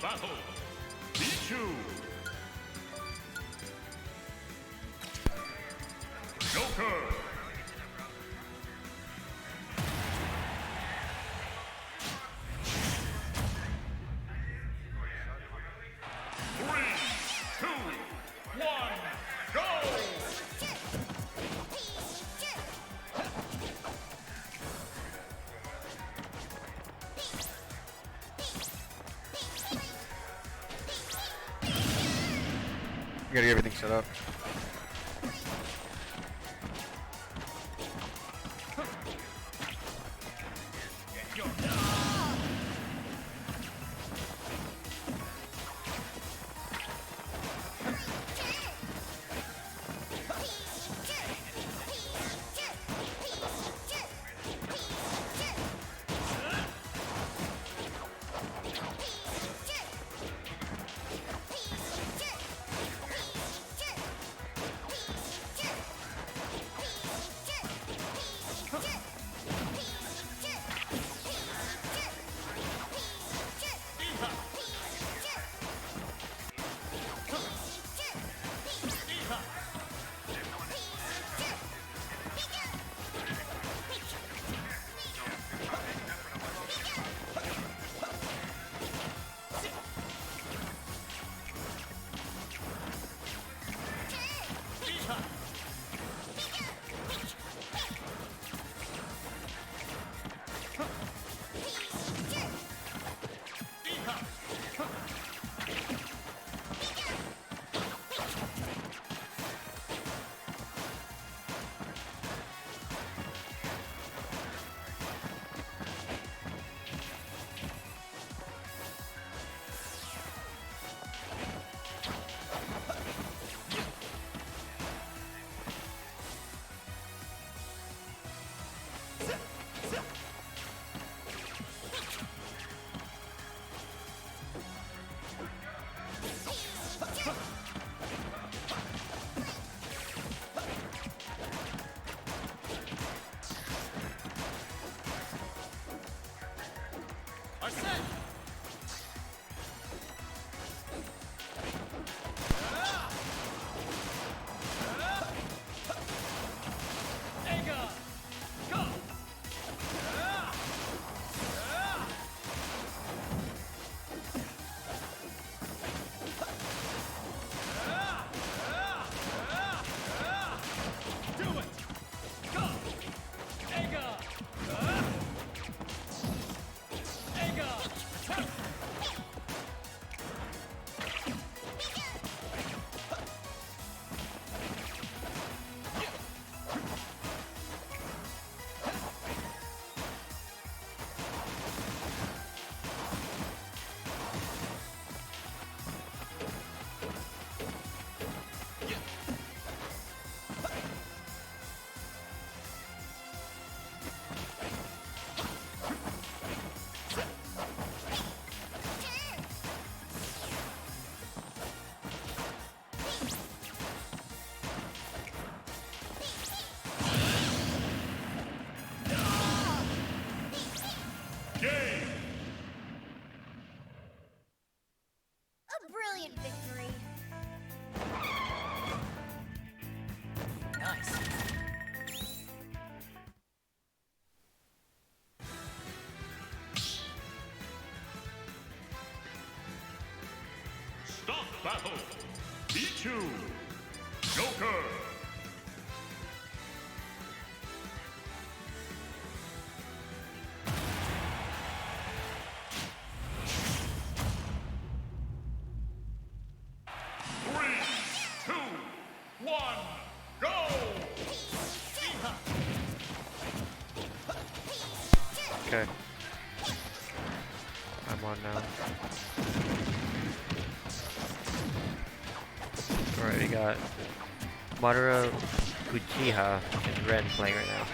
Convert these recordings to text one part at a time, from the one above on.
battle. Pichu. Joker. I gotta get everything set up. A brilliant victory. Nice. Stop battle. Pichu. Joker. Okay. I'm on now. Alright, we got Madara Gucchia and Ren playing right now.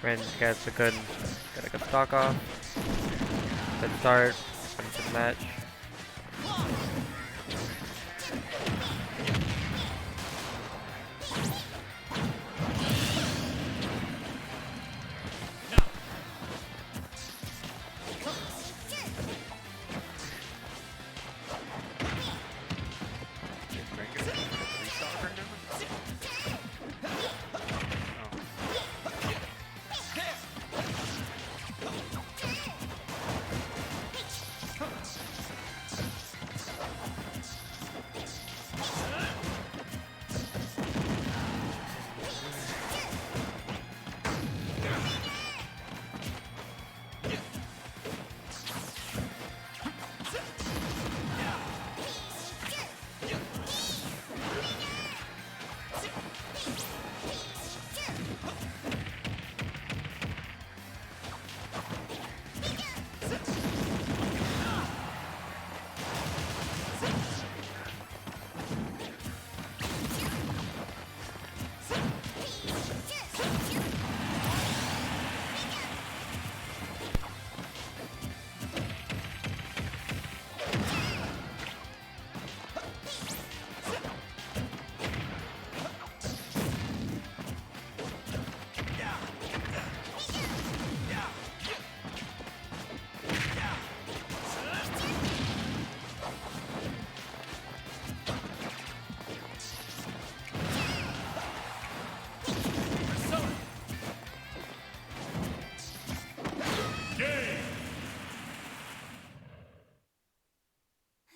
Ren gets a good stock off. Good start. Good match.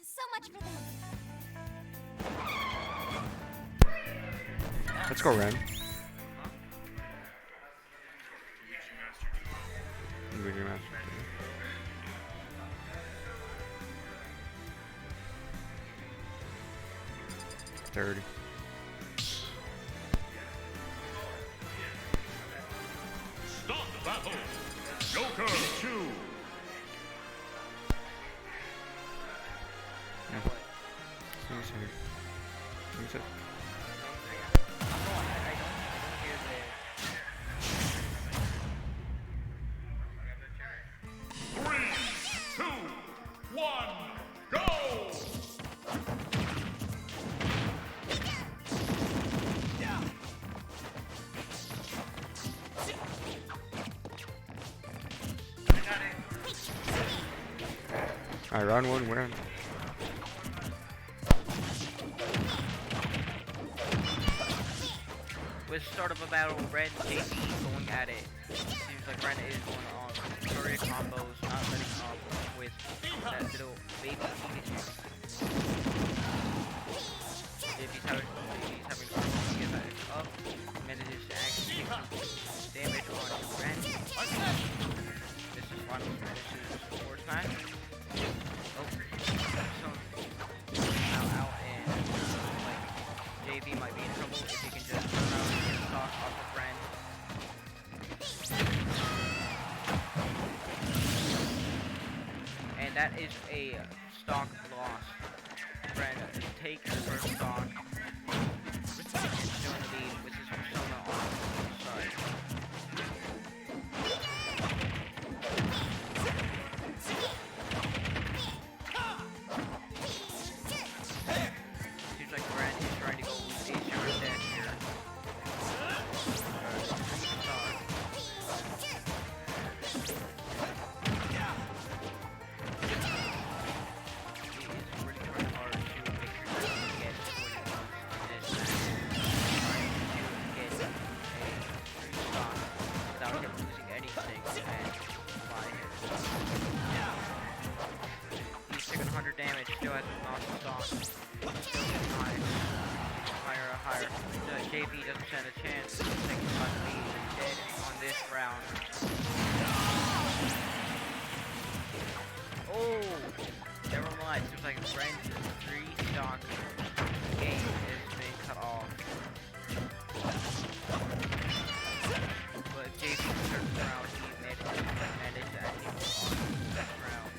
So much for them. Let's go, Ren. Luigi Master. 30. Stop battle. Joker. Pichu. Three, two, one, go! Alright, round one, we're on. With the start of a battle, Ren and JP going at it. Seems like Ren is going on Victoria combos, not letting up with that little baby Pikachu. JP's having trouble to get that up. Manages to actually take damage on Ren. This is finally manages to force smash. Oh, so now out and like JV might be in trouble if he can just turn around and get stock off the friend. And that is a stock loss. Friend takes the first stock. And showing the lead with his persona on the side. Seems like Brand is trying to go with a short dash here. He is really trying hard to make sure that he gets what he wants in this match. Trying to get a stock without him losing anything and fly him. He's taking 100 damage, still hasn't lost the stock. Still getting higher. JP doesn't stand a chance. He's taking the lead instead on this round. Oh! Never mind. Seems like Ren's 3 stock game has been cut off. But JP turns around. He managed to actually move on to this round.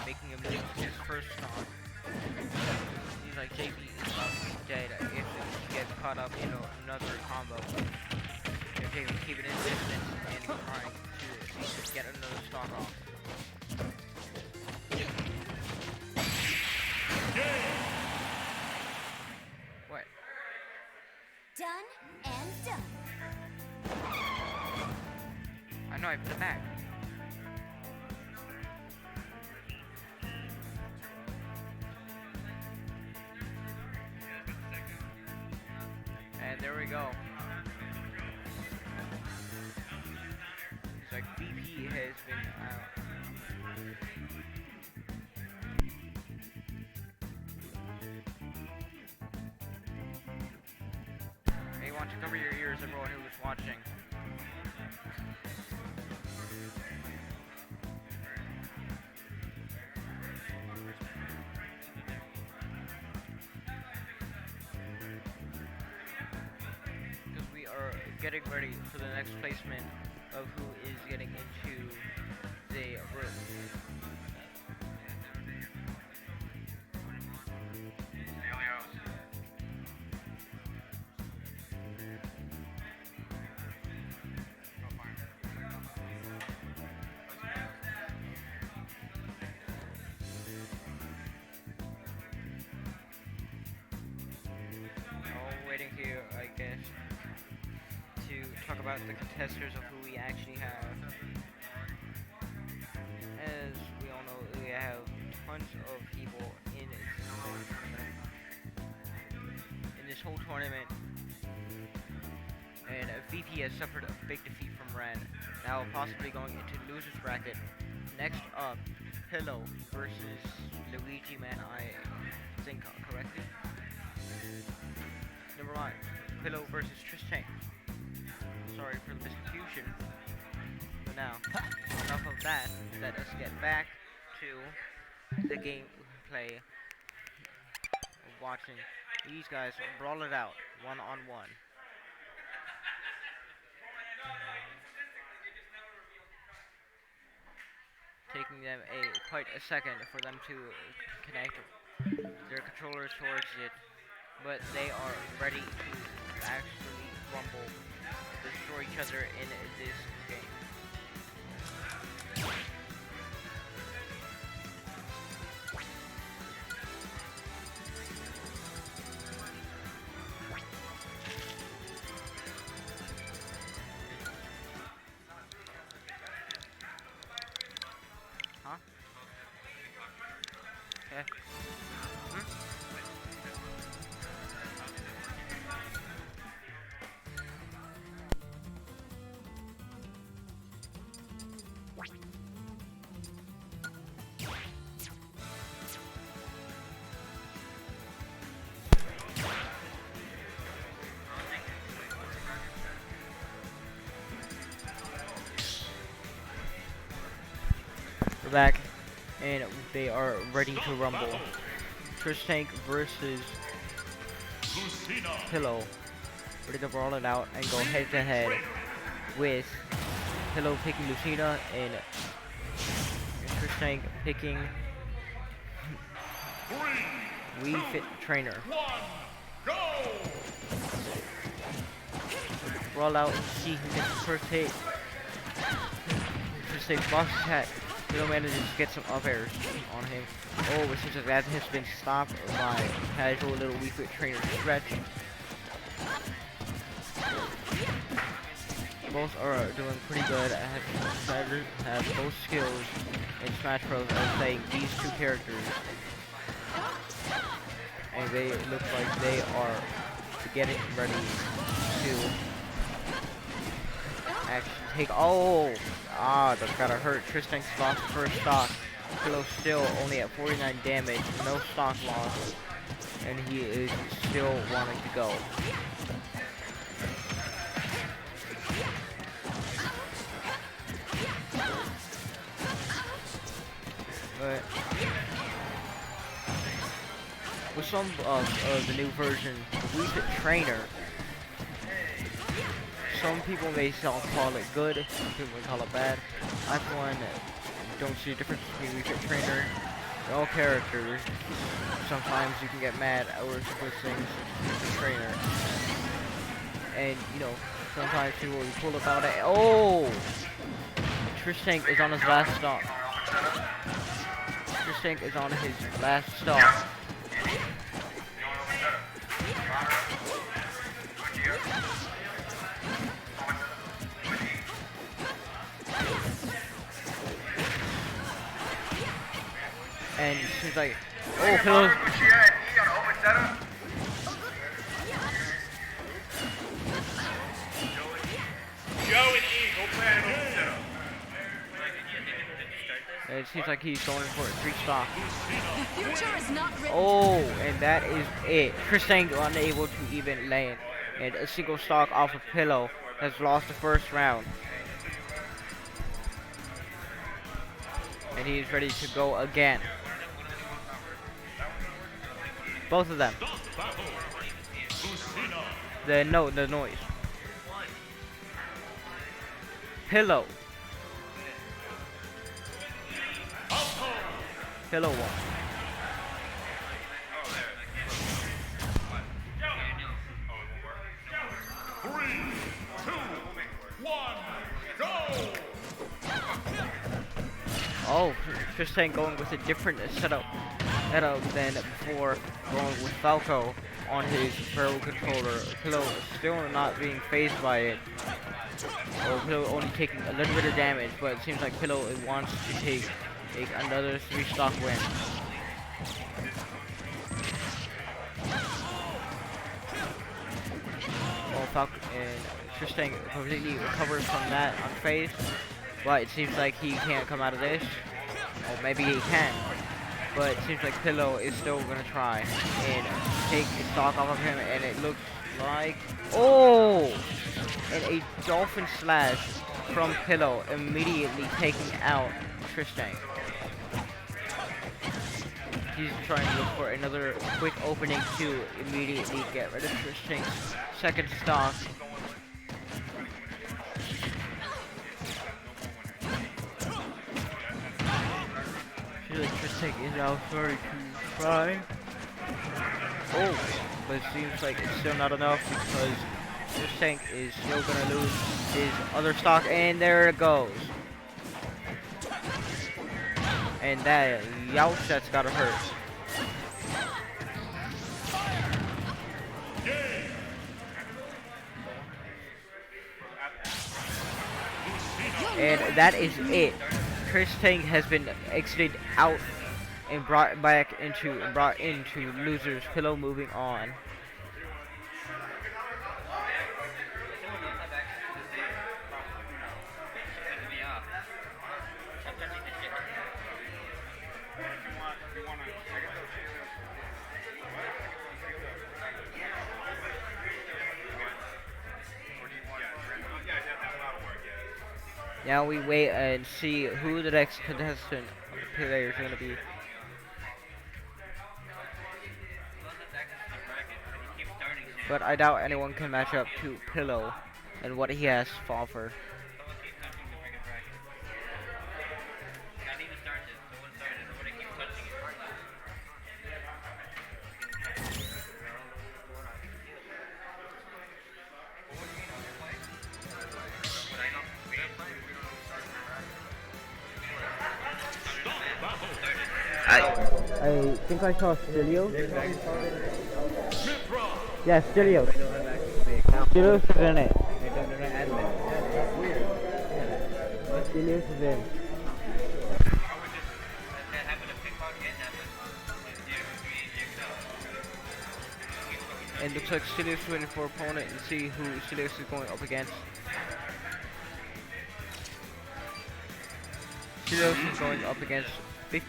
making him lose his first stock. He's like, JB is about to be dead if he gets caught up in another combo. JB keeping his distance and trying to get another stock off. What? Done and done. I know, I put it back. And there we go. It's like BP has been out. Hey, why don't you cover your ears, everyone who was watching? Because we are getting ready for the next placement of who is getting into the room. Waiting here, I guess, to talk about the contestants of who we actually have. As we all know, we have tons of people in this whole tournament, and VP has suffered a big defeat from Ren, now possibly going into losers bracket. Next up, Pillow versus Luigi, man, I think correctly. Never mind. Pillow versus Tristan. Sorry for the misconfusion. But now, enough of that. Let us get back to the gameplay of watching these guys brawl it out one-on-one. Taking them quite a second for them to connect their controllers towards it. But they are ready to actually rumble, destroy each other in this game. Huh? Yeah. We're back, and they are ready to rumble. Tristan versus Pillow, ready to brawl it out and go head to head with Pillow picking Lucina and Tristan picking Wii Fit Trainer. Brawl out and see who gets the first hit. Tristan boss attack. Pillow manages to get some up airs on him. Oh, it seems like that has been stopped by casual little Wii Fit Trainer stretch. Both are doing pretty good. Have both skills in Smash Bros. As playing these two characters, and they look like they are getting ready to actually take. Oh, that's gotta hurt. Tristan's lost first stock. Pillow still only at 49 damage, no stock loss, and he is still wanting to go. But with some of the new version, Wii Fit Trainer, some people may call it good, some people may call it bad. I, for one, don't see a difference between Wii Fit Trainer all characters, sometimes you can get mad over stupid things as a trainer. And, you know, sometimes people will be cool about it. Oh! Tristan is on his last stop. Tristan is on his last stop. And she's like, oh, Pillows. And it seems like he's going for a 3-stock. The future is not written. Oh, and that is it. Tristan unable to even land. And a single stock off of Pillow has lost the first round. And he's ready to go again. Both of them. The noise. Pillow. Pillow won. Oh, Tristan going with a different setup than before, going with Falco on his barrel controller. Pillow still not being phased by it. Or Pillow only taking a little bit of damage, but it seems like Pillow wants to take another 3-stock win. Oh, Falco and Tristan completely recovers from that unfazed. But it seems like he can't come out of this. Or maybe he can. But it seems like Pillow is still gonna try and take his stock off of him, and it looks like, oh! And a dolphin slash from Pillow, immediately taking out Tristan. He's trying to look for another quick opening to immediately get rid of Tristan's second stock. Tristan is now starting to try. Oh, but it seems like it's still not enough because Tristan is still gonna lose his other stock, and there it goes. And that youch, that's gotta hurt. And that is it. Tristan has been exited out and brought into losers. Pillow moving on. Now we wait and see who the next contestant player is going to be. But I doubt anyone can match up to Pillow and what he has to offer. I think I saw Stilios. Yeah, Stilios. Stilios is in it. Stilios is in. And looks like Stilios waiting for opponent and see who Stilios is going up against. Stilios is going up against 50.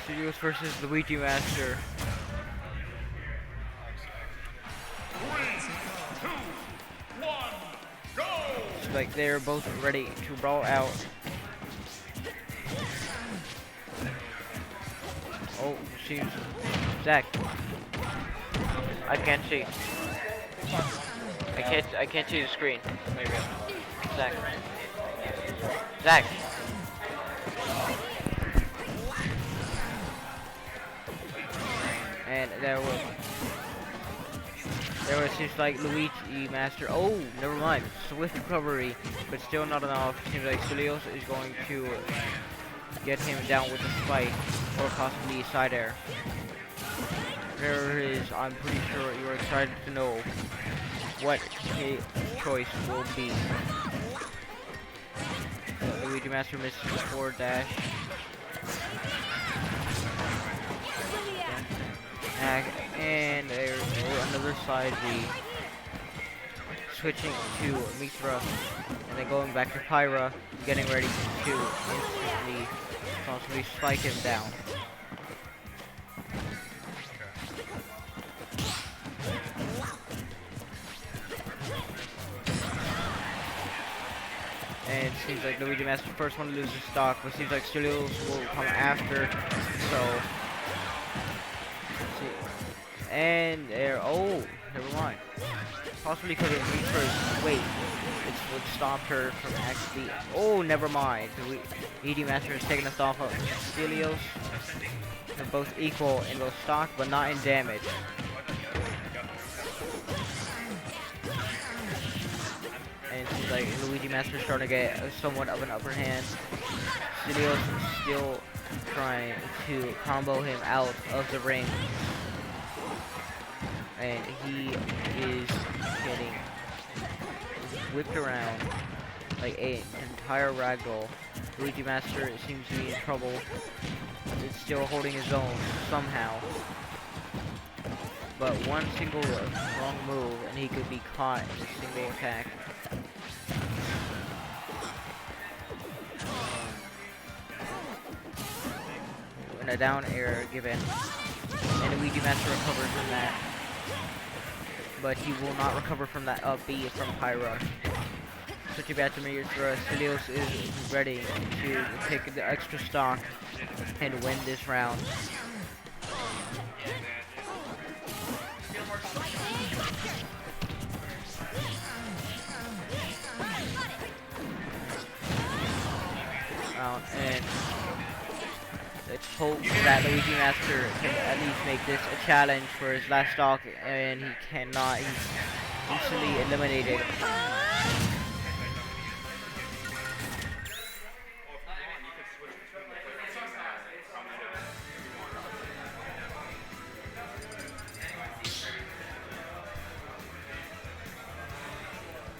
Stilios versus Luigi Master. 3, 2, 1, go! It's like they're both ready to brawl out. Oh, she's Zach. I can't see. I can't see the screen. Zach. Zach. And there was seems like Luigi Master. Oh, never mind. Swift recovery, but still not enough. Seems like Stilios is going to get him down with a spike or possibly side air. There is. I'm pretty sure you're excited to know what his choice will be. Luigi Master misses the forward dash. And there's another side B. Switching to Mithra. And then going back to Pyra. Getting ready to instantly possibly spike him down. And it seems like Luigi Master first one to lose his stock, but seems like Stilios will come after. So, and there. Oh, never mind. Possibly could have Mithra's. Wait, it's what stopped her from actually. Oh, never mind. Luigi Master has taken us off of Stilios. They're both equal in both stock, but not in damage. And it seems like Luigi Master is starting to get somewhat of an upper hand. Stilios is still trying to combo him out of the ring. And he is getting whipped around like an entire ragdoll. Luigi Master seems to be in trouble. It's still holding his own somehow. But one single wrong move and he could be caught in a single attack. And a down air given. And Luigi Master recovers from that. But he will not recover from that up B from Pyra. Switching back to Mithra, Stilios is ready to take the extra stock and win this round. And let's hope that Luigi Master can at least make this a challenge for his last stock, and he cannot. He's instantly eliminated.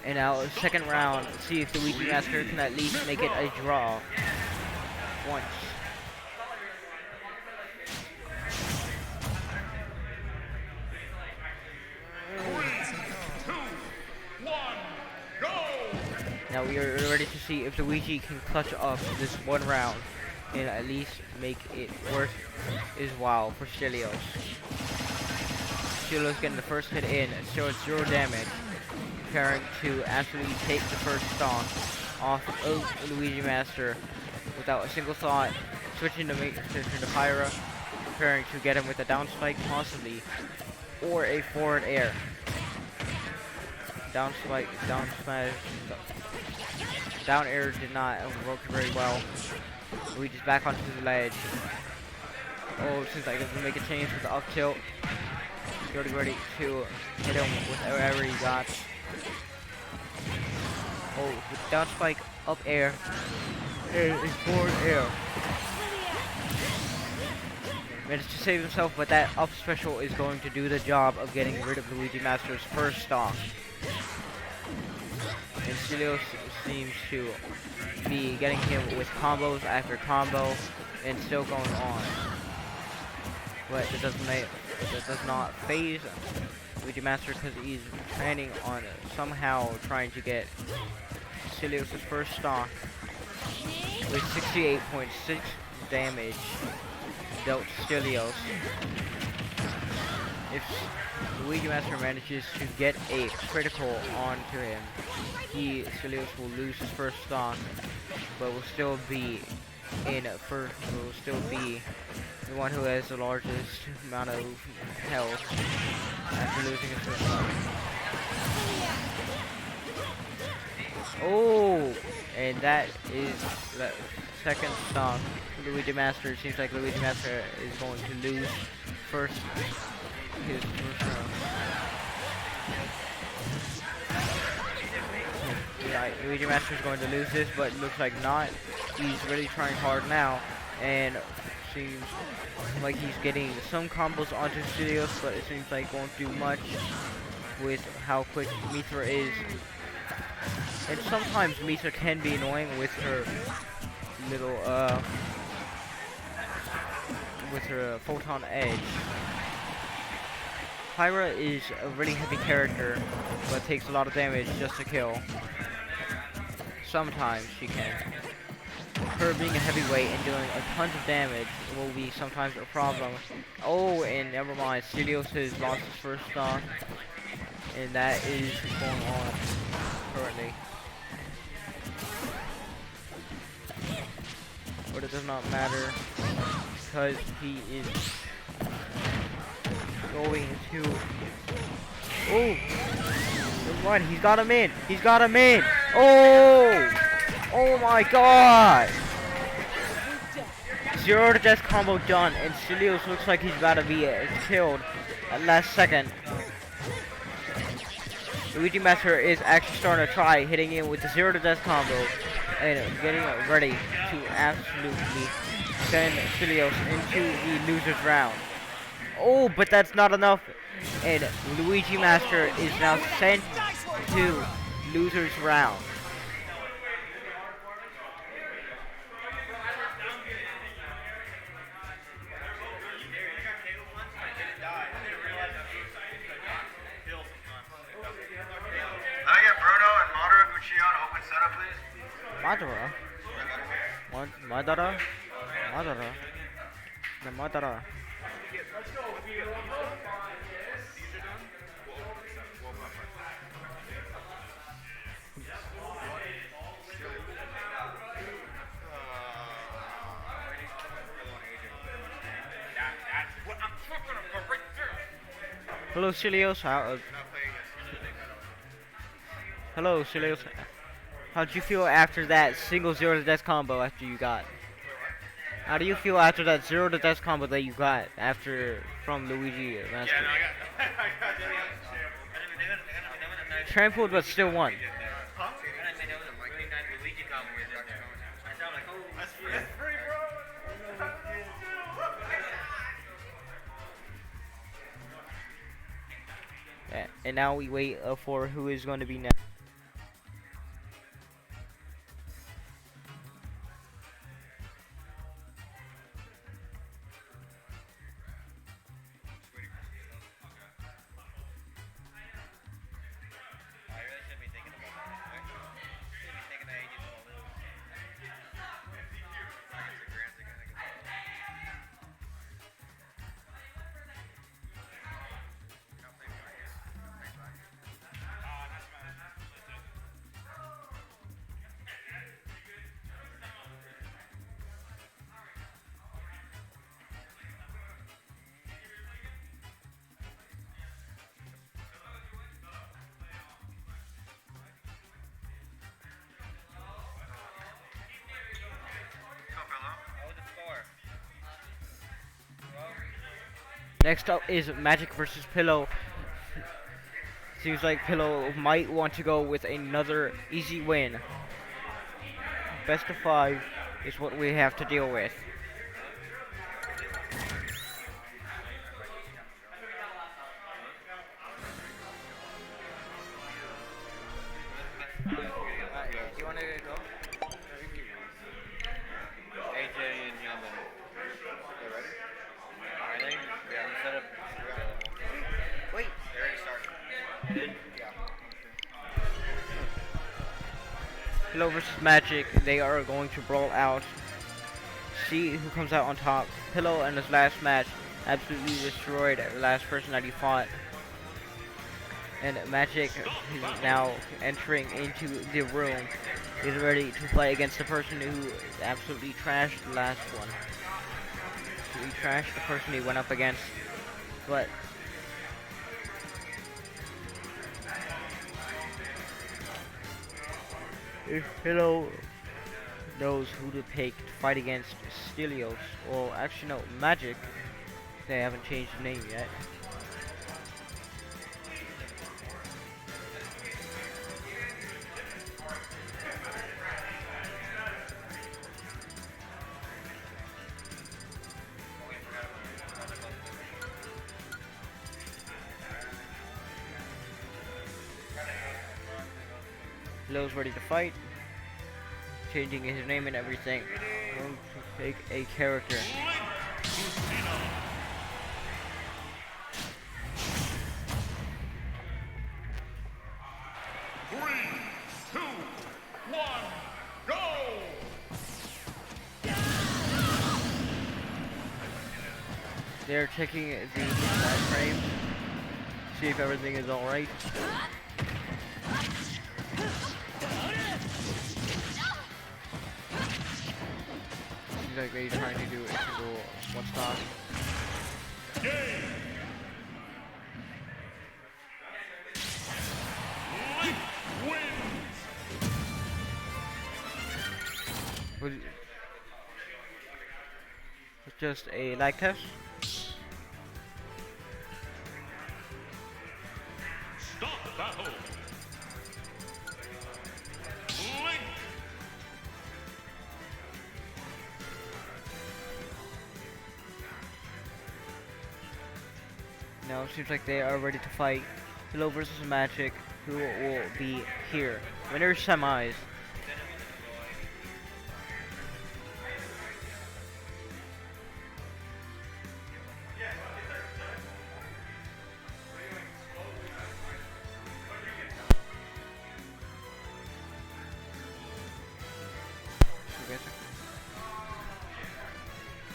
And now, second round, see if the Luigi Master can at least make it a draw once. Now we are ready to see if Luigi can clutch up this one round and at least make it worth his while for Stilios. Stilios getting the first hit in, so it's 0 damage. Preparing to absolutely take the first stock off of Luigi Master without a single thought. Switching to Pyra, preparing to get him with a down spike possibly, or a forward air. Down spike, down smash. Down air did not work very well. Luigi's back onto the ledge. Oh, it seems like it's gonna make a change with the up tilt. Getting ready to hit him with whatever he got. Oh, with down spike, up air, and a forward air. Managed to save himself, but that up special is going to do the job of getting rid of Luigi Master's first stock. And Stilios seems to be getting him with combos after combo and still going on. But it does not phase Luigi Master because he's planning on somehow trying to get Stilios' first stock with 68.6 damage dealt Stilios. If Luigi Master manages to get a critical onto him, Stilios will lose his first stock, but will still be the one who has the largest amount of health after losing his first stock. Oh, and that is the second stock. Luigi Master. It seems like Luigi Master is going to lose first his first round. Yeah, Luigi Master is going to lose this, but looks like not. He's really trying hard now, and seems like he's getting some combos onto Stilios, but it seems like won't do much with how quick Mithra is. And sometimes Mithra can be annoying with her little with her photon edge. Pyra is a really heavy character, but takes a lot of damage just to kill. Sometimes she can. Her being a heavyweight and doing a ton of damage will be sometimes a problem. Oh, and never mind, Stilios has lost his first stock, and that is going on currently. But it does not matter, because he is going to... Oh! Never mind, he's got him in! He's got him in! Oh! Oh my god! Zero to death combo done, and Stilios looks like he's about to be killed at last second. Luigi Master is actually starting to try hitting in with the zero to death combo and getting ready to absolutely send Stilios into the loser's round. Oh, but that's not enough, and Luigi Master is now sent to loser's round. Can I get Bruno and Madara Gucchia on open setup, please? Madara? What? Madara? Madara? The Madara. Hello, Stilios. Hello, Stilios. How'd you feel after that single zero to death combo after you got? How do you feel after that zero to death combo that you got after from Luigi Master? Yeah, no, I got Trampled but still won. That's free, bro. Yeah, and now we wait for who is going to be next. Next up is Magic versus Pillow. Seems like Pillow might want to go with another easy win. Best of 5 is what we have to deal with. You want to go? AJ and Yaman. You ready? Alright, we have the setup. Wait. They already started. Yeah. Pillow versus Magic, they are going to brawl out. See who comes out on top. Pillow in his last match absolutely destroyed the last person that he fought. And Magic is now entering into the room. He's ready to play against the person who absolutely trashed the last one. So he trashed the person he went up against. But if Pillow knows who to pick to fight against Stilios. Well, actually no, Magic. They haven't changed the name yet. Pillow's ready to fight. Changing his name and everything. Going to take a character. Three, two, one, go! They're checking the frame. See if everything is alright. Seems like they're trying to do a single one stop. Game! Link wins! It's just a lag test. Stop battle! Link! Now it seems like they are ready to fight. Pillow versus Magic, who will be here. Winner semis.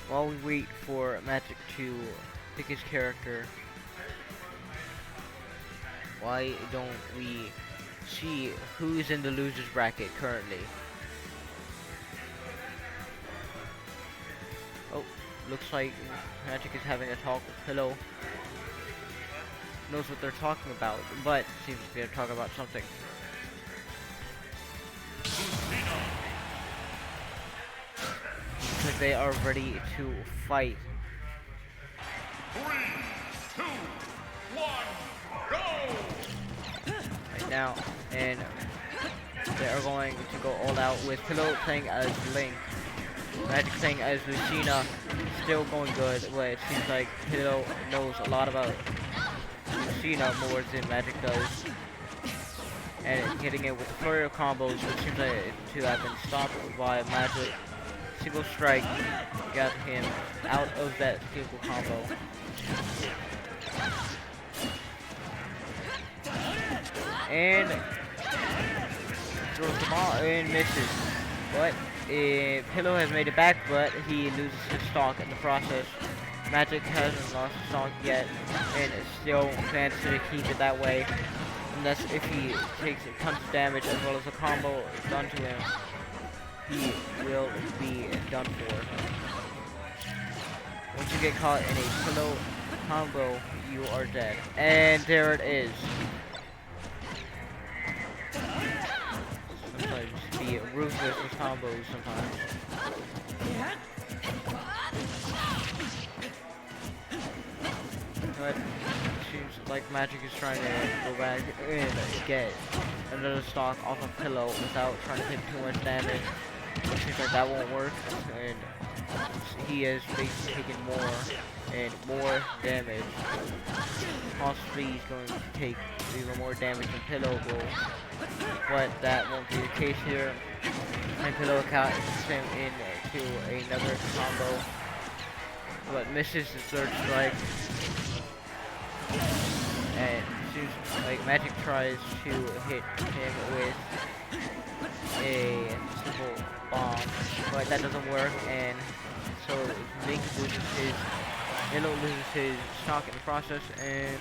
While we wait for Magic to pick his character, why don't we see who's in the losers bracket currently? Oh, looks like Magic is having a talk with Pillow. Knows what they're talking about, but seems to be talking about something. Looks like they are ready to fight. 3, 2, 1, go! Right now, and they are going to go all out with Pillow playing as Link, Magic playing as Lucina. Still going good, but it seems like Pillow knows a lot about Lucina more than Magic does, and hitting it with the flurry of combos, which seems like to have been stopped by Magic. Single strike got him out of that single combo. And throws the ball and misses. But Pillow has made it back, but he loses his stock in the process. Magic hasn't lost his stock yet, and still plans to keep it that way. Unless if he takes tons of damage as well as a combo done to him, he will be done for. Once you get caught in a Pillow combo, you are dead. And there it is. Sometimes be ruthless with combos sometimes. But it seems like Magic is trying to go back and get another stock off of Pillow without trying to take too much damage. It seems like that won't work, and he has basically taken more and more damage. Possibly he's going to take even more damage than Pillow will, but that won't be the case here. And Pillow catches him into another combo, but misses the third strike. And it seems like Magic tries to hit him with a simple bomb, but that doesn't work, and so Link loses his stock in the process, and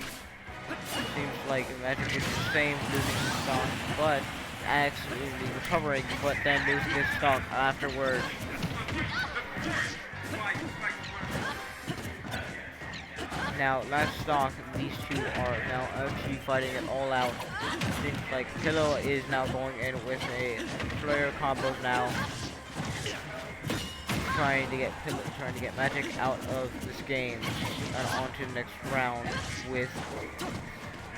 it seems like Magic is the same, losing his stock, but actually recovering, but then losing his stock afterwards. Now, last stock, these two are now actually fighting it all out. Seems like Pillow is now going in with a flare combos now, trying to get Magic out of this game and on to the next round with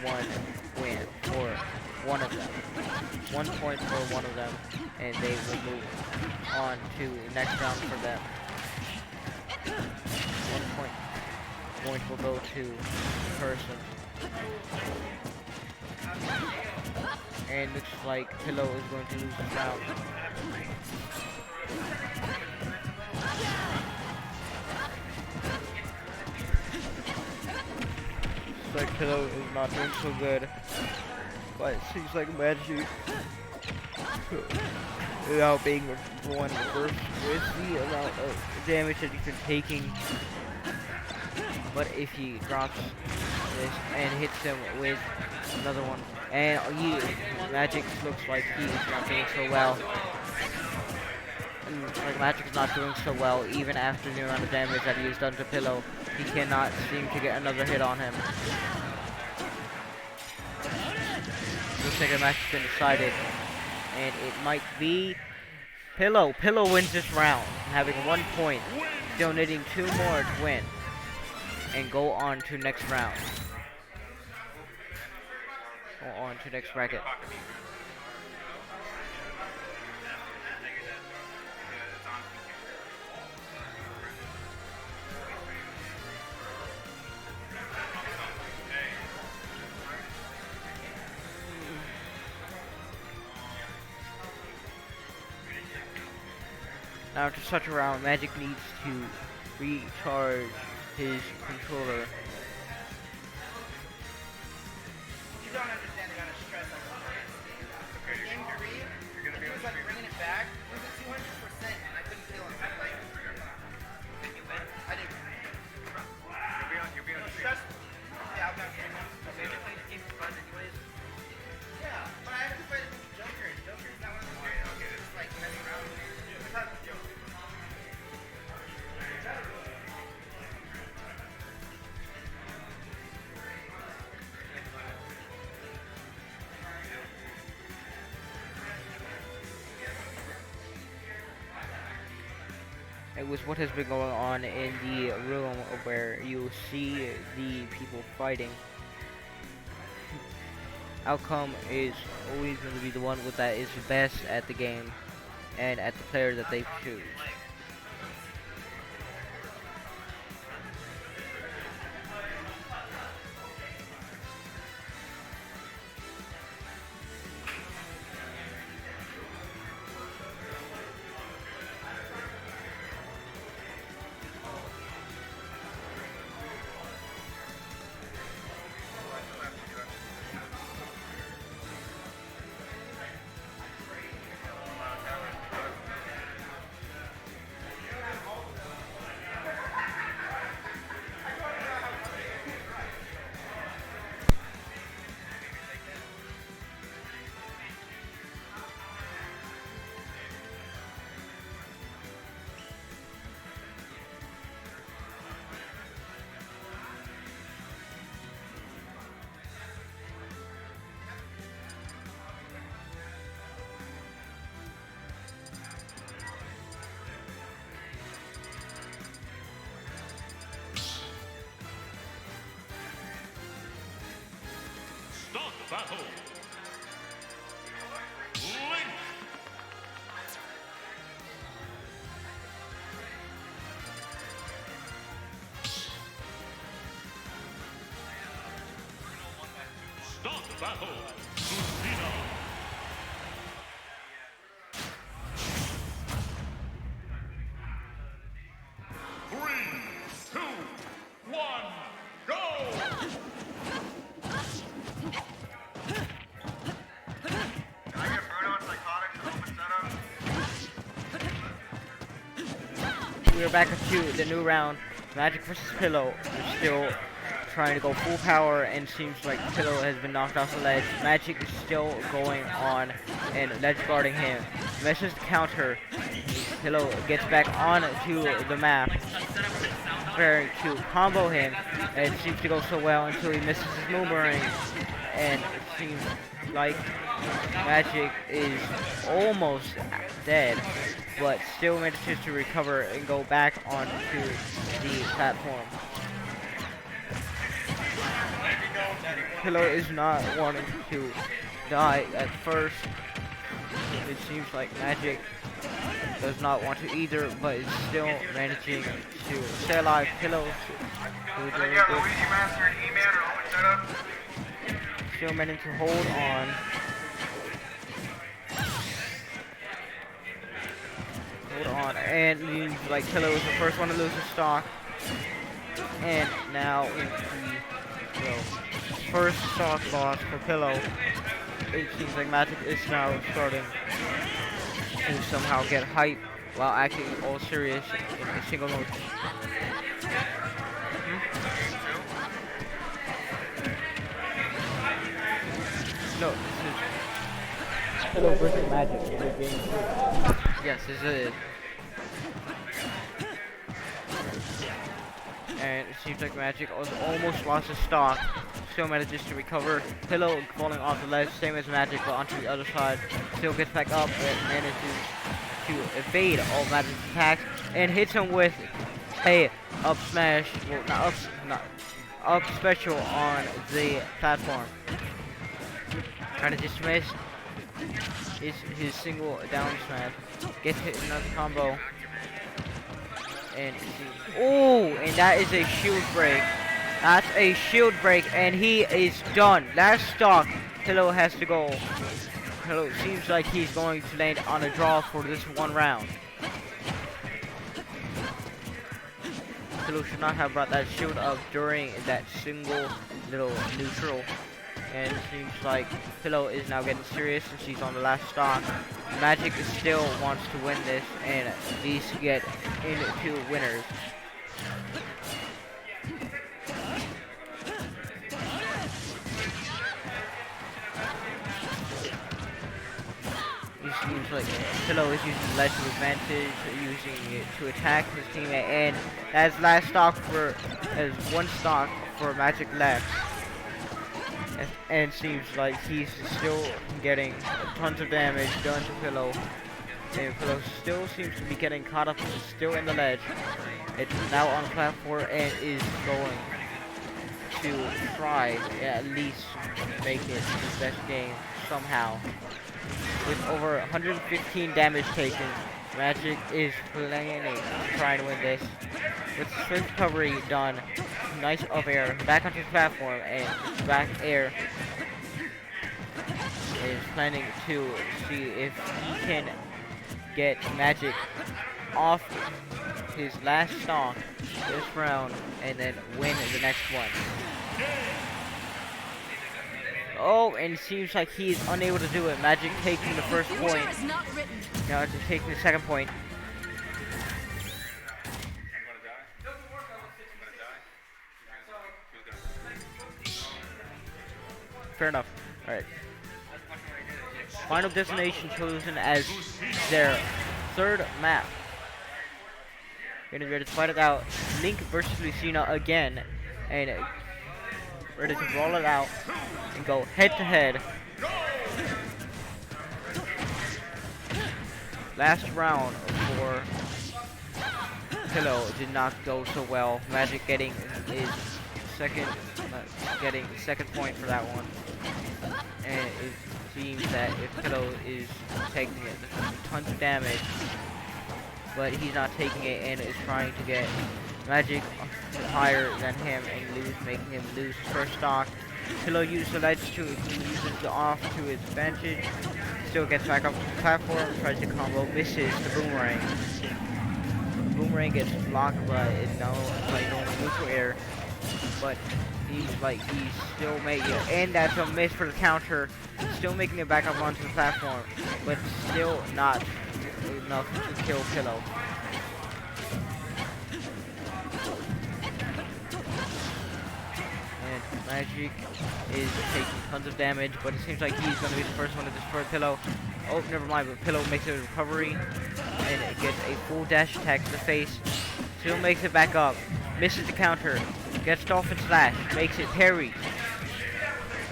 1 win for one of them. 1 point for one of them, and they will move on to the next round for them. 1 point will go to the person. And looks like Pillow is going to lose this round. Looks like Pillow is not doing so good. But it seems like Magic without being one first with the amount of damage that he's been taking. But if he drops this and hits him with another one, and Magic looks like he is not doing so well. Like Magic is not doing so well even after the amount of damage that he has done to Pillow. He cannot seem to get another hit on him. Looks like a match has been decided, and it might be Pillow. Pillow wins this round, having 1 point, still needing 2 more to win, and go on to next round. Go on to next bracket. Now after such a round, Magic needs to recharge his controller. You don't understand the amount of stress I put in. In game 3, it was like bringing it back. It was at 200% and I couldn't feel it. Like, you win? I did. You're being stressed. Yeah, I'll bounce in. Yeah, but I have to play the Joker. Joker's not one of the ones that's like messing around with me. Besides the Joker. It was what has been going on in the room where you see the people fighting. Outcome is always going to be the one that is best at the game and at the player that they choose. Start battle. Link. Start battle. Lucina. Three, two, one, go! We are back to the new round. Magic versus Pillow is still trying to go full power, and seems like Pillow has been knocked off the ledge. Magic is still going on and ledge guarding him. Messes the counter. Pillow gets back onto the map, preparing to combo him, and it seems to go so well until he misses his boomerang, and it seems like Magic is almost dead, but still manages to recover and go back onto the platform. Pillow is not wanting to die at first. It seems like Magic does not want to either, but is still managing to stay alive. Pillow still managing to hold on. And seems like Pillow is the first one to lose his stock. And now the first stock loss for Pillow. It seems like Magic is now starting to somehow get hype while acting all serious in a single mode. No, this is Pillow versus Magic in the game 2. Yes, this is. And it seems like Magic almost lost his stock. Still manages to recover. Pillow falling off the ledge, same as Magic, but onto the other side. Still gets back up and manages to evade all Magic's attacks and hits him with a up smash. Well, not up special on the platform. Trying to dismiss his single down smash. Gets hit another combo. And and that is a shield break. That's a shield break, and he is done. Last stock, Pillow has to go. Pillow seems like he's going to land on a draw for this one round. Pillow should not have brought that shield up during that single little neutral. And it seems like Pillow is now getting serious since he's on the last stock. Magic still wants to win this and at least get into winners. It seems like Pillow is using the ledge to advantage, using it to attack his teammate, and as last stock for as one stock for Magic left. And seems like he's still getting tons of damage done to Pillow. And Pillow still seems to be getting caught up, still in the ledge. It's now on the platform and is going to try at least make it his best game somehow. With over 115 damage taken, Magic is planning to try to win this. With swift recovery done, nice up air, back onto the platform, and back air is planning to see if he can get Magic off his last stock this round and then win the next one. Oh, and it seems like he's unable to do it. Magic taking the first point. Now it's taking the second point. Fair enough. Alright. Final destination chosen as their third map. Gonna be ready to fight it out. Link versus Lucina again. And ready to roll it out and go head to head. Last round for Pillow did not go so well. Magic getting his second point for that one. And it seems that if Pillow is taking it, tons of damage, but he's not taking it and is trying to get Magic higher than him and making him lose his first stock. Pillow used the ledge to use it off to his advantage. Still gets back up to the platform, tries to combo, misses the boomerang. The boomerang gets blocked by normal neutral air, but he's still making it, and that's a miss for the counter. Still making it back up onto the platform, but still not enough to kill Pillow. Magic is taking tons of damage, but it seems like he's going to be the first one to destroy Pillow. Oh, never mind, but Pillow makes a recovery and it gets a full dash attack to the face. Still makes it back up. Misses the counter. Gets Dolphin Slash. Makes it parry.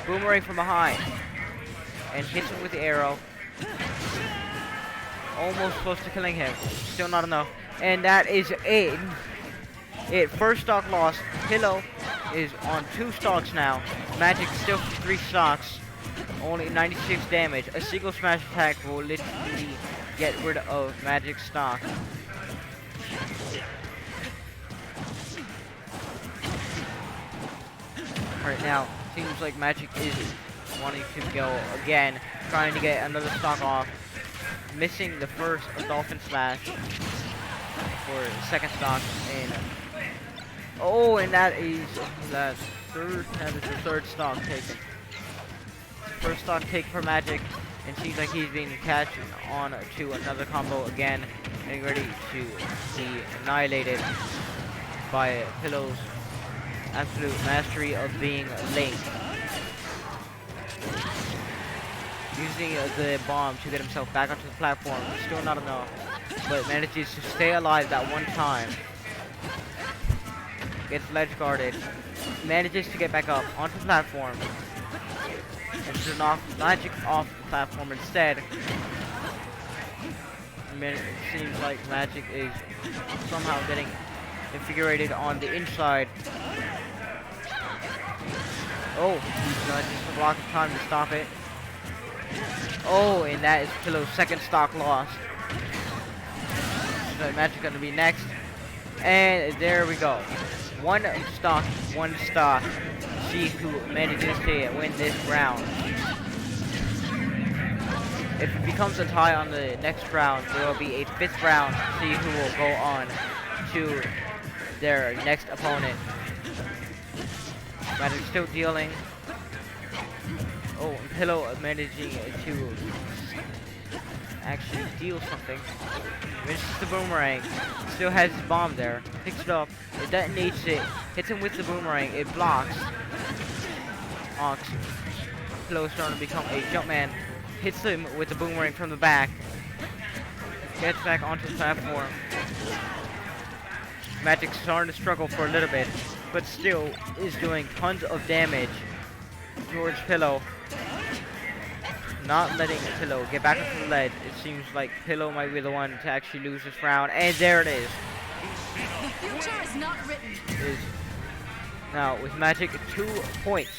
Boomerang from behind. And hits him with the arrow. Almost close to killing him. Still not enough. And that is it. First stock lost. Pillow is on 2 stocks now. Magic still 3 stocks. Only 96 damage. A single smash attack will literally get rid of Magic stock. Right now, seems like Magic is wanting to go again, trying to get another stock off. Missing the first Dolphin Slash for second stock, and oh, and that is the third stock taken. First stock taken for Magic, and seems like he's being catching on to another combo again, getting ready to be annihilated by Pillow's absolute mastery of being Link. Using the bomb to get himself back onto the platform, still not enough, but manages to stay alive that one time. Gets ledge guarded, manages to get back up onto the platform, and to knock Magic off the platform instead. It seems like Magic is somehow getting invigorated on the inside. Oh, he's got just a block of time to stop it. Oh, and that is Pillow's second stock loss. So Magic gonna be next. And there we go. 1 stock, 1 stock. See who manages to win this round. If it becomes a tie on the next round, there will be a 5th round. See who will go on to their next opponent. Magic still dealing. Oh, Pillow managing to actually deal something. Misses the boomerang. Still has his bomb there. Picks it up. It detonates it. Hits him with the boomerang. It blocks. Ox. Pillow starting to become a Jumpman. Hits him with the boomerang from the back. Gets back onto the platform. Magic's starting to struggle for a little bit, but still is doing tons of damage towards Pillow. Not letting Pillow get back onto the ledge. It seems like Pillow might be the one to actually lose this round, and there it is. The future is not written. Now with Magic 2 points.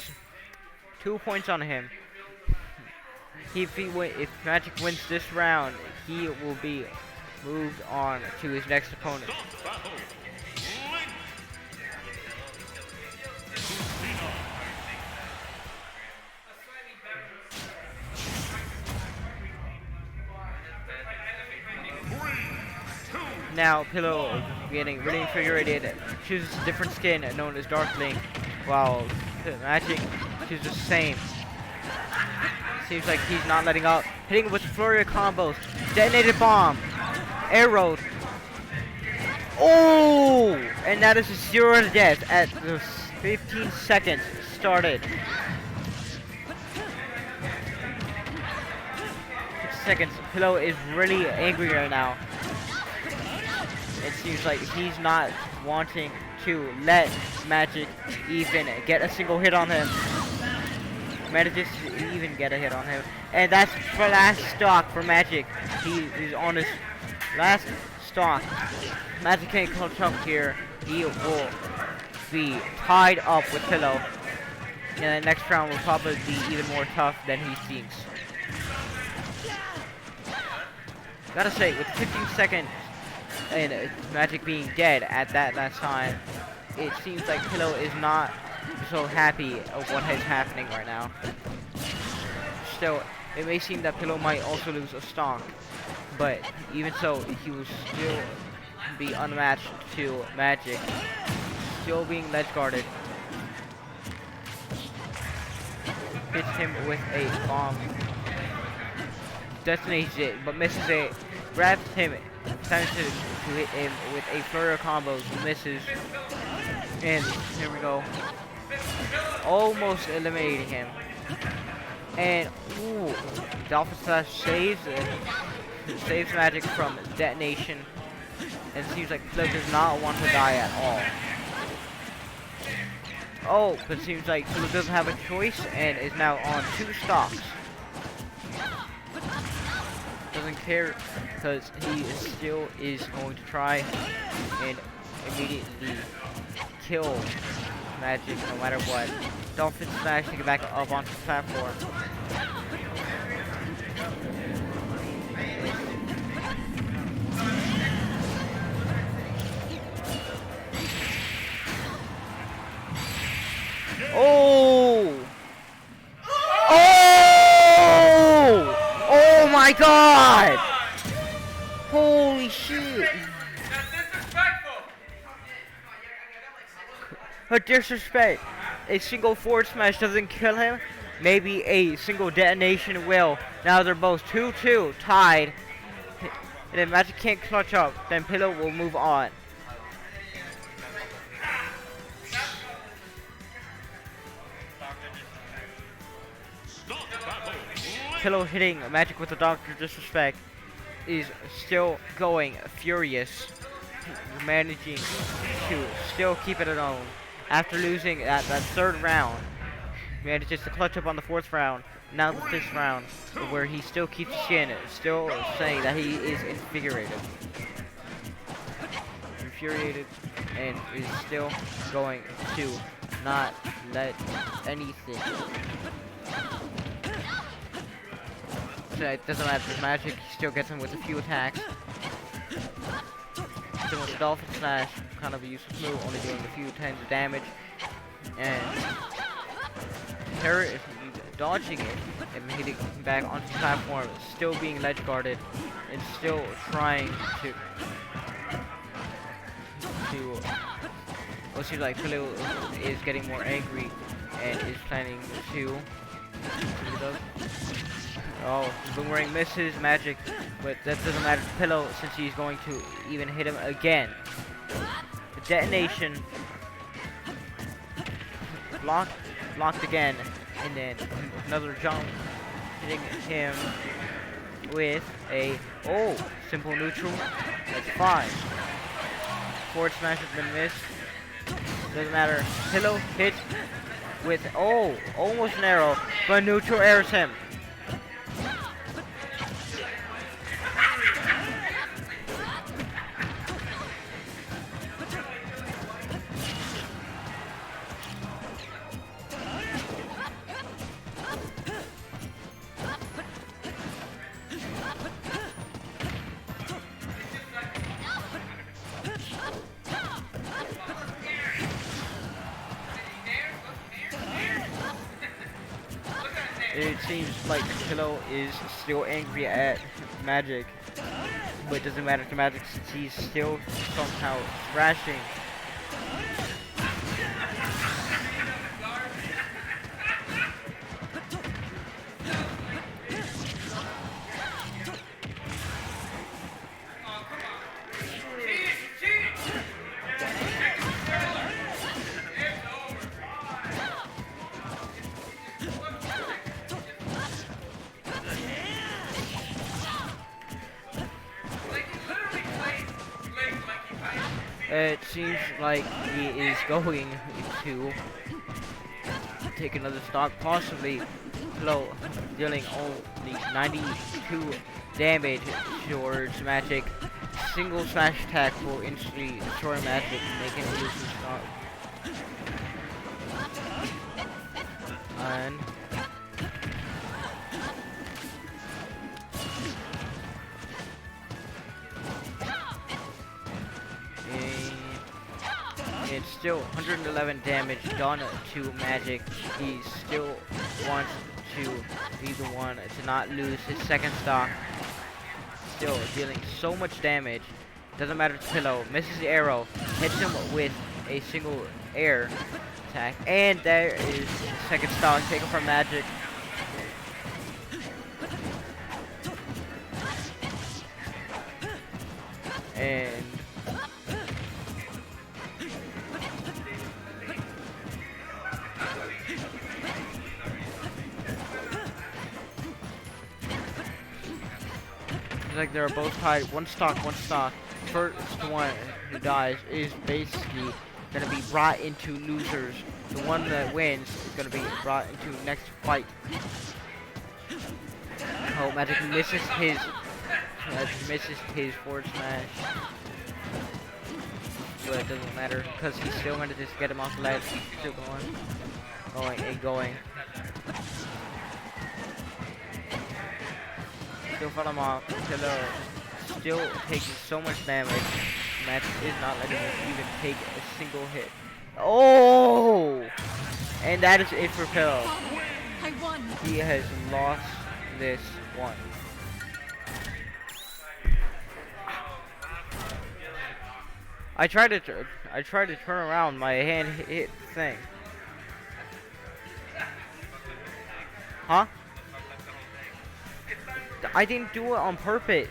2 points on him. If Magic wins this round, he will be moved on to his next opponent. Battle. Link. Now Pillow is getting really invigorated, chooses a different skin known as Dark Link, while Magic chooses the same. Seems like he's not letting up. Hitting him with flurry of combos. Detonated bomb. Arrowed. Oh! And that is a 0 to death at the 15 seconds started. 6 seconds. Pillow is really angry right now. It seems like he's not wanting to let Magic even get a single hit on him. Manages to even get a hit on him. And that's for last stock for Magic. He is on his last stock. Magic can't catch up here. He will be tied up with Pillow. And the next round will probably be even more tough than he thinks. Gotta say, with 15 seconds and Magic being dead at that last time, it seems like Pillow is not so happy of what is happening right now. Still, it may seem that Pillow might also lose a stock, but even so, he will still be unmatched to Magic. Still being ledge guarded. Hits him with a bomb. Detonates it, but misses it. Grabs him, attempts to hit him with a flurry of combos, misses. And here we go. Almost eliminating him. And ooh, Dolphin Slash saves Magic from detonation. And it seems like Pillow does not want to die at all. Oh, but it seems like Pillow doesn't have a choice and is now on 2 stocks. Doesn't care because he still is going to try and immediately kill Magic no matter what. Dolphin Smash to get back up onto the platform. Oh! Oh! Oh my god! Holy shit! But disrespect. A single forward smash doesn't kill him. Maybe a single detonation will. Now they're both 2-2, tied. And if Magic can't clutch up, then Pillow will move on. Pillow hitting Magic with the Doctor Disrespect is still going furious, managing to still keep it at own. After losing at that 3rd round, manages to clutch up on the 4th round. Now the 5th round, where he still keeps skin, still saying that he is infuriated, and is still going to not let anything. So it doesn't matter if Magic, he still gets him with a few attacks. Still with the Dolphin Slash, kind of a useless move, only doing a few tens of damage. And Terror is dodging it and hitting back onto the platform, still being ledge guarded, and still trying to well, seems like Pillow is getting more angry and is planning to oh, Boomerang misses Magic, but that doesn't matter to Pillow since he's going to even hit him again. The detonation blocked again, and then another jump hitting him with a simple neutral. That's fine. Forward smash has been missed. Doesn't matter. Pillow hits with almost an arrow, but neutral airs him. It seems like Pillow is still angry at Magic, but it doesn't matter to Magic since he's still somehow thrashing. It seems like he is going to take another stock, possibly Pillow dealing only 92 damage towards Magic. Single slash attack will instantly destroy Magic, making him lose his stock. And it's still 111 damage done to Magic. He still wants to be the one to not lose his second stock. Still dealing so much damage. Doesn't matter to Pillow. Misses the arrow. Hits him with a single air attack. And there is the second stock taken from Magic. And like they're both tied. One stock, one stock. First one who dies is basically gonna be brought into losers. The one that wins is gonna be brought into next fight. Oh, Magic misses his forward smash. But it doesn't matter because he's still gonna just get him off the ledge. Still going and going. Still fought him off. Still taking so much damage. Magic is not letting him even take a single hit. Oh! And that is it for Pill. I won. He has lost this one. I tried to turn around. My hand hit the thing. Huh? I didn't do it on purpose.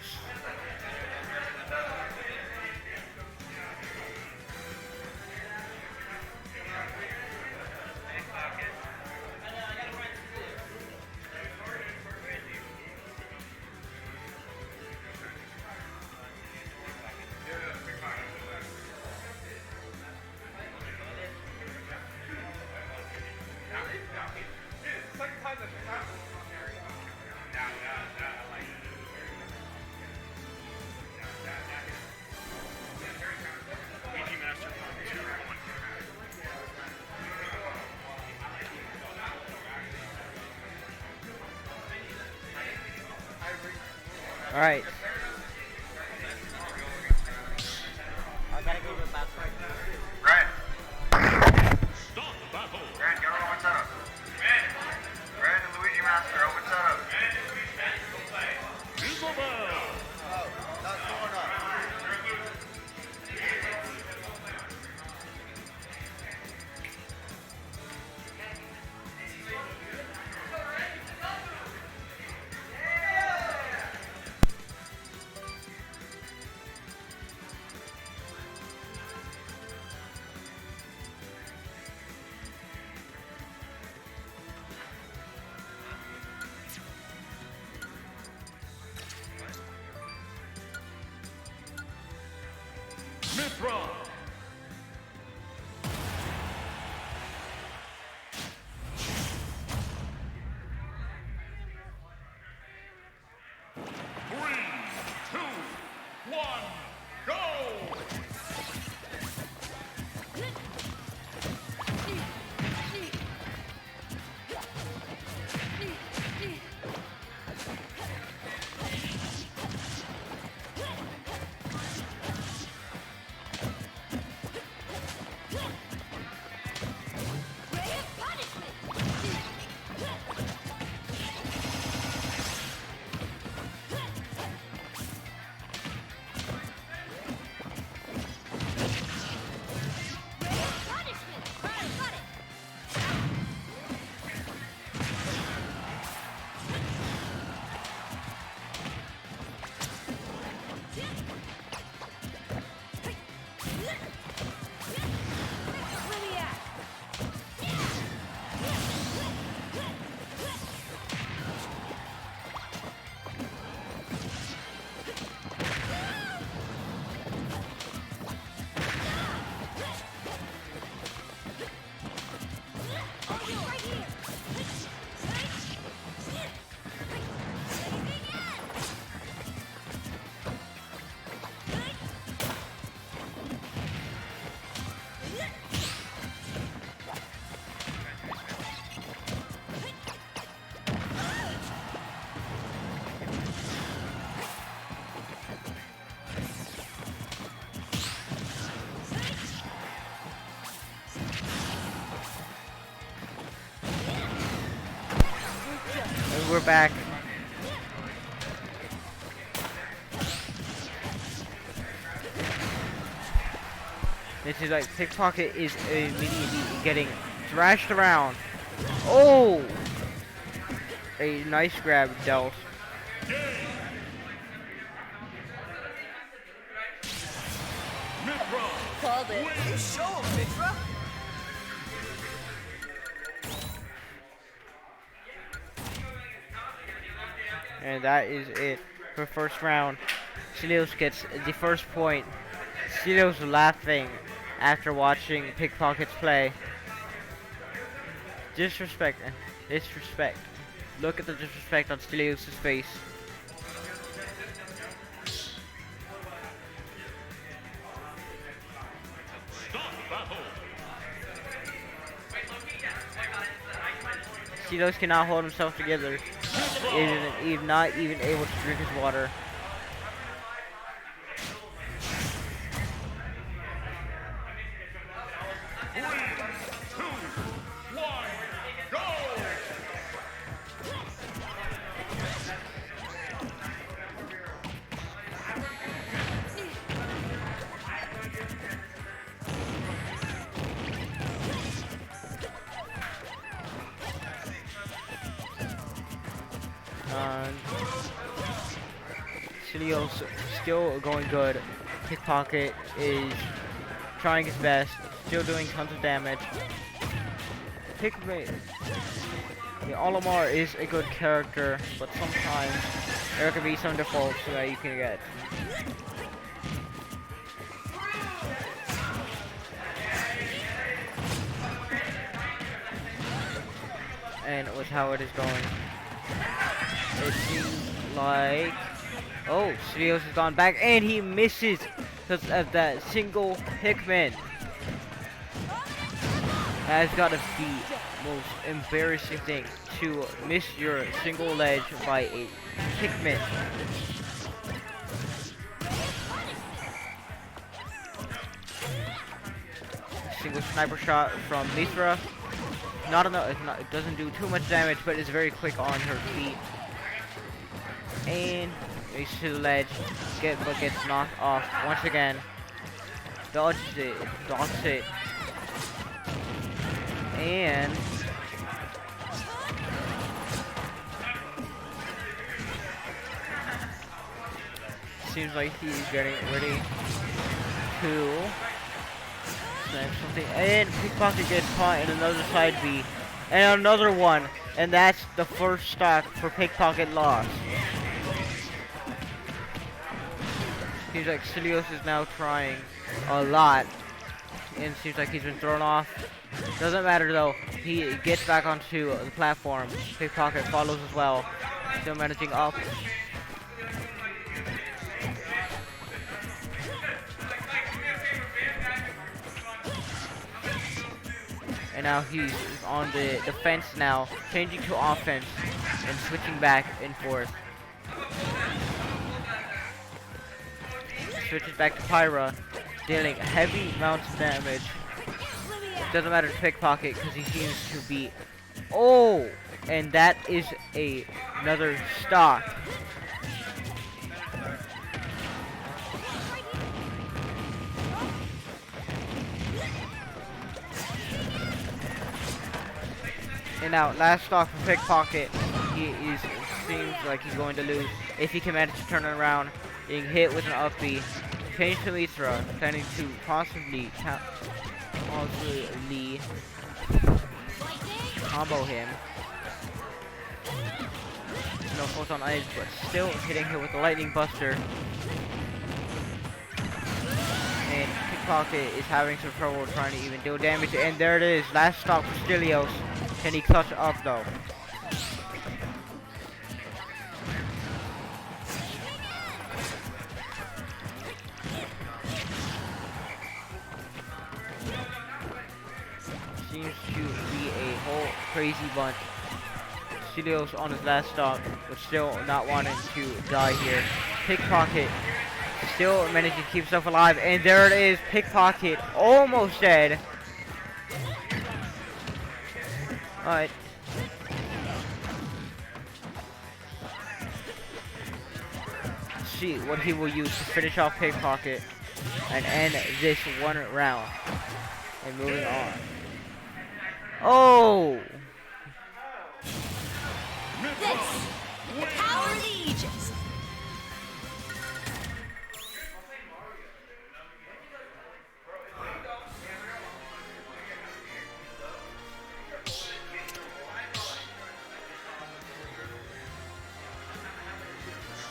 All right. I gotta go to the bathroom. Red. Stop battle. Red, go opens up. Red and Luigi Master opens up. Isabel. Oh, that's going up. Mithra. Three, two, one, go! And we're back. This is like PikPocket is immediately getting thrashed around. Oh! A nice grab dealt. Mithra. Called it. You show him, Mithra. And that is it for first round. Stilios gets the first point. Stilios laughing after watching PikPocket's play. Disrespect. Disrespect. Look at the disrespect on Stilios' face. Stop battle. Stilios cannot hold himself together. He's not even able to drink his water. Three, two, one, go! Stilios still going good. PikPocket is trying his best, still doing tons of damage. Olimar is a good character, but sometimes there can be some defaults that you can get. And with how it is going, it seems like, oh, Stilios has gone back and he misses because of that single Pikmin. That's gotta be the most embarrassing thing, to miss your single ledge by a Pikmin. Single sniper shot from Mithra. Not enough. It doesn't do too much damage, but it's very quick on her feet. And makes to the ledge, but gets knocked off once again. Dodges it, dodges it, and seems like he's getting ready to snap something. And PikPocket gets caught in another side B, and another one, and that's the first stock for PikPocket loss. Seems like Stilios is now trying a lot, and seems like he's been thrown off. Doesn't matter though, he gets back onto the platform. PikPocket follows as well, still managing up. And now he's on the defense now, changing to offense and switching back and forth. Switches back to Pyra, dealing heavy amounts of damage. Doesn't matter to PikPocket because he seems to be. Oh, and that is another stock. And now, last stock for PikPocket. Seems like he's going to lose if he can manage to turn it around. Being hit with an up B. Change to Mithra, planning to possibly combo him. No photon ice, but still hitting him with the lightning buster. And PikPocket is having some trouble trying to even deal damage. And there it is, last stop for Stilios. Can he clutch up though? Seems to be a whole crazy bunch. Stilios on his last stop, but still not wanting to die here. PikPocket still managing to keep himself alive, and there it is, PikPocket almost dead. Alright. See what he will use to finish off PikPocket and end this one round. And moving on. Oh! This, the power of the Aegis.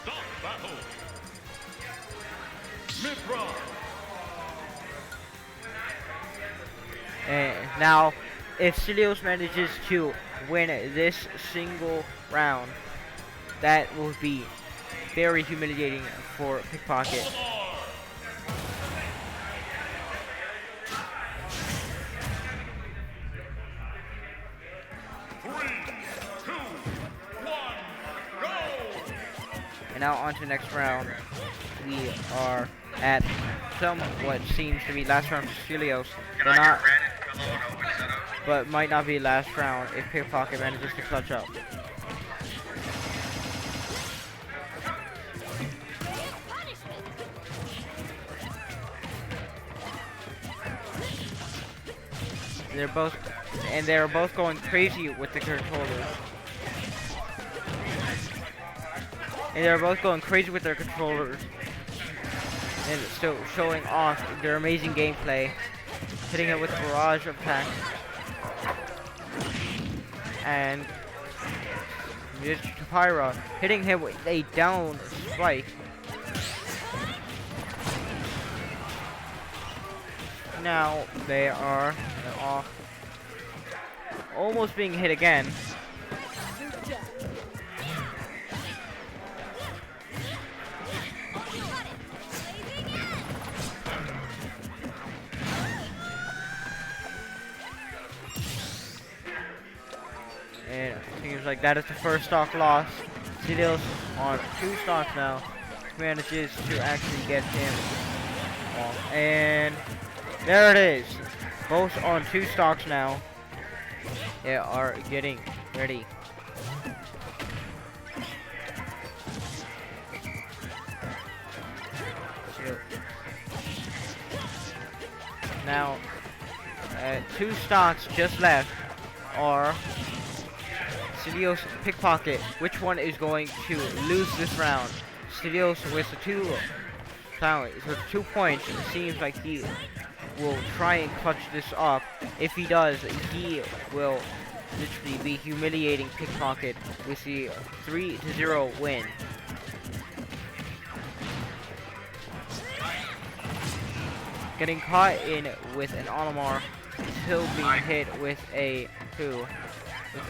Stop battle. And now, if Stilios manages to win this single round, that will be very humiliating for PikPocket. And now on to the next round. We are at what seems to be last round for Stilios, but not, but might not be last round if PikPocket manages to clutch up. They're both going crazy with the controllers. And they're both going crazy with their controllers. And still showing off their amazing gameplay. Hitting it with a barrage of attacks. And Pyra hitting him with a down strike. Now they are off. Almost being hit again. And it seems like that is the first stock loss. Stilios on 2 stocks now. Manages to actually get him off. And there it is. Both on 2 stocks now. They are getting ready. Now, 2 stocks just left are Stilios, PikPocket. Which one is going to lose this round? Stilios with the 2 points. It seems like he will try and clutch this up. If he does, he will literally be humiliating PikPocket with the 3-0 win. Getting caught in with an Olimar, still being hit with a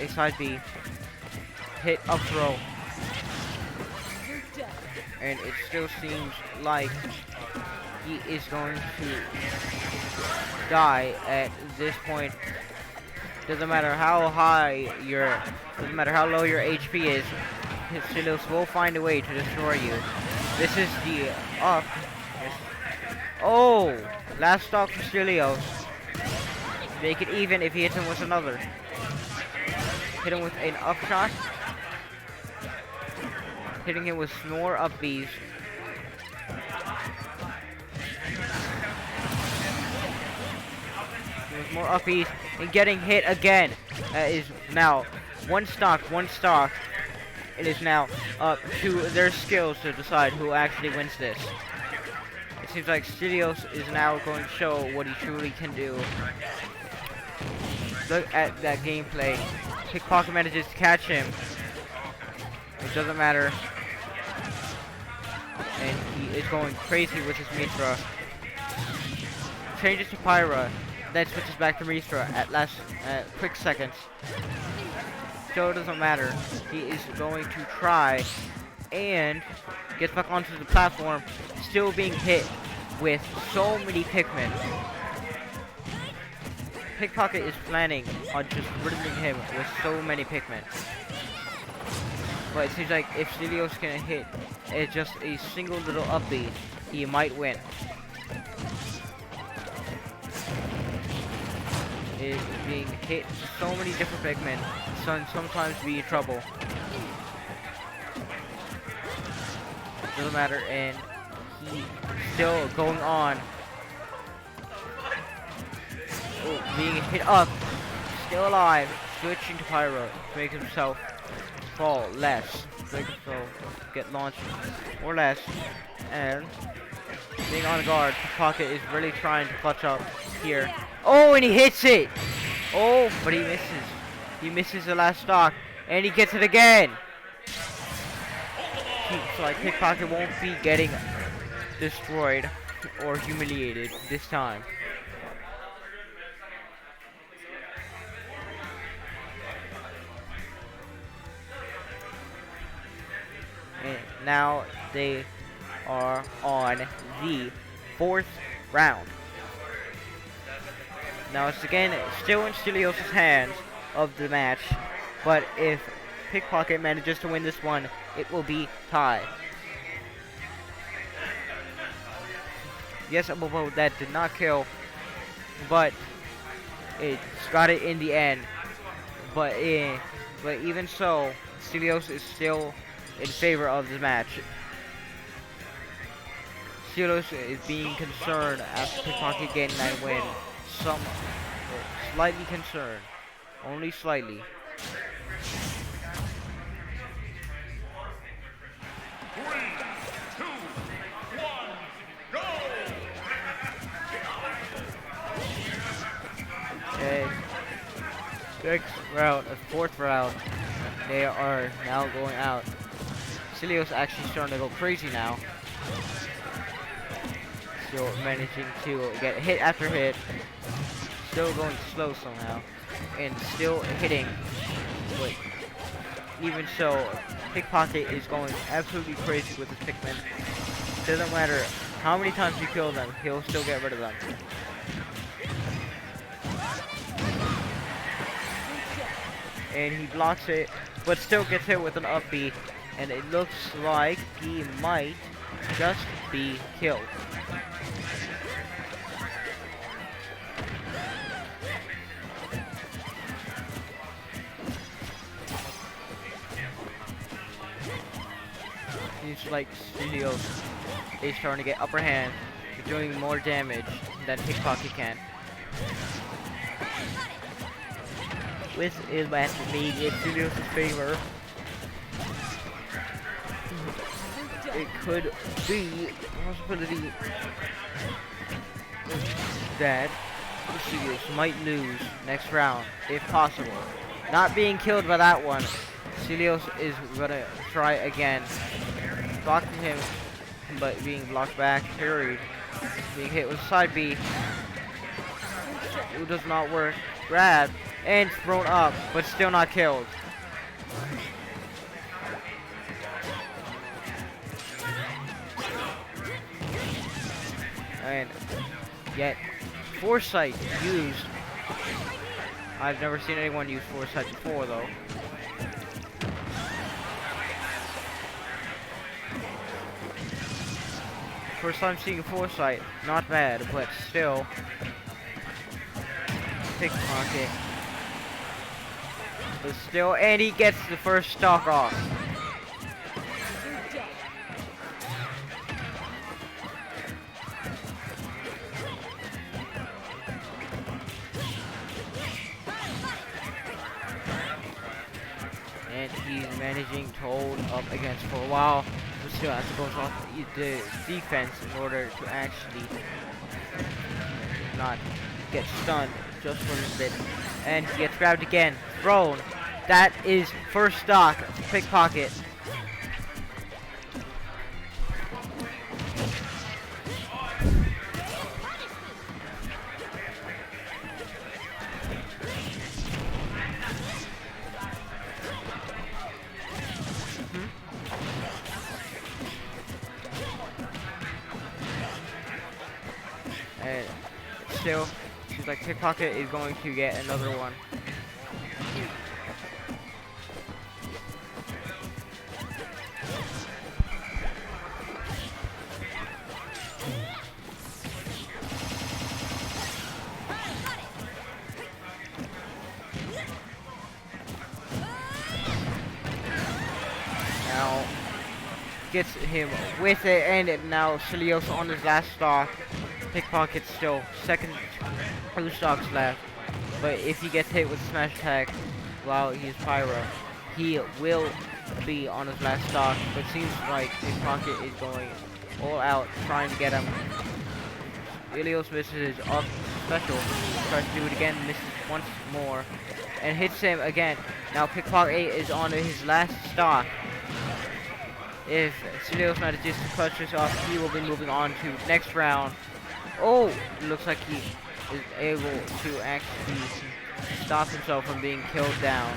side B, hit up throw, and it still seems like he is going to die at this point. Doesn't matter how low your HP is, Stilios will find a way to destroy you. This is the up. Oh, last stock for Stilios. Make it even if he hits him with another. Hit him with an up shot. Hitting him with more up Bs. With more up Bs and getting hit again. That is now one stock. It is now up to their skills to decide who actually wins this. It seems like Stilios is now going to show what he truly can do. Look at that gameplay. PikPocket manages to catch him. It doesn't matter. And he is going crazy with his Mitra. Changes to Pyra. Then switches back to Mitra at quick seconds. Still doesn't matter. He is going to try and gets back onto the platform, still being hit with so many Pikmin. PikPocket is planning on just riddling him with so many Pikmin. But it seems like if Stilios can hit just a single little up B, he might win. Is being hit so many different Pikmin, sometimes be in trouble. Doesn't matter, and he still going on. Oh, being hit up, still alive, switching to Pyro to make himself fall less, make himself get launched or less, and being on guard. PikPocket is really trying to clutch up here. Oh, and he hits it! Oh, but he misses. He misses the last stock, and he gets it again! So like PikPocket won't be getting destroyed or humiliated this time. And now they are on the 4th round. Now it's again still in Stilios' hands of the match, but if PikPocket manages to win this one, it will be tie. Yes, a Bobo that did not kill, but it's got it in the end. But even so, Stilios is still in favor of the match. Stilios is being concerned after PikPocket getting that win. Slightly concerned. Only slightly. 3, 2, 1, go! And next round, 4th round, they are now going out. Stilios actually starting to go crazy now. Still managing to get hit after hit. Still going slow somehow. And still hitting. But even so, PikPocket is going absolutely crazy with his Pikmin. Doesn't matter how many times you kill them, he'll still get rid of them. And he blocks it, but still gets hit with an up B. And it looks like he might just be killed. Seems like Stilios is starting to get upper hand, doing more damage than PikPocket can. This is match made in Stilios' favor. It could be a possibility that Stilios might lose next round, if possible. Not being killed by that one, Stilios is gonna try again. Blocking him, but being blocked back, parried. Being hit with side B. It does not work. Grab and thrown up, but still not killed. And yet, foresight used. I've never seen anyone use foresight before, though. First time seeing foresight, not bad, but still. PikPocket. But still, and he gets the first stock off. And he's managing to hold up against for a while. But still has to go off the defense in order to actually not get stunned just for a little bit. And he gets grabbed again, thrown. That is first stock, PikPocket. And still, seems like PikPocket is going to get another one. Now gets him with it, and now Stilios on his last stock. PikPocket still second, 2 stocks left. But if he gets hit with smash attack while he's pyro, he will be on his last stock. But seems like PikPocket is going all out trying to get him. Stilios misses his up special, tries to do it again, misses once more, and hits him again. Now PikPocket is on his last stock. If Stilios manages to clutch this off, he will be moving on to next round. Oh, it looks like he is able to actually stop himself from being killed down.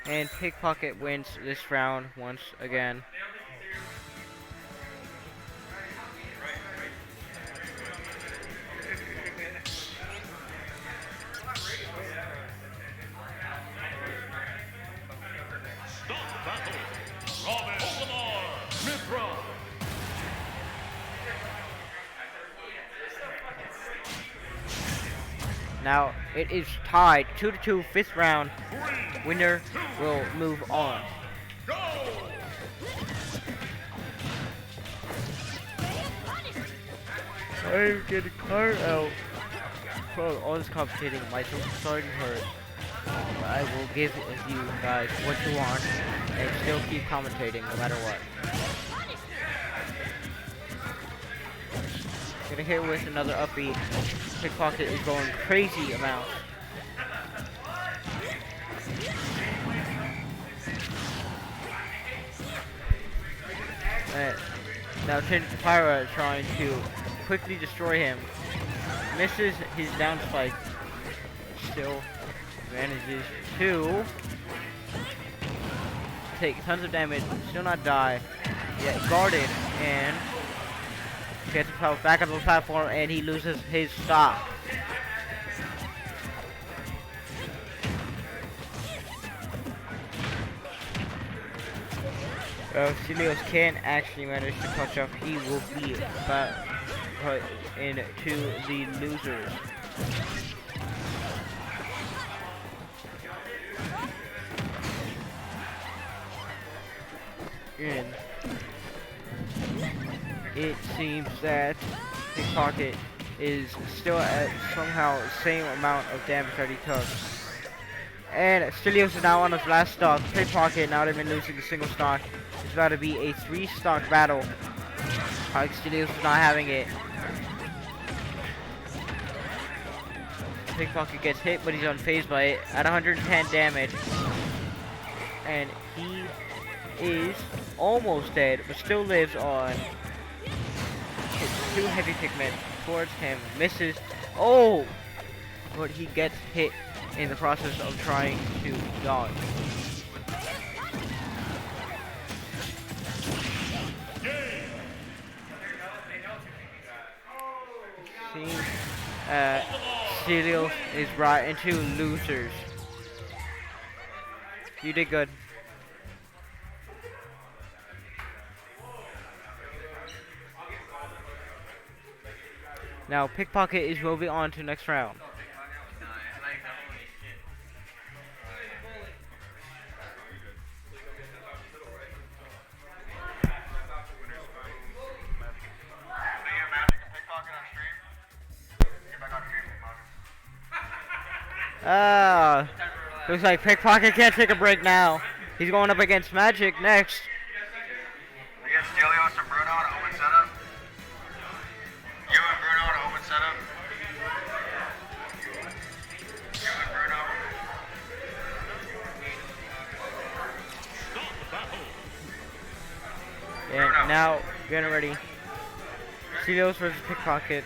And PikPocket wins this round once again. Stop battle. Robin Olimar Mithra. Now it is tied 2-2, 5th round. 3, Winner will move on. go. I'm getting hurt out. Bro, all this commentating, my throat's starting to hurt. But I will give you guys what you want and still keep commentating no matter what. Gonna hit with another upbeat. PikPocket is going crazy amounts. Now Pyra trying to quickly destroy him. Misses his down spike. Still manages to take tons of damage, still not die. Yet guarded and gets himself back on the platform and he loses his stock. Stilios can actually manage to catch up. He will be back into the losers. And it seems that PikPocket is still at somehow the same amount of damage that he took. And Stilios is now on his last stock. PikPocket now they've been losing a single stock. It's about to be a 3-stock battle. Stilios is not having it. PikPocket gets hit, but he's unfazed by it at 110 damage. And he is almost dead, but still lives on. Hits 2 heavy pigment towards him, misses. Oh! But he gets hit in the process of trying to dodge. Seems Stilios is brought into losers. You did good. Now PikPocket is moving on to next round. Looks like PikPocket can't take a break now. He's going up against Magic next. We got Stilios and Bruno on open setup. You and Bruno on open setup. You and Bruno. Stop battle. And now, getting ready. Stilios versus PikPocket.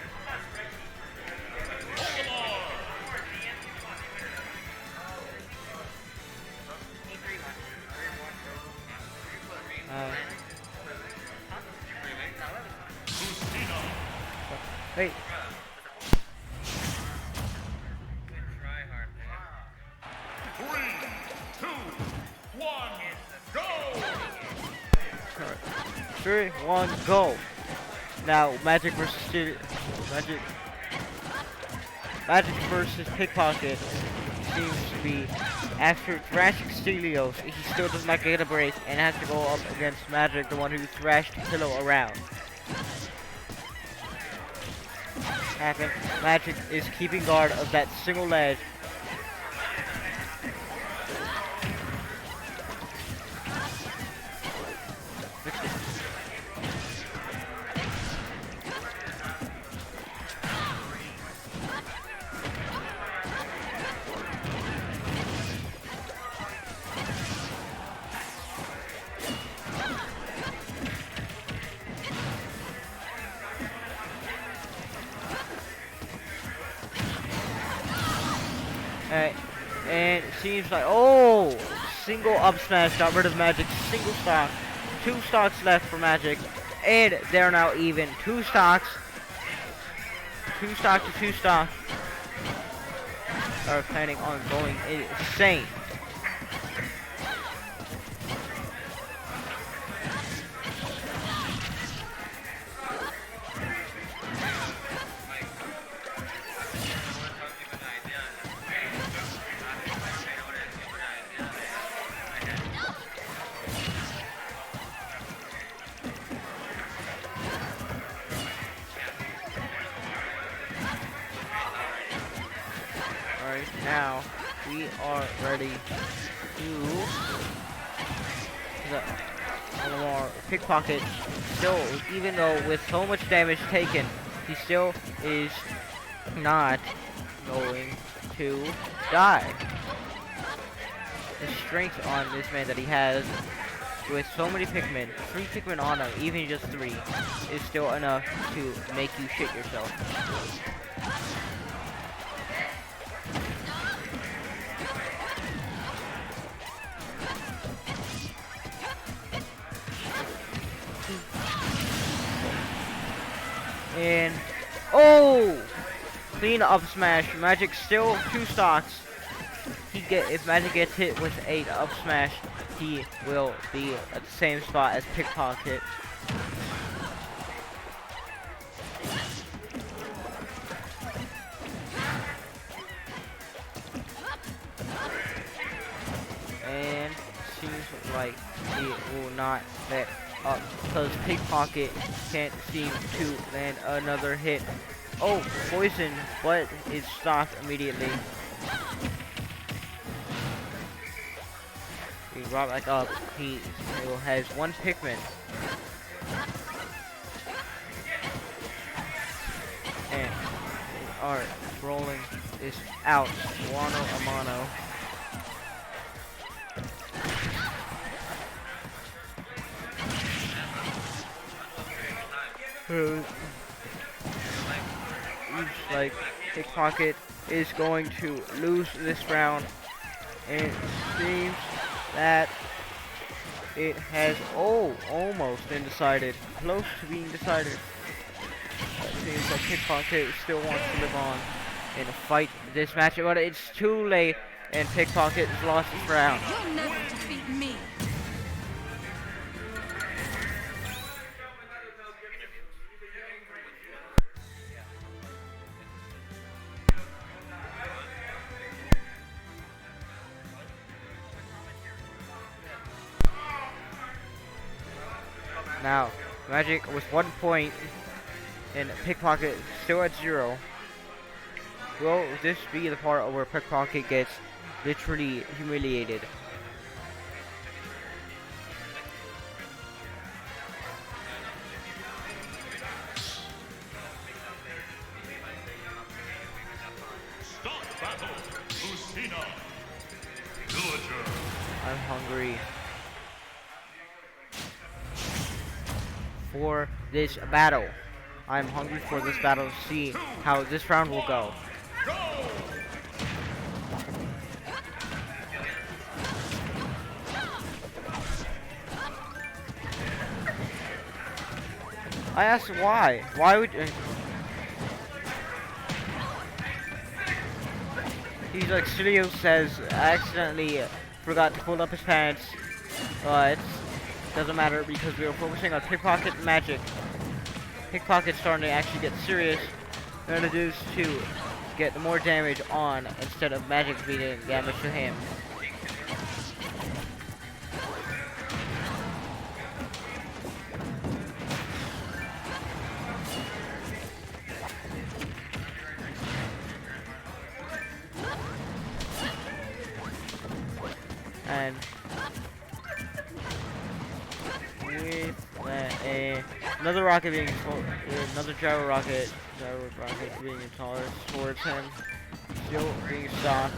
Wait. 3, 2, 1, go. 3, 1, go. Now Magic versus Magic versus PikPocket seems to be, after thrashing Stilios, he still does not get a break and has to go up against Magic, the one who thrashed Pillow around. Magic is keeping guard of that single ledge. And it seems like, oh, single up smash got rid of Magic's single stock. 2 stocks left for Magic, and they're now even. 2 stocks. 2 stock to 2 stock. Are planning on going insane. Now we are ready to our PikPocket. Still, even though with so much damage taken, he still is not going to die. The strength on this man that he has with so many Pikmin, 3 Pikmin on him, even just 3, is still enough to make you shit yourself. And oh, clean up smash. Magic still 2 stocks. If Magic gets hit with 8 up smash, he will be at the same spot as PikPocket. And seems like he will not let up because PikPocket can't seem to land another hit. Oh, poison, but it's stopped immediately. He brought back up. He still has 1 Pikmin. And we are rolling this out. Wano Amano. Looks like PikPocket is going to lose this round, and it seems that it has almost been decided, close to being decided. It seems like PikPocket still wants to live on and fight this match, but it's too late, and PikPocket has lost this round. You'll never defeat me. Now, Magic with 1 point, and PikPocket still at 0. Will this be the part where PikPocket gets literally humiliated? Stop battle. Lucina. Villager. I'm hungry for this battle. I'm hungry for this battle to see how this round will go. Go. I asked why. Why would he's like Stilios says I accidentally forgot to pull up his pants, but doesn't matter because we were focusing on PikPocket and Magic. PikPocket's starting to actually get serious. We're gonna do is to get more damage on instead of Magic being damage to him. And with that, another rocket being another gyro rocket being tossed towards him, still being stopped.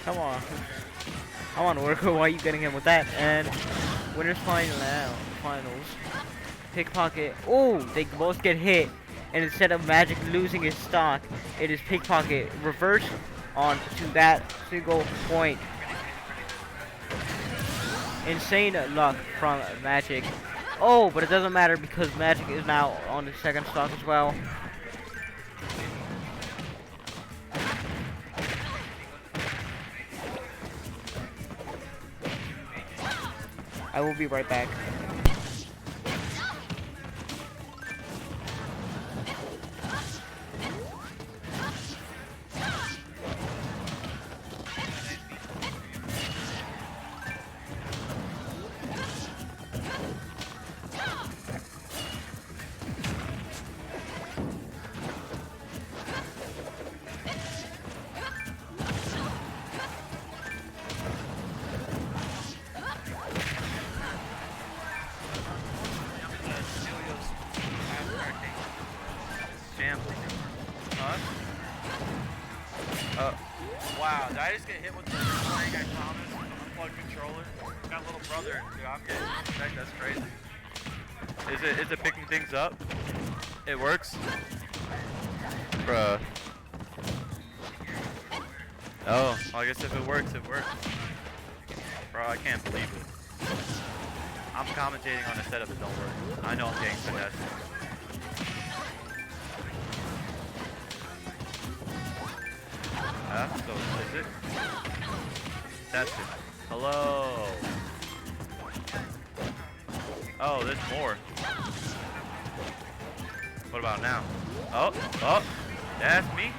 Come on, Orko, why are you getting him with that? And Winners finals. PikPocket. Oh, they both get hit. And instead of Magic losing his stock, it is PikPocket reverse on to that single point. Insane luck from Magic. Oh, but it doesn't matter because Magic is now on the second stock as well. I will be right back. Wow, did I just get hit with the flying I promise? Unplugged controller. Got a little brother. Dude, I'm getting sick. That's crazy. Is it picking things up? It works? Bruh. Oh, well, I guess if it works, it works. Bro, I can't believe it. I'm commentating on a setup that don't work. I know I'm getting finessed. So is it? That's it. Hello. Oh, there's more. What about now? Oh, that's me.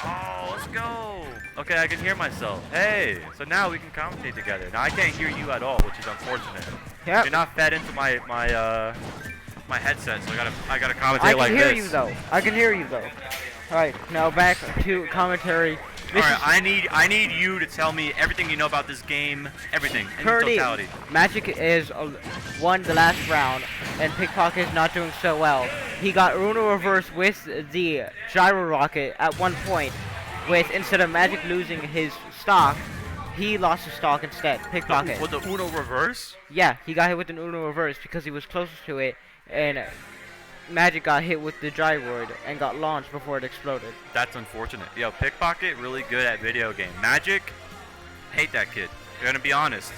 Oh, let's go. Okay, I can hear myself. Hey, so now we can commentate together. Now I can't hear you at all, which is unfortunate. Yep. You're not fed into my headset, so I gotta commentate like this. I can hear you though. I can hear you though. Alright, now back to commentary. Alright, I need you to tell me everything you know about this game, everything, in totality. Magic is won the last round, and PikPocket is not doing so well. He got Uno reverse with the gyro rocket at one point, with instead of Magic losing his stock, he lost his stock instead. PikPocket. With the Uno reverse? Yeah, he got hit with an Uno reverse because he was closest to it, and Magic got hit with the gyroid and got launched before it exploded. That's unfortunate. Yo, PikPocket really good at video game. Magic, hate that kid. You're gonna be honest.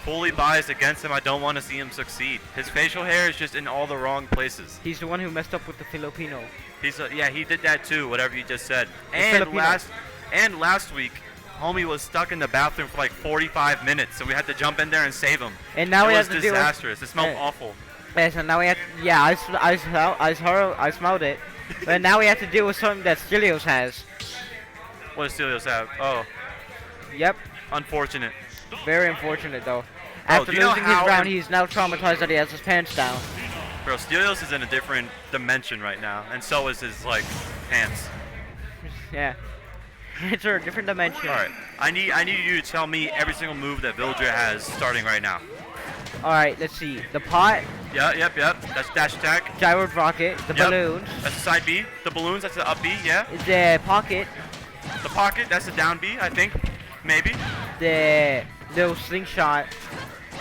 Fully biased against him. I don't want to see him succeed. His facial hair is just in all the wrong places. He's the one who messed up with the Filipino. Yeah, he did that too. Whatever you just said. And last week, homie was stuck in the bathroom for like 45 minutes, so we had to jump in there and save him. And now it was disastrous. It smelled awful. Yeah, so now we have I smelled it. But now we have to deal with something that Stilios has. What does Stilios have? Oh. Yep. Unfortunate. Very unfortunate though. After losing his round, he's now traumatized that he has his pants down. Bro, Stilios is in a different dimension right now, and so is his like pants. Yeah. It's a different dimension. Alright. I need you to tell me every single move that Villager has starting right now. Alright, let's see. The pot. Yep. That's dash attack. Gyro rocket. The balloons. That's the side B. The balloons, that's the up B, yeah. The pocket. The pocket, that's the down B, I think. Maybe. The little slingshot.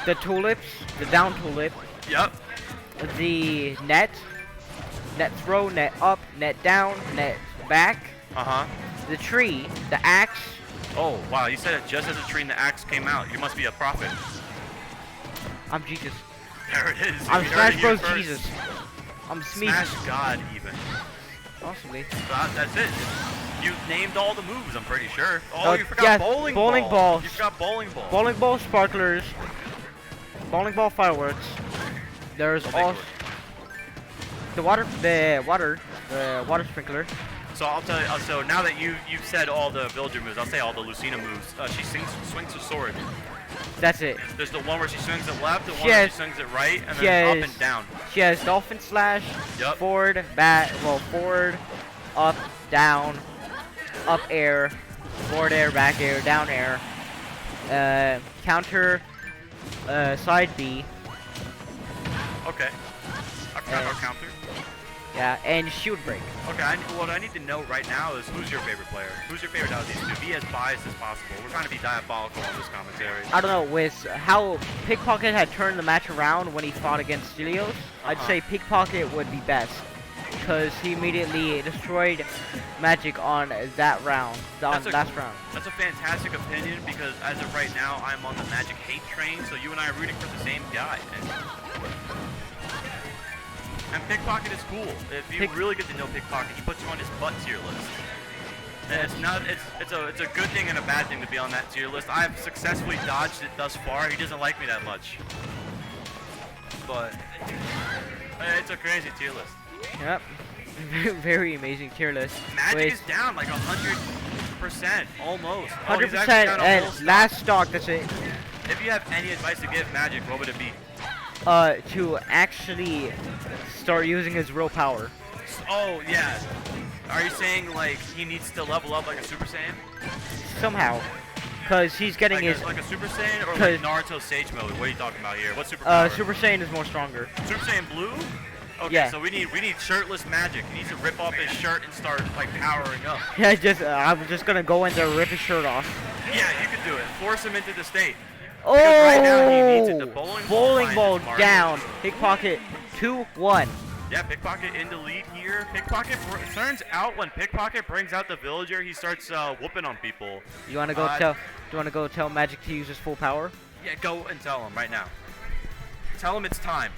The tulips. The down tulip. Yep. The net. Net throw, net up, net down, net back. Uh-huh. The tree. The axe. Oh, wow, you said it just as the tree and the axe came out. You must be a prophet. I'm Jesus. There it is. I'm Smash Bros. Jesus. I'm Smash God, even. Possibly. That's it. You named all the moves, I'm pretty sure. Oh, you forgot yeah, bowling ball. You forgot bowling ball. Bowling ball sparklers. Bowling ball fireworks. There's also the water sprinkler. So I'll tell you. So now that you've said all the villager moves, I'll say all the Lucina moves. She swings her sword. That's it. There's the one where she swings it left, the one where she swings it right, and then up and down. She has dolphin slash, forward, forward, up, down, up air, forward air, back air, down air, counter, side B. Okay. I forgot about counter. Yeah, and shield break. Okay, what I need to know right now is who's your favorite player? Who's your favorite out of these two? Be as biased as possible. We're trying to be diabolical on this commentary. I don't know, with how PikPocket had turned the match around when he fought against Stilios, I'd say PikPocket would be best. Because he immediately destroyed Magic on that round, last round. That's a fantastic opinion because as of right now, I'm on the Magic hate train, so you and I are rooting for the same guy. And PikPocket is cool. If you really get to know PikPocket, he puts you on his butt tier list. And it's a good thing and a bad thing to be on that tier list. I've successfully dodged it thus far. He doesn't like me that much. But it's a crazy tier list. Yep. Very amazing tier list. Magic is down like 100%, almost. 100% and last stock, that's it. If you have any advice to give Magic, what would it be? To actually start using his real power. Oh, yeah. Are you saying, like, he needs to level up like a Super Saiyan? Somehow. Because he's getting like his... like a Super Saiyan or like Naruto Sage Mode? What are you talking about here? What super Super Saiyan is more stronger. Super Saiyan Blue? Okay, yeah. So we need shirtless Magic. He needs to rip off his shirt and start, like, powering up. Yeah, I'm just gonna go in there and rip his shirt off. Yeah, you can do it. Force him into the state. Oh! Right now he needs it. The bowling ball down. PikPocket 2-1. Yeah, PikPocket in the lead here. PikPocket turns out when PikPocket brings out the villager, he starts whooping on people. You wanna go tell? Do you wanna go tell Magic to use his full power? Yeah, go and tell him right now. Tell him it's time.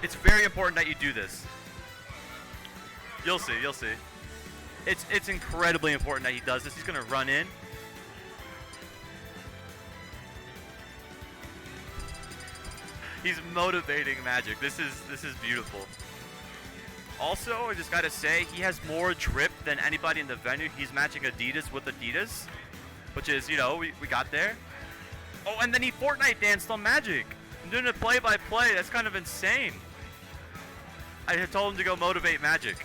It's very important that you do this. You'll see. You'll see. It's incredibly important that he does this. He's gonna run in. He's motivating Magic. This is beautiful. Also, I just gotta say, he has more drip than anybody in the venue. He's matching Adidas with Adidas, which is, you know, we got there. Oh, and then he Fortnite danced on Magic. I'm doing a play-by-play. That's kind of insane. I had told him to go motivate Magic.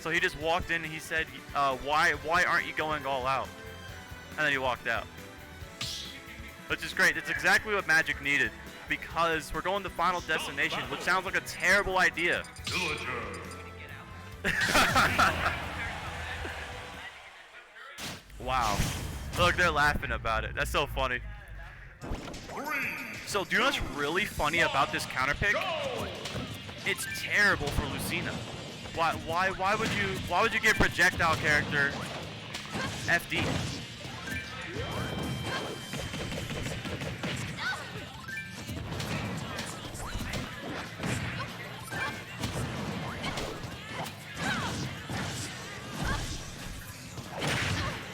So he just walked in and he said, why aren't you going all out? And then he walked out. Which is great. It's exactly what Magic needed. Because we're going to Final Destination, which sounds like a terrible idea. Wow. Look, they're laughing about it. That's so funny. So, do you know what's really funny about this counter pick? It's terrible for Lucina. Why would you give projectile character FD?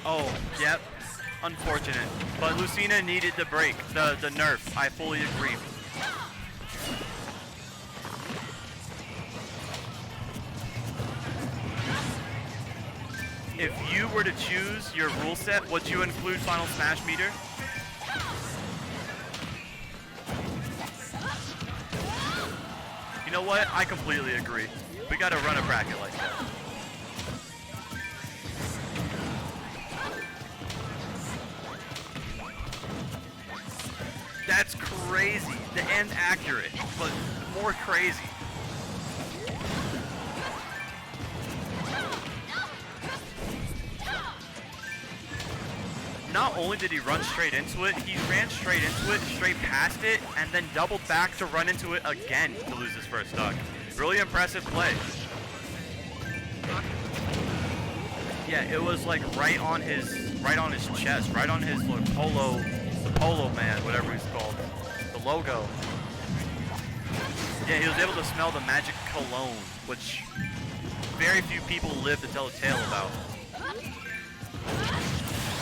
Oh, yep. Unfortunate. But Lucina needed the break, the nerf. I fully agree. If you were to choose your rule set, would you include Final Smash Meter? You know what? I completely agree. We gotta run a bracket like that. That's crazy. And accurate, but more crazy. Not only did he run straight into it, he ran straight into it, straight past it, and then doubled back to run into it again to lose his first stock. Really impressive play. Yeah, it was like right on his chest, right on his like, polo man, whatever he's called, the logo. Yeah, he was able to smell the magic cologne, which very few people live to tell a tale about.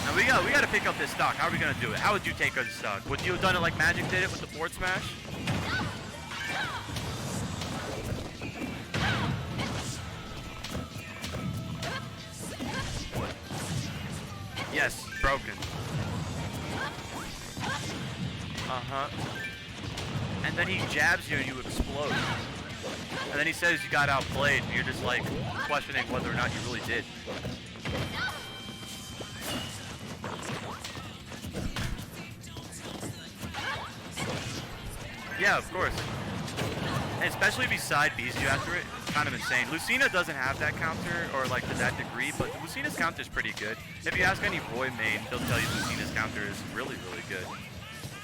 Now we got to pick up this stock. How are we gonna do it? How would you take this stock? Would you have done it like Magic did it with the forward smash? Yes, broken. And then he jabs you and you explode. And then he says you got outplayed and you're just like questioning whether or not you really did. Yeah, of course. especially if he side Bs you after it, it's kind of insane. Lucina doesn't have that counter, or like to that degree, but Lucina's counter is pretty good. If you ask any boy main, they'll tell you Lucina's counter is really, really good.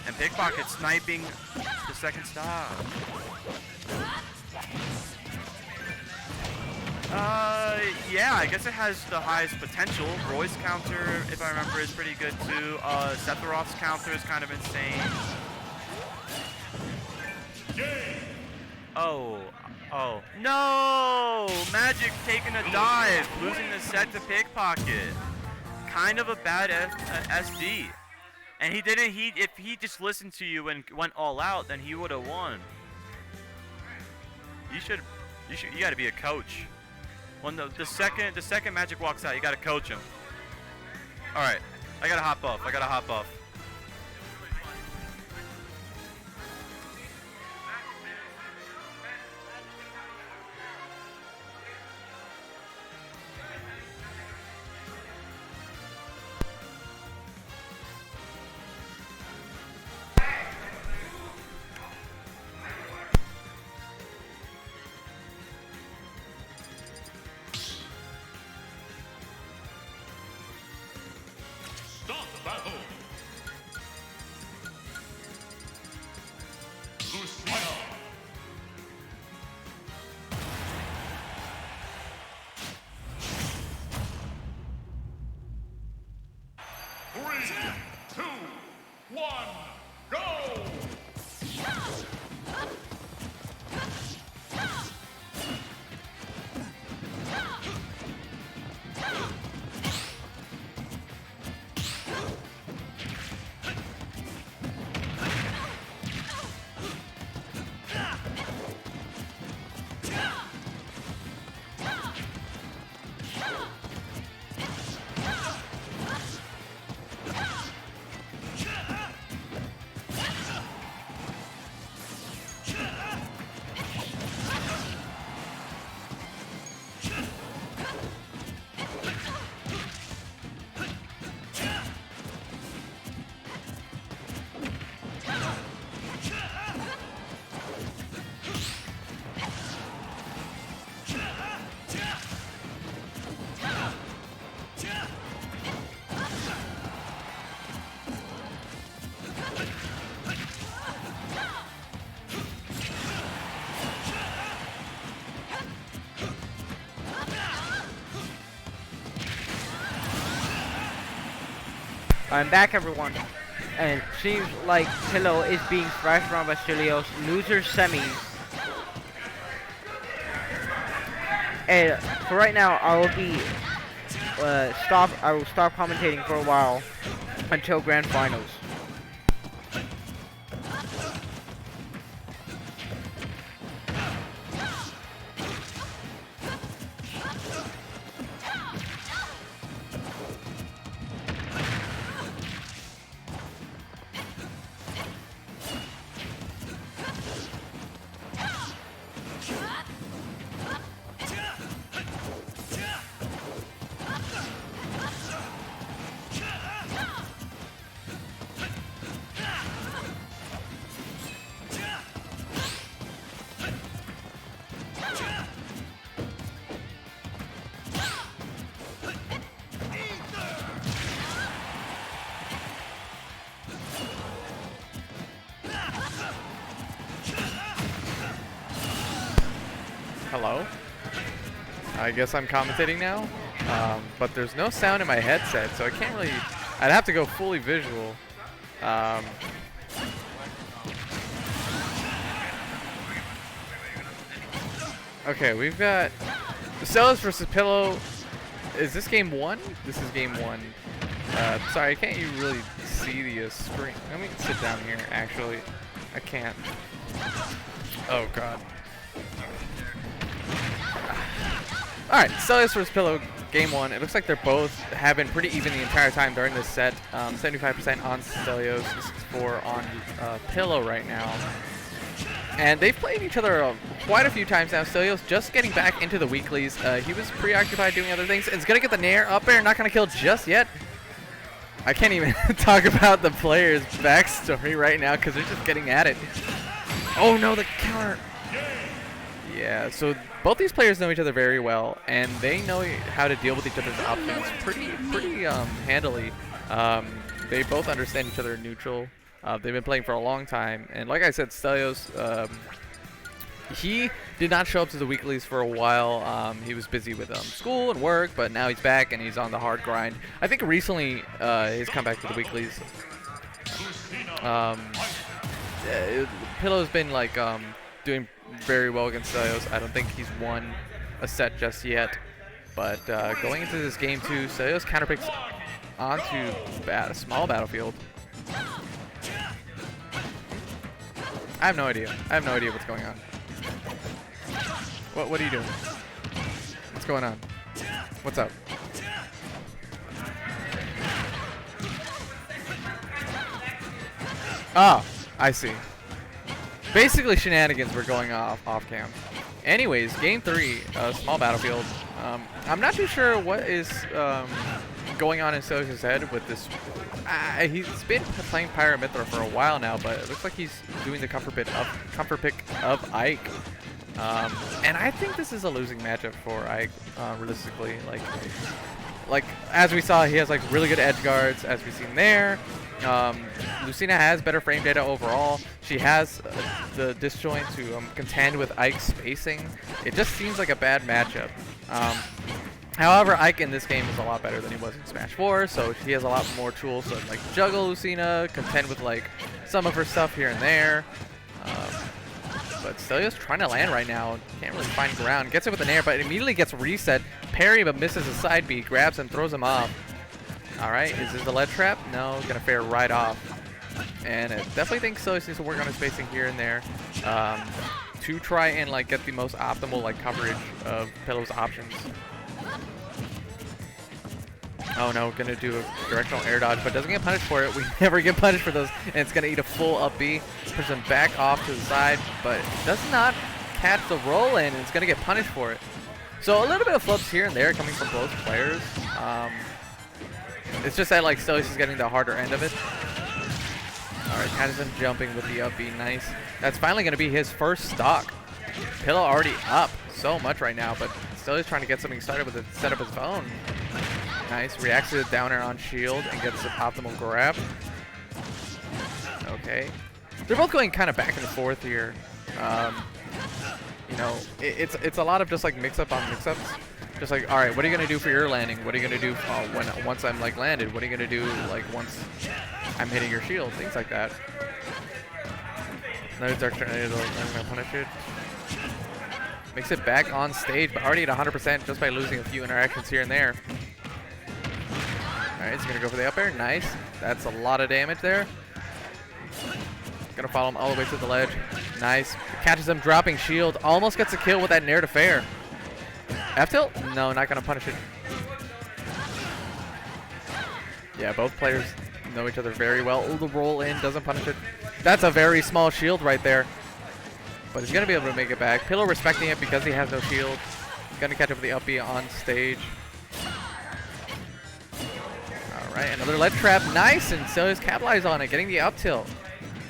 And PikPocket sniping the second stock. Yeah, I guess it has the highest potential. Roy's counter, if I remember, is pretty good too. Sephiroth's counter is kind of insane. Oh, no! Magic taking a dive, losing the set to PikPocket. Kind of a bad SD. And he didn't. If he just listened to you and went all out, then he would have won. You got to be a coach. When the second Magic walks out, you got to coach him. All right, I gotta hop off. Start battle. Lucina. Three, two, one, go! I'm back, everyone, and seems like Pillow is being thrashed around by Stilios. Loser semis. And for right now, I will be I will stop commentating for a while until grand finals. Hello? I guess I'm commentating now, but there's no sound in my headset, so I can't really... I'd have to go fully visual. Okay, we've got Stilios versus Pillow. Is this game 1? This is game 1. Sorry, can't you really see the screen? Let me sit down here, actually. I can't. Oh, God. Alright, Stilios vs. Pillow, game 1. It looks like they're both have been pretty even the entire time during this set. 75% on Stilios, 64 on Pillow right now. And they've played each other quite a few times now. Stilios just getting back into the weeklies. He was preoccupied doing other things. And he's going to get the nair up air, not going to kill just yet. I can't even talk about the player's backstory right now because they're just getting at it. Oh no, the counter. Yeah, so both these players know each other very well, and they know how to deal with each other's options pretty handily. They both understand each other neutral. They've been playing for a long time, and like I said, Stilios, he did not show up to the weeklies for a while. He was busy with school and work, but now he's back and he's on the hard grind. I think recently he's come back to the weeklies. Pillow's been like doing very well against Stilios. I don't think he's won a set just yet, but going into this game too, Stilios counterpicks onto a small battlefield. I have no idea. I have no idea what's going on. What are you doing? What's going on? What's up? Oh, I see. Basically, shenanigans were going off cam. Anyways, game 3, small battlefield. I'm not too sure what is going on in Stilios' head with this. He's been playing Pyra Mythra for a while now, but it looks like he's doing the comfort pick of Ike. And I think this is a losing matchup for Ike, realistically. Like as we saw, he has like really good edge guards, as we've seen there. Lucina has better frame data overall. She has the disjoint to contend with Ike's spacing. It just seems like a bad matchup. However, Ike in this game is a lot better than he was in Smash 4, so he has a lot more tools to like juggle Lucina, contend with like some of her stuff here and there. But Stilios trying to land right now. Can't really find ground. Gets it with an air, but immediately gets reset. Parry, but misses a side B. Grabs him, throws him off. All right, is this a lead trap? No, gonna fare right off. And I definitely think Stilios needs to work on his spacing here and there to try and like get the most optimal like coverage of Pillow's options. Oh no, gonna do a directional air dodge, but doesn't get punished for it. We never get punished for those, and it's gonna eat a full up B. Pushes him back off to the side, but does not catch the roll in, and it's gonna get punished for it. So a little bit of flips here and there coming from both players. It's just that like Stilios is getting the harder end of it. All right, Patterson jumping with the up B, nice. That's finally gonna be his first stock. Pillow already up so much right now, but Stilios trying to get something started with a set up his own. Nice, reacts to the down air on shield and gets an optimal grab. Okay. They're both going kind of back and forth here. You know, it's a lot of just like mix-up on mix-ups. Just like, all right, what are you going to do for your landing? What are you going to do once I'm like landed? What are you going to do like once I'm hitting your shield? Things like that. Another direction, I'm going to punish it. Makes it back on stage, but already at 100% just by losing a few interactions here and there. Alright, he's gonna go for the up air. Nice. That's a lot of damage there. Gonna follow him all the way to the ledge. Nice. Catches him dropping shield. Almost gets a kill with that nair to fair. F tilt? No, not gonna punish it. Yeah, both players know each other very well. Oh, the roll in doesn't punish it. That's a very small shield right there. But he's gonna be able to make it back. Pillow respecting it because he has no shield. Gonna catch up with the up B on stage. Alright, another lead trap. Nice, and Stilios capitalized on it, getting the up tilt.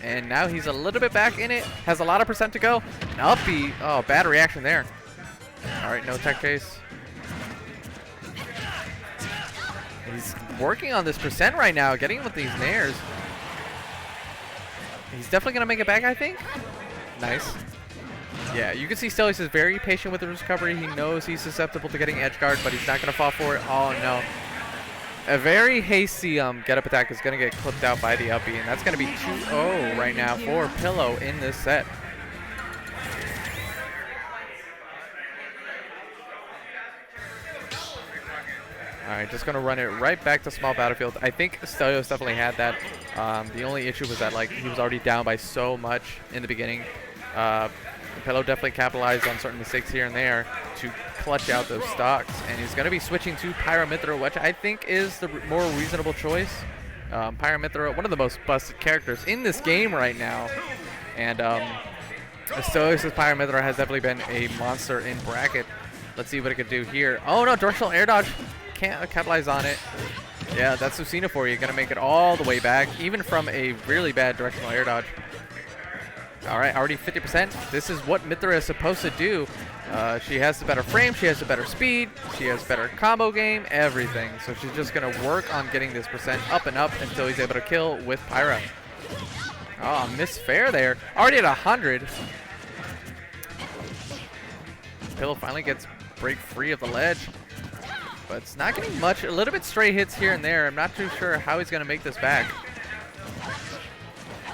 And now he's a little bit back in it. Has a lot of percent to go. An up B. Oh, bad reaction there. Alright, no tech chase. He's working on this percent right now, getting with these nairs. He's definitely going to make it back, I think. Nice. Yeah, you can see Stilios is very patient with the recovery. He knows he's susceptible to getting edge guard, but he's not going to fall for it. Oh, no. A very hasty get-up attack is going to get clipped out by the up B, and that's going to be 2-0 right now for Pillow in this set. Alright, just going to run it right back to small battlefield. I think Stilios definitely had that. The only issue was that like he was already down by so much in the beginning. Pillow definitely capitalized on certain mistakes here and there to clutch out those stocks. And he's going to be switching to Pyra Mythra, which I think is the more reasonable choice. Pyra Mythra, one of the most busted characters in this game right now. And Stilios' Pyra Mythra has definitely been a monster in bracket. Let's see what it could do here. Oh no, directional air dodge. Can't capitalize on it. Yeah, that's Lucina for you. Gonna make it all the way back, even from a really bad directional air dodge. All right, already 50%. This is what Mithra is supposed to do. She has the better frame, she has the better speed, she has better combo game, everything. So she's just gonna work on getting this percent up and up until he's able to kill with Pyra. Oh, missed fair there. Already at 100. Pillow finally gets break free of the ledge. But it's not getting much. A little bit stray hits here and there. I'm not too sure how he's going to make this back.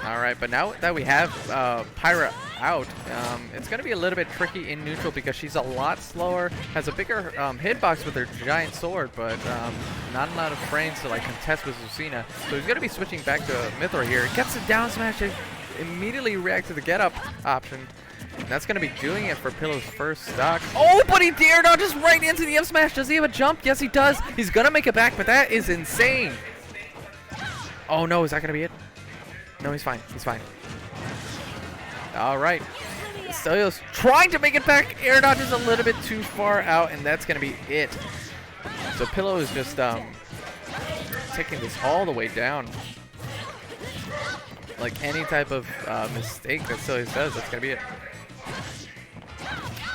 All right, but now that we have Pyra out, it's going to be a little bit tricky in neutral because she's a lot slower, has a bigger hitbox with her giant sword, but not a lot of frames to like contest with Lucina. So he's going to be switching back to Mithra here. Gets a down smash to immediately react to the get up option. And that's going to be doing it for Pillow's first stock. Oh, but he dared not just right into the F smash. Does he have a jump? Yes, he does. He's going to make it back, but that is insane. Oh, no. Is that going to be it? No, he's fine. He's fine. All right. Stilios trying to make it back. Air dodge is a little bit too far out, and that's going to be it. So Pillow is just taking this all the way down. Like any type of mistake that Stilios does, that's going to be it.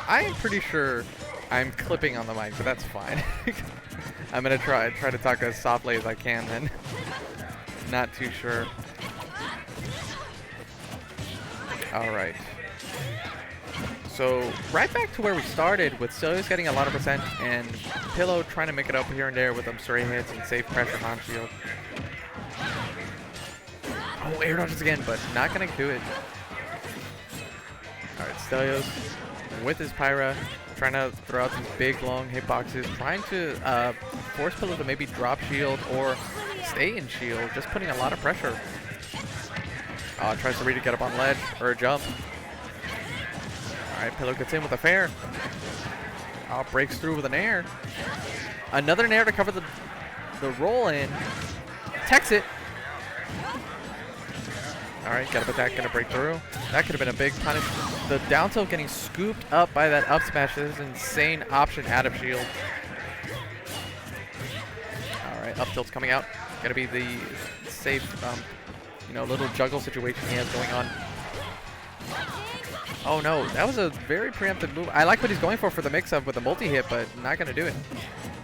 I am pretty sure I'm clipping on the mic, but that's fine. I'm going to try to talk as softly as I can then. Not too sure. All right. So right back to where we started with Stilios getting a lot of percent and Pillow trying to make it up here and there with them stray hits and safe pressure on shield. Oh, air dodges again, but not going to do it. All right, Stilios with his Pyra, trying to throw out these big, long hitboxes, trying to force Pillow to maybe drop shield or stay in shield, just putting a lot of pressure. Tries to read to get up on ledge or a jump. All right, Pillow gets in with a fair. Breaks through with an air. Another nair to cover the roll in. Techs it. All right, got up attack, gonna break through. That could have been a big punish. The down tilt getting scooped up by that up smash. This is an insane option out of shield. All right, up tilt's coming out. Gonna be the safe, little juggle situation he has going on. Oh no, that was a very preemptive move. I like what he's going for the mix-up with the multi-hit, but not gonna do it.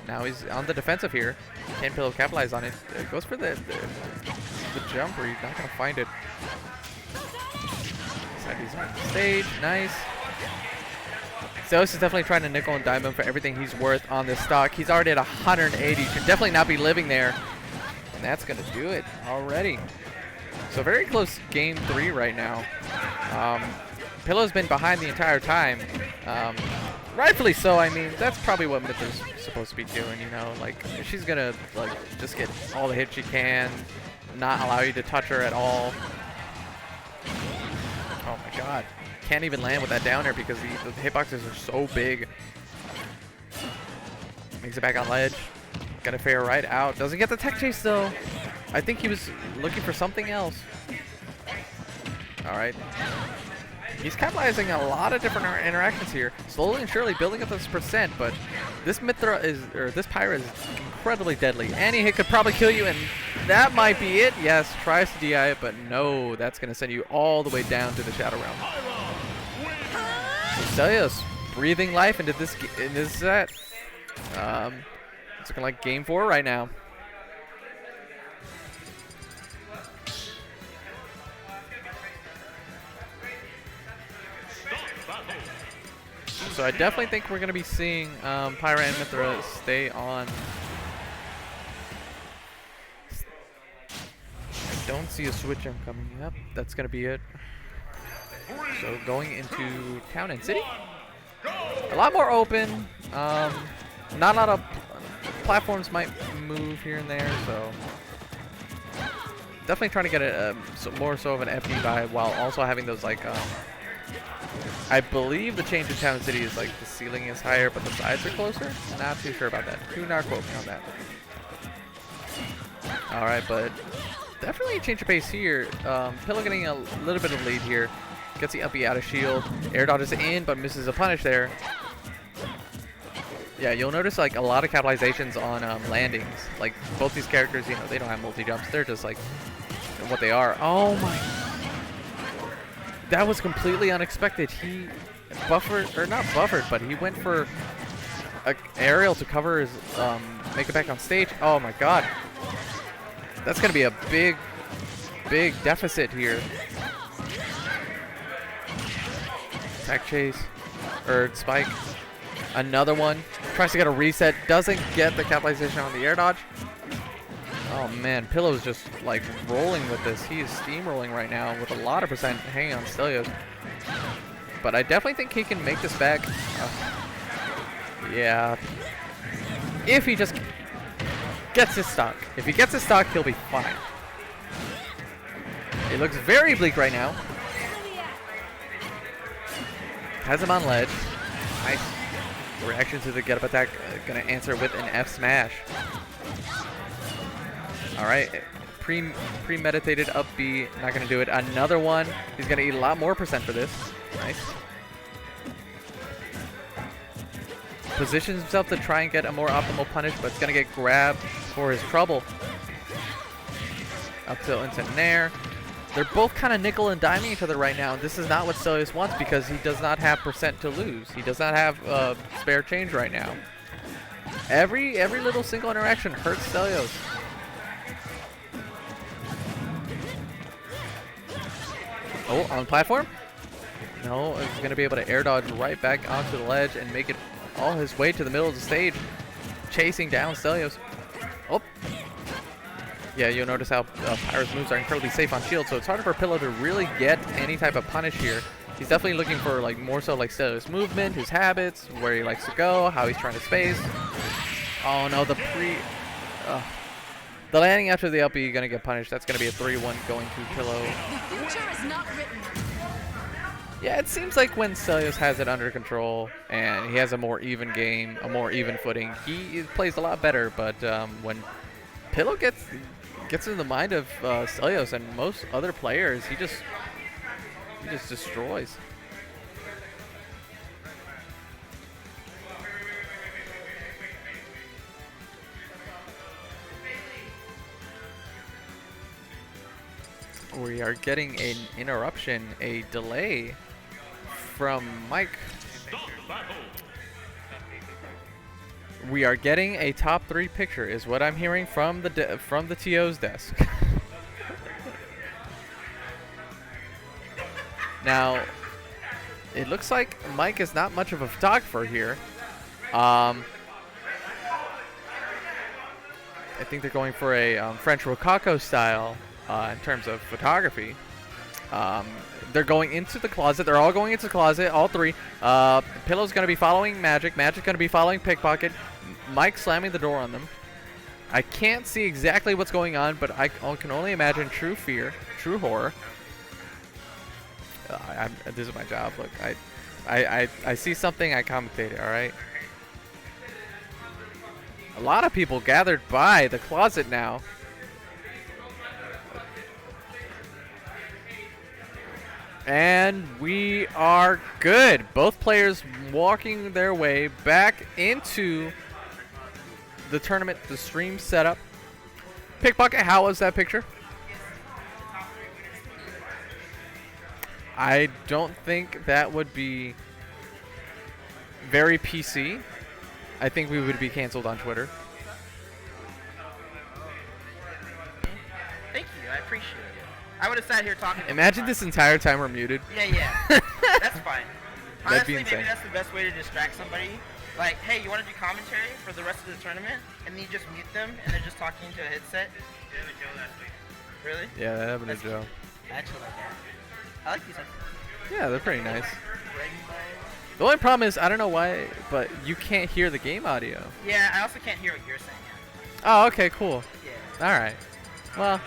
Now he's on the defensive here. Can Pillow capitalize on it? Goes for the jump where he's not gonna find it. He's on stage, nice. Stilios is definitely trying to nickel and dime him for everything he's worth on this stock. He's already at 180. Should definitely not be living there. And that's gonna do it already. So very close game 3 right now. Pillow's been behind the entire time. Rightfully so. I mean, that's probably what Mithra's supposed to be doing, like she's gonna just get all the hits she can, not allow you to touch her at all. Oh my god. Can't even land with that down air because the hitboxes are so big. Makes it back on ledge. Got a fair right out. Doesn't get the tech chase though. I think he was looking for something else. All right. He's capitalizing a lot of different interactions here. Slowly and surely building up this percent, but this Pyra is incredibly deadly. Any hit could probably kill you, and that might be it. Yes, tries to DI it, but no, that's going to send you all the way down to the Shadow Realm. Stilios breathing life into this set. It's looking like game 4 right now. So I definitely think we're going to be seeing Pyra and Mithra stay on. I don't see a switch jump coming up. That's going to be it. So going into Town and City. A lot more open. Not a lot of platforms might move here and there. So definitely trying to get a more so of an FD vibe while also having those I believe the change in Town and City is the ceiling is higher, but the sides are closer. Not too sure about that. Do not quote me on that. All right, but definitely a change of pace here. Pillow getting a little bit of lead here. Gets the uppy out of shield. Air dodges in, but misses a punish there. Yeah, you'll notice a lot of capitalizations on landings. Both these characters, they don't have multi jumps. They're just what they are. Oh my. That was completely unexpected. He buffered, or not buffered, but he went for a aerial to cover his, make it back on stage. Oh my god. That's going to be a big, big deficit here. Attack chase, or spike. Another one. Tries to get a reset. Doesn't get the capitalization on the air dodge. Oh man, Pillow's just like rolling with this. He is steamrolling right now with a lot of percent hanging on Stilios. But I definitely think he can make this back. Yeah. If he just gets his stock. If he gets his stock, he'll be fine. It looks very bleak right now. Has him on ledge. Nice reaction to the get up attack. Gonna answer with an F smash. Alright. Premeditated up B. Not gonna do it. Another one. He's gonna eat a lot more percent for this. Nice. Positions himself to try and get a more optimal punish, but it's gonna get grabbed for his trouble. Up tilt into Nair. They're both kind of nickel and diming each other right now. This is not what Stilios wants because he does not have percent to lose. He does not have spare change right now. Every little single interaction hurts Stilios. Oh, on platform? No, he's going to be able to air dodge right back onto the ledge and make it all his way to the middle of the stage, chasing down Stilios. Oh. Yeah, you'll notice how Pyro's moves are incredibly safe on shield, so it's harder for Pillow to really get any type of punish here. He's definitely looking for like more so like Stilios' movement, his habits, where he likes to go, how he's trying to space. Oh no, the landing after the LP gonna get punished. That's gonna be a 3-1 going to Pillow. The future is not written. Yeah, it seems like when Stilios has it under control and he has a more even game, a more even footing, he plays a lot better. But when Pillow gets in the mind of Stilios and most other players, he just destroys. We are getting an interruption, a delay from Mike. We are getting a top 3 picture, is what I'm hearing from the TO's desk. Now, it looks like Mike is not much of a photographer here. I think they're going for a French Rococo style in terms of photography. They're going into the closet. They're all going into the closet, all 3. Pillow's going to be following Magic. Magic's going to be following PikPocket. Mike slamming the door on them. I can't see exactly what's going on, but I can only imagine true fear, true horror. This is my job. Look, I see something, I commentate it, all right? A lot of people gathered by the closet now. And we are good. Both players walking their way back into the tournament, the stream setup. PikPocket, how was that picture? I don't think that would be very PC. I think we would be canceled on Twitter. Thank you, I appreciate it. I would have sat here talking. Imagine this entire time we're muted. Yeah. That's fine. That'd be Honestly, insane. maybe that's the best way to distract somebody. Like, hey, you want to do commentary for the rest of the tournament? And then you just mute them, and they're just talking to a headset. Really? Yeah, that happened to That's Joe. I actually like that. I like these. Yeah, they're pretty nice. The only problem is, I don't know why, but you can't hear the game audio. Yeah, I also can't hear what you're saying. Oh, okay, cool. Yeah. All right. Well,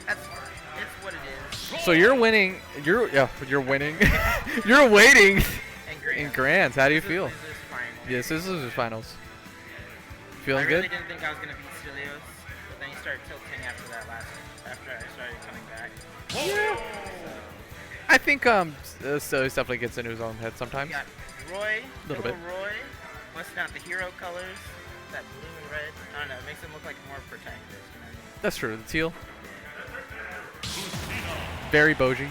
That's fine. It's what it is. so you're winning. You're winning. You're waiting And in Grands. How do you feel? This is final. Yes, this is the finals. Feeling I really good? didn't think I was gonna beat Stilios, but then you started tilting after that after I started coming back. Yeah. I think Stilios definitely gets into his own head sometimes. We got Roy, Little bit. Roy, busting out the hero colors, that blue and red. I don't know, it makes him look like more protagonist. You know what I mean? That's true. The teal. Very Boji.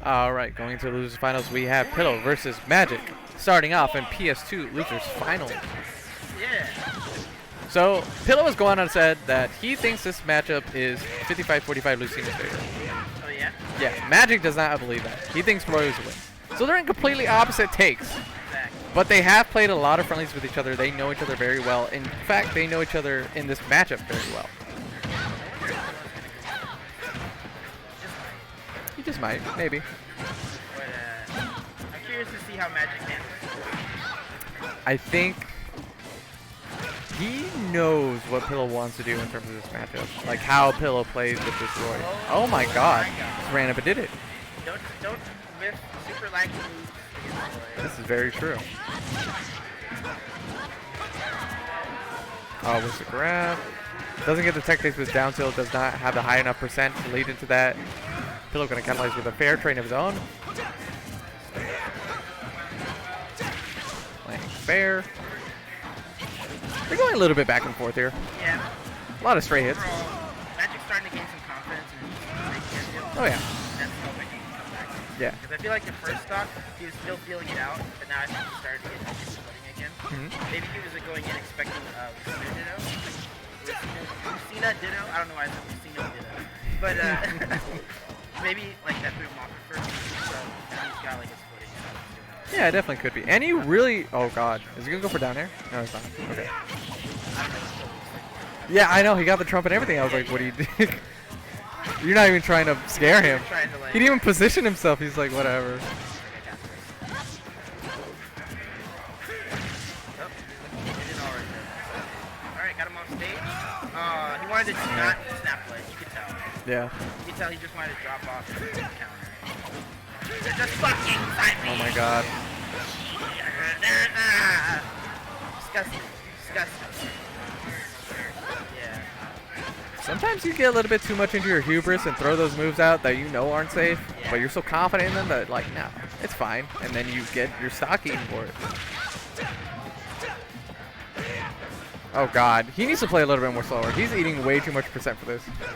All right, going into the losers finals, we have Pillow versus Magic, starting off in PS2 losers finals. Yeah. So Pillow has gone on and said that he thinks this matchup is 55-45 Lucina's favor. Oh yeah. Yeah, Magic does not believe that. He thinks Roy is a win. So they're in completely opposite takes. Exactly. But they have played a lot of friendlies with each other. They know each other very well. In fact, they know each other in this matchup very well. He just might, maybe. But I'm curious to see how Magic handles. I think he knows what Pillow wants to do in terms of this matchup. Like how Pillow plays with this Roy. Oh my god. Just ran up and did it. Don't miss super laggy moves against Roy. This is very true. Oh, what's the grab? Doesn't get the tech base with down tilt, does not have the high enough percent to lead into that. Pillow gonna capitalize with a fair train of his own. Playing fair. They're going a little bit back and forth here. Yeah. A lot of straight hits. Overall, Magic's starting to gain some confidence and Oh yeah. that's helping him come back. Yeah. Because I feel like the first stock, he was still feeling it out, but now I think he started to get his footing again. Maybe he was going in expecting Lucina Ditto. Lucina Ditto? I don't know why I said Lucina Ditto. But maybe like that threw him off at first. So now he's got like his footing. Yeah, it definitely could be. And he really, oh god. Is he gonna go for down air? No, he's not. Okay. Yeah, I know, he got the trump and everything. I was like, what do you do? You're not even trying to scare him. Trying to, like, He didn't even position himself. He's like, whatever. Alright, got him on stage. He wanted to not snap ledge, you could tell. Yeah. You could tell he just wanted to drop off and counter. They're just fucking inside me! Oh my god. Disgusting. Disgusting. Yeah. Sometimes you get a little bit too much into your hubris and throw those moves out that you know aren't safe, but you're so confident in them that like, no, it's fine. And then you get your stock eaten for it. Oh god, he needs to play a little bit more slower. He's eating way too much percent for this. Yeah.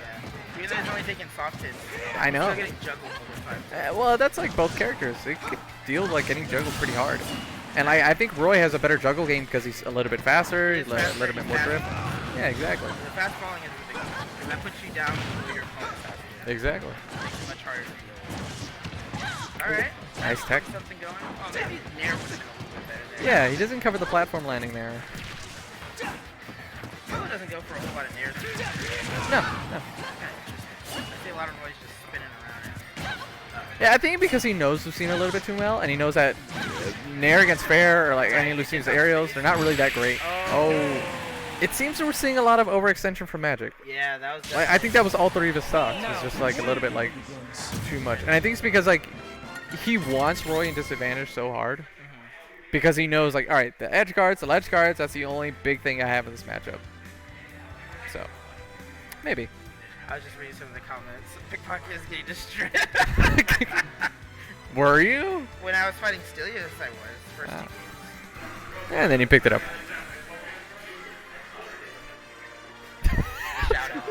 Even though he's only taking soft hits. I know. He's still getting juggled all the time. Well, that's like both characters. They could deal like getting juggled pretty hard. And I think Roy has a better juggle game because he's a little bit faster, a little bit more drift. Yeah, exactly. The fast falling is the big one. Because that puts you down to your opponent's faster. Exactly. Makes it much harder to deal with. Alright. Nice tech. Something going. Oh, maybe Nair would have been a little bit better there. Yeah, he doesn't cover the platform landing there. Pillow doesn't go for a whole lot of Nairs. No. I see a lot of Roy's just spinning around. Yeah, I think because he knows Lucina a little bit too well, and he knows that Nair against Fair or like any Lucina's aerials, they're not really that great. Oh. It seems that we're seeing a lot of overextension from Magic. Yeah, that was. Like, I think that was all three of his stocks. It's just like a little bit like too much, and I think it's because like he wants Roy in disadvantage so hard because he knows like, all right, the edge guards, the ledge guards, that's the only big thing I have in this matchup. So maybe. I was just reading some of the comments. PikPocket is getting destroyed. Were you? When I was fighting Stilios, I was. First 2 games. And then he picked it up. Shout out.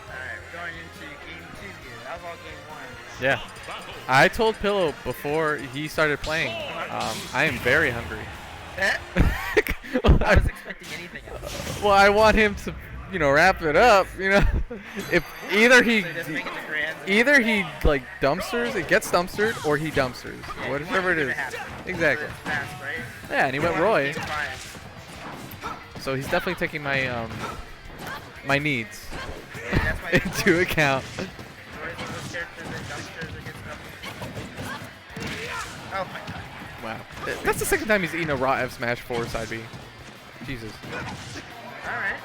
Alright, we're going into game 2 here. That was all game 1. Yeah. I told Pillow before he started playing, I am very hungry. I was expecting anything else. Well, I want him to, you know, wrap it up, you know. If either he So just make it to grands. either he like dumpsters, it gets dumpstered, or he dumpsters. Yeah, Whatever it you want is. to happen. Exactly. It's fast, right? Yeah, and he went You want Roy. game 5. So he's definitely taking my my needs That's why into account. Roy's one of those characters that dumpsters against stuff. Oh my god. Wow. That's the second time he's eaten a raw F smash 4 side B. Jesus. Alright.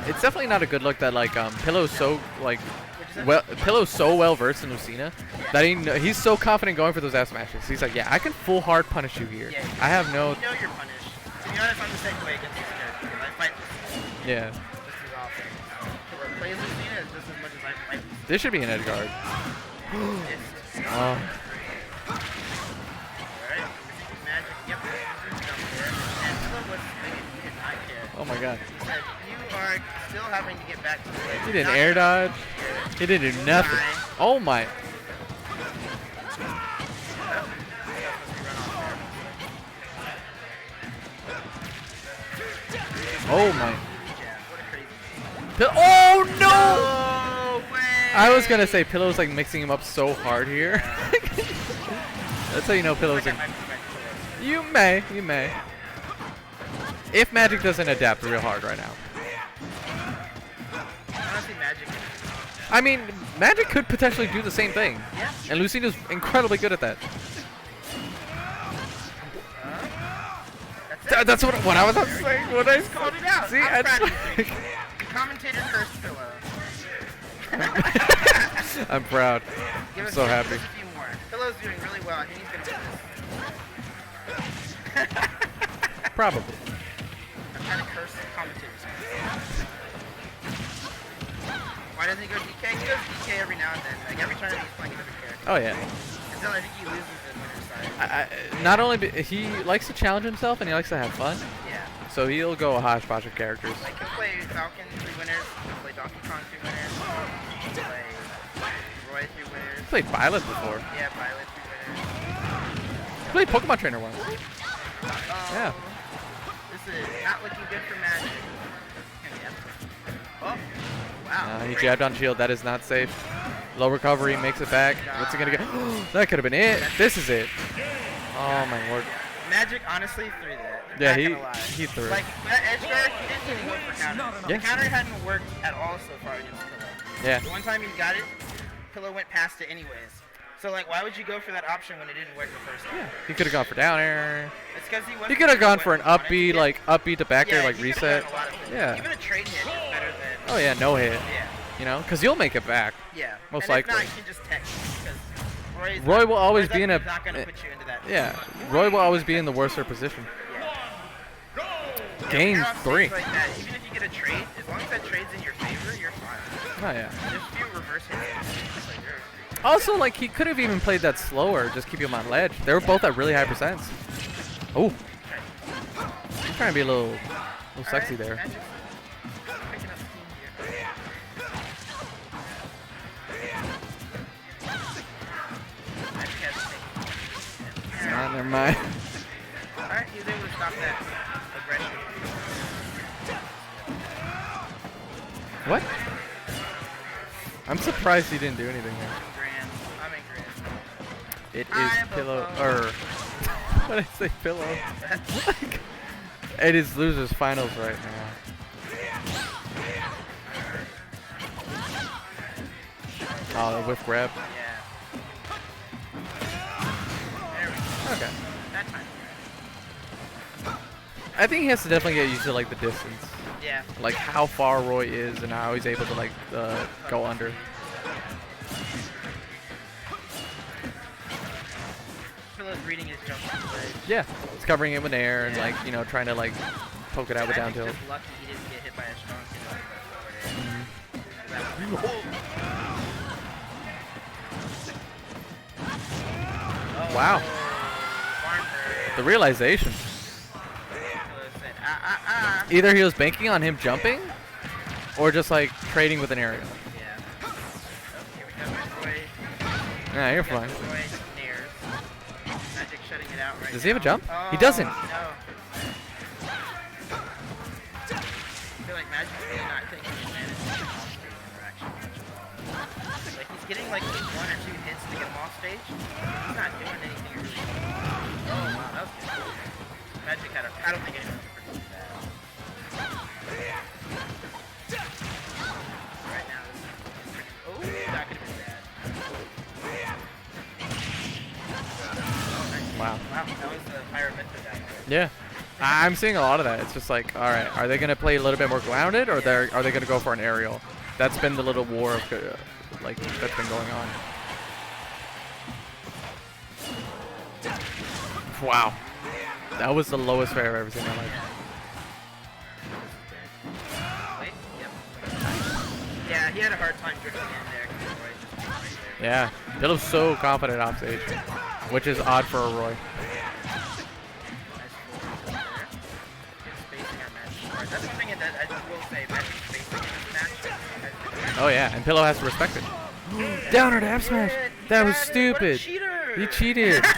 It's definitely not a good look that like Pillow's so like Pillow's so well versed in Lucina that he's so confident going for those F smashes. He's like, yeah, I can full hard punish you here. Yeah, I have no. You know you're punished. To be honest, I'm the same way against this character. Because I fight Lucina Yeah. just as often. To play Lucina is just as much as I fight Lucina. This should be an edge guard. Oh. Alright, Magic, yep, jump there. And Pillow was thinking he did not care. Oh my god. He said, you are still having to get back to the ledge. He didn't Not air gonna- dodge. He didn't do nothing. Oh my. Oh my. Yeah, what a crazy. Oh no! No way! I was gonna say Pillow's like mixing him up so hard here. That's how you know Pillow's in. You may. If Magic doesn't adapt real hard right now. Honestly, Magic. I mean, Magic could potentially do the same thing. Yeah. And Lucina's incredibly good at that. That's what I was saying. What I Called it out. See, I'm proud of it's you. Commentator cursed Pillow. I'm proud. Give I'm us so give happy. us a few more. Pillow's doing really well. I think he's gonna win this. Probably. I'm trying to curse commentators. Why doesn't he go DK? He goes DK every now and then. Like every time he's playing a different character. Oh yeah. Until I think he loses the winner's side. Not only he likes to challenge himself and he likes to have fun, Yeah. so he'll go a hodgepodge of characters. Like he'll play Falcon 3 winners, he'll play Donkey Kong 3 winners, he'll play Roy 3 winners. He played Violet before. Yeah, Violet 3 winners. He played Pokemon Trainer once. Yeah. This is not looking good for Magic. Oh, wow. He jabbed on shield. That is not safe. Low recovery, makes it back. What's he gonna get? That could have been it. This is it. Oh my lord. Magic honestly threw that. Yeah, Not he gonna lie. threw it. Like that edge guard, he didn't even go for counter. Yeah. The counter hadn't worked at all so far against Pillow. Yeah. The one time he got it, Pillow went past it anyways. So like, why would you go for that option when it didn't work the first time? He could have gone for down air. It's because he wasn't. He could have gone doing for an what he wanted up to B, get. like up B to back air, Yeah, like he could've reset. done a lot of things. Yeah. Even a trade hit is better than. Oh yeah, no hit. Yeah. You know, because you'll make it back. Yeah. Most and likely. If not, you can just text because Roy will always be in a. Not gonna put you into that. Yeah, Roy will always be in the worser position. Yeah, Game playoff 3. states Like that, even if you get a trade, as long as that trade's in your favor, you're fine. Oh yeah. There's a few reverse hits. Like, Also, like he could have even played that slower, just keep him on ledge. They were both at really high percents. Oh. I'm trying to be a little sexy there. Magic's picking up steam here. Magic has to take- Never mind. Alright, he was able to stop that aggression. What? I'm surprised he didn't do anything there. Grand. I'm in grand. It I'm is a pillow, bum. or what did I say, pillow? It is losers finals right now. Oh, the whiff grab. Yeah. There we go. Okay. That time. I think he has to definitely get used to like the distance, Yeah. like how far Roy is and how he's able to like go under. Pillow's reading his jump on the ledge. Yeah, it's covering it with air and like trying to like poke it out with down Magic's tilt. just lucky he didn't get hit by a strong hit on the forward air. Oh, Wow. farm bird. The realization. Pillow said, ah. Either he was banking on him jumping, or just like trading with an aerial. Yeah. Oh, here we go. Roy. Nah, you're We got fine. Roy nares. Magic shutting it out right Does he have a now. jump? He Oh, doesn't. No. I feel like Magic's really not taking advantage of the off-stage interaction. Like he's getting like 1 or 2 hits to get him off stage. He's not doing anything really. Oh wow, that was good. Magic had a. I don't think anyone can predict that. Right now, this is pretty. Oh, that could have been bad. Oh, nice. Wow. Wow, that was the higher method that one. Yeah. I'm seeing a lot of that. It's just like, all right, are they gonna play a little bit more grounded, or are they gonna go for an aerial? That's been the little war of like that's been going on. Wow, that was the lowest fare I've ever seen in my life. Wait, yep. Yeah, he had a hard time drifting in there. 'Cause Roy just was right there. Yeah, they look so confident off stage, which is odd for a Roy. Nice forward tilt there. Good spacing on Magic. Alright, that's one thing that I will say, Magic's spacing in this match. Oh yeah, and Pillow has to respect it. Downer to F smash. That was stupid. He cheated. So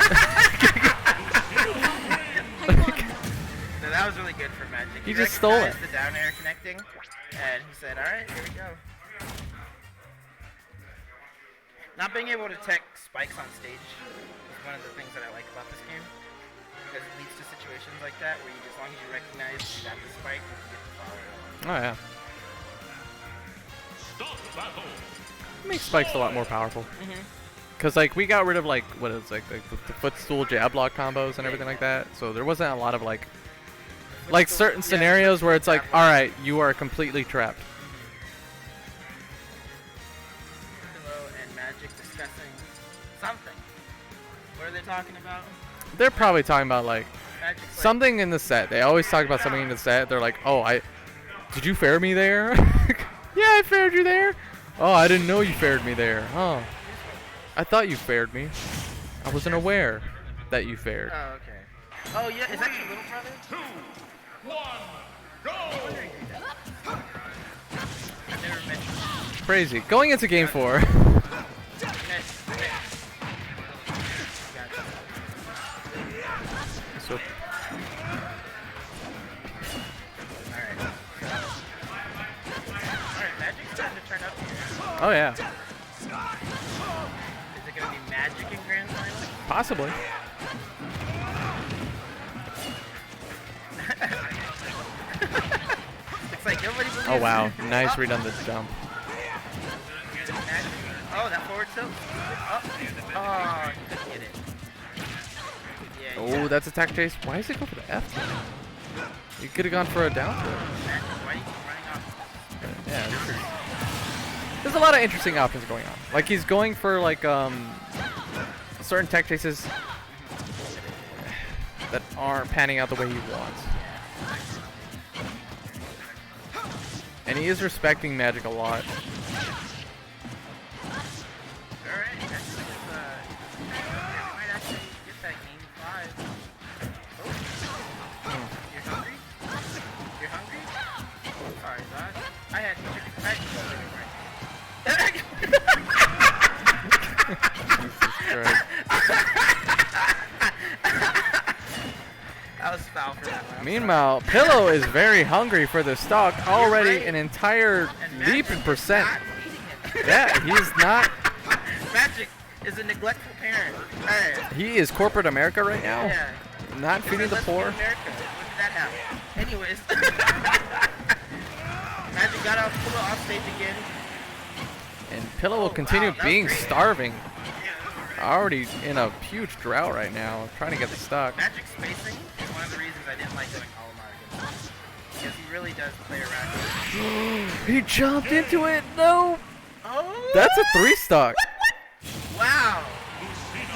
that was really good for Magic. He just stole it. The down air connecting, and he said, "All right, here we go." Not being able to tech spikes on stage is one of the things that I like about this game, because it leads to situations like that where you, as long as you recognize you got the spike, you can get the follow. Oh yeah. Start the battle. It makes spikes a lot more powerful. Cause like we got rid of like what is like the footstool jab block combos and everything like that. So there wasn't a lot of like certain scenarios where it's like, all right, you are completely trapped. Pillow and Magic discussing something. What are they talking about? They're probably talking about like Magic's like, something in the set. They always talk about something in the set. They're like, oh, did you fair me there? Yeah, I faired you there. Oh, I didn't know you faired me there. Oh, I thought you faired me. I wasn't aware that you fared. Oh, okay. Oh, yeah, is that your little brother? 2, 1, go! I've never met you. Crazy. Going into game 4. So, Magic's starting to turn up here. oh yeah, Is it going to be Magic in Grand Final? possibly. It's like nobody believes Oh wow, you. nice read on the jump. Magic. Oh, that forward tilt. Oh, you couldn't get it. Yeah, Oh, that's attack chase. Why does it go for the F? You could have gone for a down throw. Magic, why do you keep running off? Yeah, there's a lot of interesting options going on. Like he's going for like certain tech chases that aren't panning out the way he wants. And he is respecting Magic a lot. Alright, that is, might actually get that game 5. Oh. You're hungry? You're hungry? Sorry, Zod. I had That was foul for that one. Meanwhile, Pillow is very hungry for the stock. Already an entire leap in percent. Yeah, he's not. Magic is a neglectful parent. Alright. He is corporate America right now. Yeah. Not feeding the Let's be poor. America. When did that happen? Anyways. Magic got off stage again. And Pillow will continue being starving. Already in a huge drought right now, trying to get the stock. Magic spacing is one of the reasons I didn't like doing Olimar against him. Because he really does play around. He jumped into it. No. Oh! That's a 3 stock. Wow!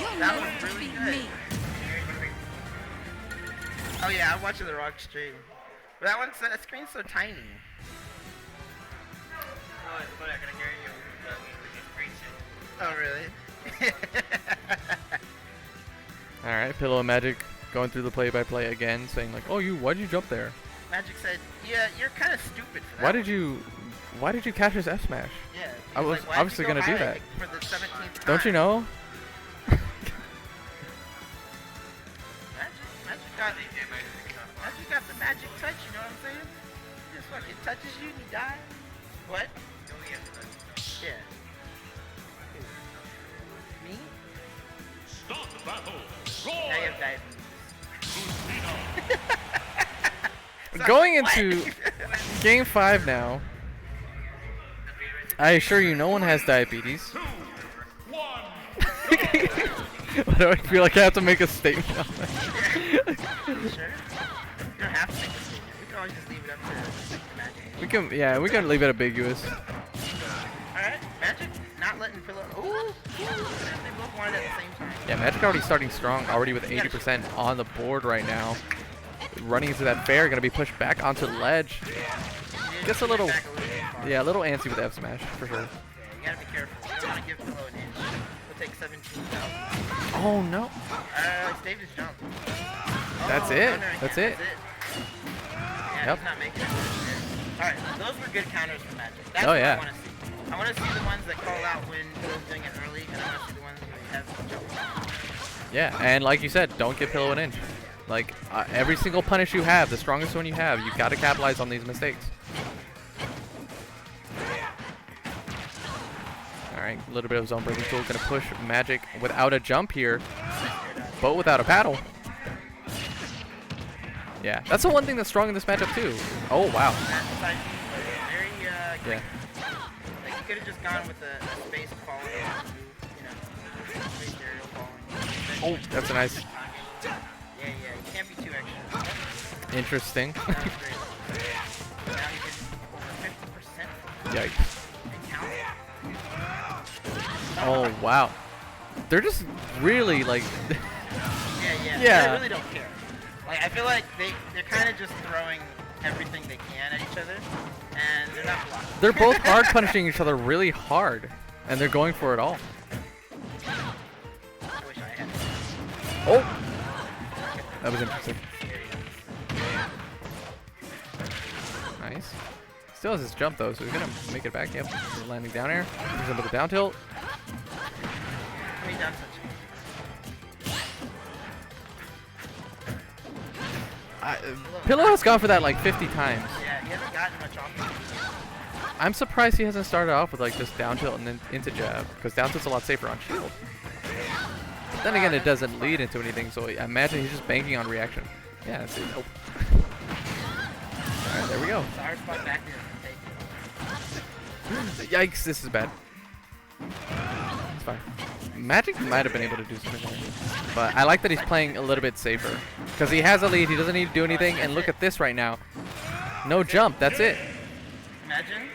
You'll That never was really beat good. me. Oh yeah, I'm watching the wrong stream. But that screen's so tiny. But I can hear you preaching. Oh really? Alright, Pillow and Magic going through the play-by-play again, saying like, oh, why'd you jump there? Magic said, yeah, you're kind of stupid for that. Why did you catch his F smash? Yeah. I he's was like, "Why'd obviously you go gonna do high that. For the 17th time? Don't you know? Magic got the magic touch, you know what I'm saying? He just fucking touches you and you die. What? Yeah. Me? Start the battle. Now you Roar. have diabetes. Going into game 5 now. I assure you, no one has diabetes. 2, 1, Why do I feel like I have to make a statement on that? Sure. You don't have to make a statement. We can always just leave it up to Magic. We can leave it ambiguous. Alright, Magic not letting Pillow. Ooh! They both wanted at the same time. Yeah, Magic already starting strong, already with 80% on the board right now. Running into that fair, gonna be pushed back onto the ledge. Gets a little, Back a little bit far. yeah, a little antsy with F smash for sure. Yeah, you gotta be careful. You don't want to give Pillow an inch. He'll take 17,000. Oh no, Dave just jumped. That's Oh, it. runner again. That's it. Yeah, Yep. he's not making it. those were good counters for Magic. That's Oh, what yeah. I want to see. I want to see the ones that call out when Pillow's doing it early, and I want to see the ones where you have jump. Yeah, and like you said, don't give Pillow an inch. Like, every single punish you have, the strongest one you have, you've got to capitalize on these mistakes. Alright, a little bit of zone breaking tool. Gonna push Magic without a jump here, but without a paddle. Yeah, that's the one thing that's strong in this matchup too. Oh, wow. Very, Yeah. like, you could have just gone with a space falling, you know, space aerial falling. Oh, that's a nice. Yeah, you can't be too extra. Interesting. Now you get over 50%. Yikes. And count. Oh, wow. They're just really like. Yeah. Yeah. They really don't care. Like, I feel like they're kind of just throwing everything they can at each other, and they're not blocking. They're both hard punishing each other really hard, and they're going for it all. I wish I had. Oh! That was interesting. Nice. Still has his jump though, so he's gonna make it back. Yep. He's landing down air. He's into the down tilt. I mean, down touch. Pillow has gone for that like 50 times. Yeah, he hasn't gotten much off. I'm surprised he hasn't started off with like just down tilt and then into jab, because down tilt's a lot safer on shield. But then again, it doesn't lead into anything, so I imagine he's just banking on reaction. Yeah, that's it. Nope. Alright, there we go. Sour spot back here. Yikes, this is bad. It's fine. Magic might have been able to do something there. But I like that he's playing a little bit safer. Because he has a lead, he doesn't need to do anything, and look at this right now. No jump, that's it. Imagine.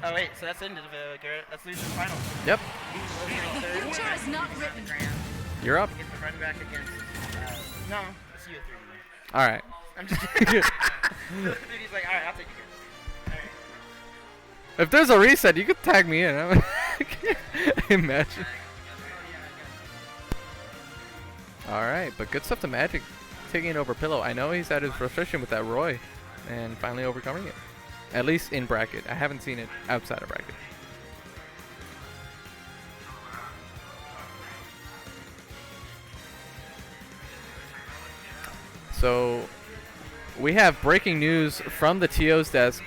Oh wait, so that's into the Garrett. That's losing the final. Yep, The future is not written. you're up. Get the run back against. No, it's you at 3D. Alright. I'm just kidding. He's like, alright, I'll take you. If there's a reset, you could tag me in. Imagine. Alright, but good stuff to Magic taking it over Pillow. I know he's had his frustration with that Roy and finally overcoming it. At least in bracket. I haven't seen it outside of bracket. So we have breaking news from the TO's desk.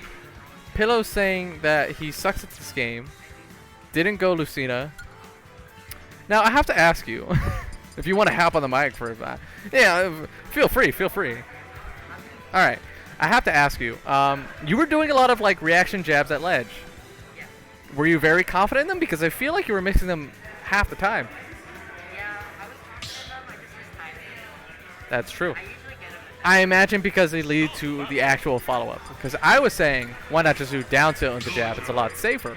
Pillow saying that he sucks at this game. Didn't go Lucina. Now I have to ask you, if you want to hop on the mic for that. Yeah, feel free, feel free. All right, I have to ask you. You were doing a lot of like reaction jabs at ledge. Were you very confident in them? Because I feel like you were mixing them half the time. That's true. I imagine because they lead to the actual follow-up. Because I was saying, why not just do down tilt into jab? It's a lot safer.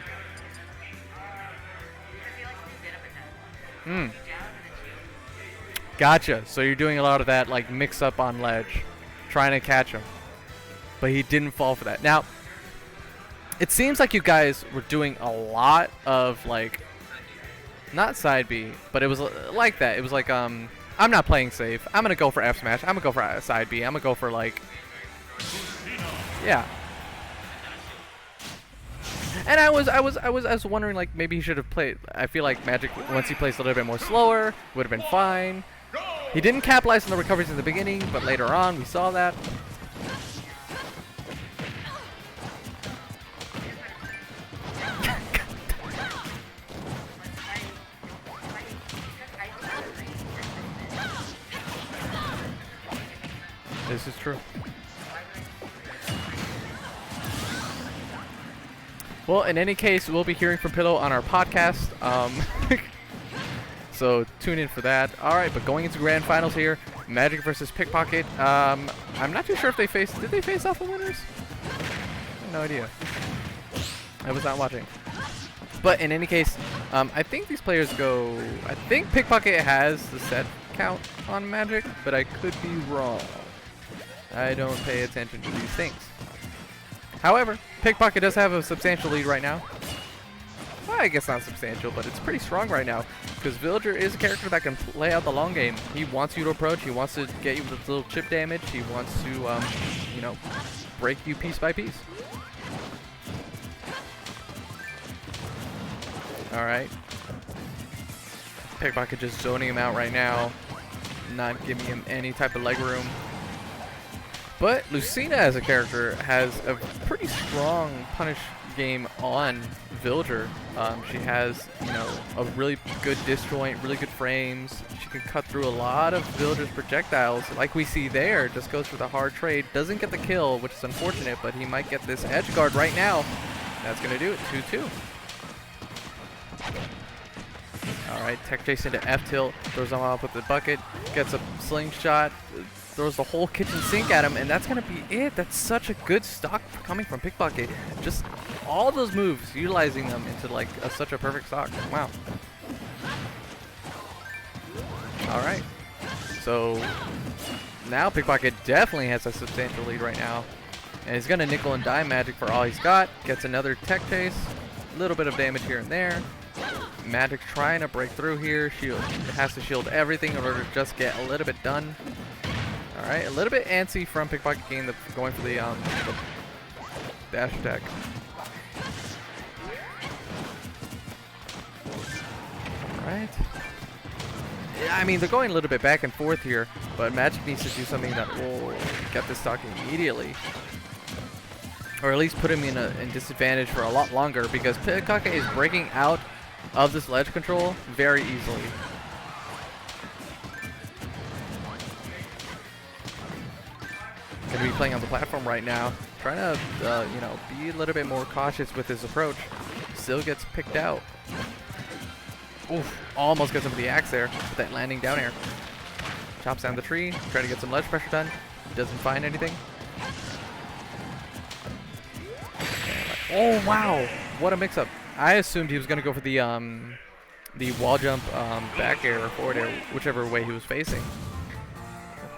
Gotcha. So you're doing a lot of that like mix-up on ledge, trying to catch him. But he didn't fall for that. Now, it seems like you guys were doing a lot of like, not side B, but it was like that. It was like, I'm not playing safe. I'm gonna go for F smash. I'm gonna go for side B. I'm gonna go for like, yeah. And I was wondering like maybe he should have played. I feel like Magic once he plays a little bit more slower would have been fine. He didn't capitalize on the recoveries in the beginning, but later on we saw that. This is true. Well, in any case, we'll be hearing from Pillow on our podcast. So tune in for that. All right, but going into grand finals here, Magic versus PikPocket. I'm not too sure if they faced. Did they face off the winners? I have no idea. I was not watching. But in any case, I think these players go. I think PikPocket has the set count on Magic, but I could be wrong. I don't pay attention to these things. However, PikPocket does have a substantial lead right now. Well, I guess not substantial, but it's pretty strong right now. Because Villager is a character that can play out the long game. He wants you to approach. He wants to get you with little chip damage. He wants to, you know, break you piece by piece. All right. PikPocket just zoning him out right now, not giving him any type of leg room. But Lucina as a character has a pretty strong punish game on Villager. She has, you know, a really good disjoint, really good frames. She can cut through a lot of Villager's projectiles, like we see there. Just goes for the hard trade, doesn't get the kill, which is unfortunate, but he might get this edge guard right now. That's gonna do it, 2-2. All right, tech chase into F tilt, throws him off with the bucket, gets a slingshot, throws the whole kitchen sink at him, and that's gonna be it. That's such a good stock coming from PikPocket. Just all those moves, utilizing them into like such a perfect stock. Wow. All right, so now PikPocket definitely has a substantial lead right now, and he's gonna nickel and dime Magic for all he's got. Gets another tech chase, a little bit of damage here and there. Magic trying to break through here. Shield has to shield everything in order to just get a little bit done. All right, a little bit antsy from PikPocket game, going for the dash attack. All right. Yeah, I mean, they're going a little bit back and forth here, but Magic needs to do something that will get this stock immediately, or at least put him in disadvantage for a lot longer, because PikPocket is breaking out of this ledge control very easily. Gonna be playing on the platform right now, trying to you know, be a little bit more cautious with his approach. Still gets picked out. Oof, almost gets him with the axe there with that landing down air. Chops down the tree, trying to get some ledge pressure done. Doesn't find anything. Oh wow, what a mix-up. I assumed he was gonna go for the wall jump back air or forward air, whichever way he was facing.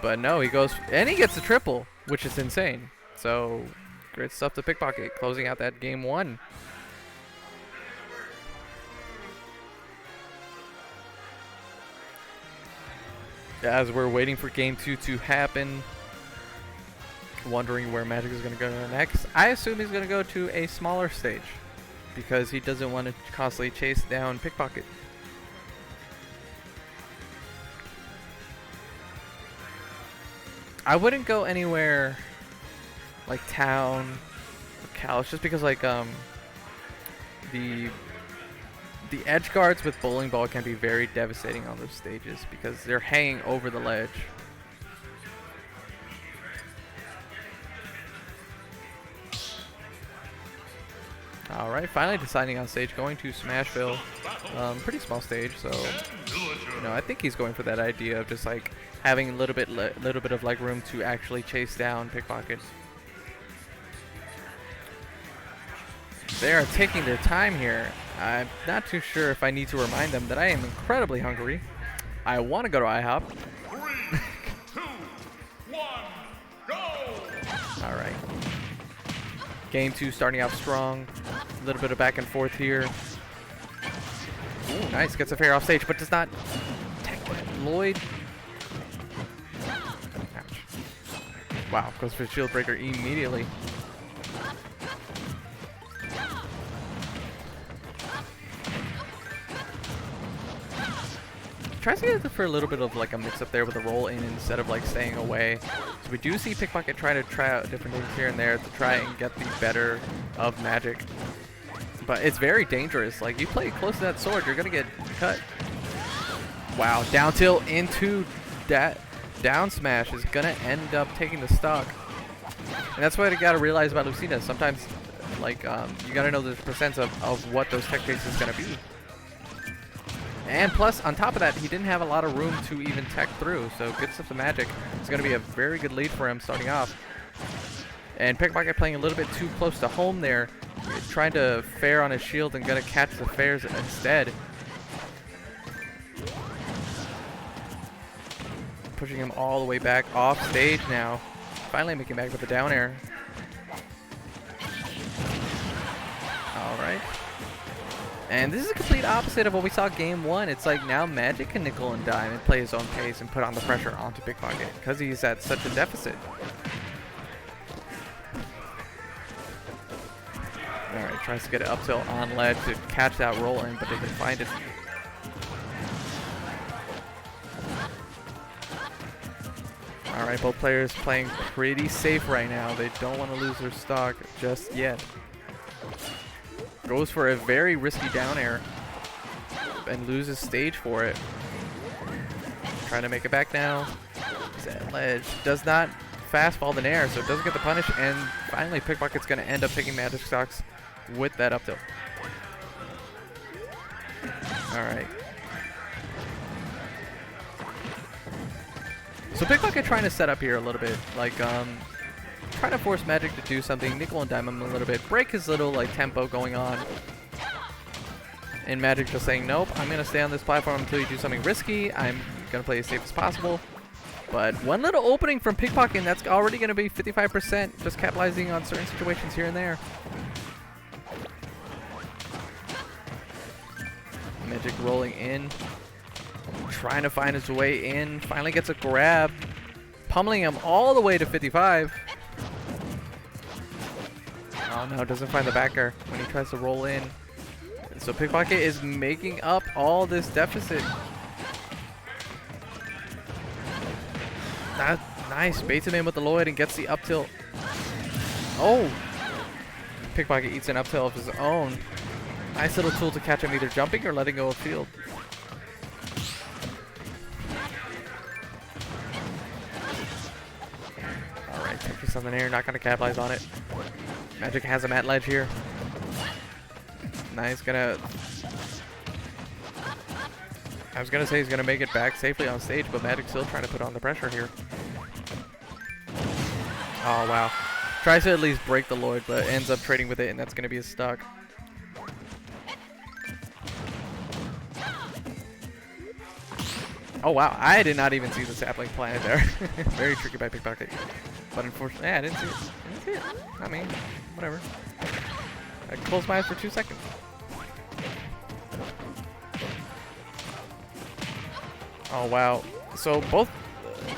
But no, he goes and he gets the triple, which is insane. So great stuff to PikPocket, closing out that game 1. As we're waiting for game 2 to happen, wondering where Magic is going to go next. I assume he's going to go to a smaller stage, because he doesn't want to constantly chase down PikPocket. I wouldn't go anywhere like Town or Calus, just because like the edge guards with bowling ball can be very devastating on those stages because they're hanging over the ledge. All right, finally deciding on stage, going to Smashville. Pretty small stage, so you know, I think he's going for that idea of just like having a little bit of leg room to actually chase down PikPocket. They are taking their time here. I'm not too sure if I need to remind them that I am incredibly hungry. I want to go to IHOP. 3, 2, 1, go! All right. Game 2 starting out strong. A little bit of back and forth here. Ooh, nice. Gets a fair off stage, but does not tech Lloyd. Ouch. Wow, goes for shield breaker immediately. Tries to get for a little bit of like a mix up there with a roll in instead of like staying away. So we do see PikPocket try out different things here and there to try and get the better of Magic. But it's very dangerous. Like, you play close to that sword, you're gonna get cut. Wow, down tilt into that down smash is gonna end up taking the stock. And that's what you gotta realize about Lucina. Sometimes like you gotta know the percents of what those tech chases is gonna be. And plus, on top of that, he didn't have a lot of room to even tech through, so good stuff to Magic. It's going to be a very good lead for him starting off. And PikPocket playing a little bit too close to home there, trying to fair on his shield and going to catch the fairs instead. Pushing him all the way back off stage now. Finally making back with the down air. All right. And this is a complete opposite of what we saw game 1. It's like now Magic can nickel and dime and play his own pace and put on the pressure onto PikPocket because he's at such a deficit. Alright, tries to get it up tilt on ledge to catch that roll in, but doesn't find it. Alright, both players playing pretty safe right now. They don't want to lose their stock just yet. Goes for a very risky down air and loses stage for it. Trying to make it back now. That ledge does not fastball the air, so it doesn't get the punish, and finally PikPocket's going to end up taking Magic stocks with that up tilt. Alright. So PikPocket trying to set up here a little bit, like trying to force Magic to do something, nickel and dime him a little bit, break his little like tempo going on. And Magic just saying, nope, I'm going to stay on this platform until you do something risky. I'm going to play as safe as possible. But one little opening from PikPocket, and that's already going to be 55%, just capitalizing on certain situations here and there. Magic rolling in, trying to find his way in, finally gets a grab, pummeling him all the way to 55. Oh no, doesn't find the backer when he tries to roll in. So PikPocket is making up all this deficit. That's nice. Baits him in with the Lloyd and gets the up tilt. Oh! PikPocket eats an up tilt of his own. Nice little tool to catch him either jumping or letting go of field. Alright, Tetris on the air, not going to capitalize on it. Magic has him at ledge here. Nice, I was gonna say he's gonna make it back safely on stage, but Magic's still trying to put on the pressure here. Oh wow. Tries to at least break the Lloyd, but ends up trading with it, and that's gonna be a stock. Oh wow, I did not even see the sapling planted there. Very tricky by PikPocket. But unfortunately, yeah, I didn't see it. I mean, whatever. I closed my eyes for 2 seconds. Oh wow. So both,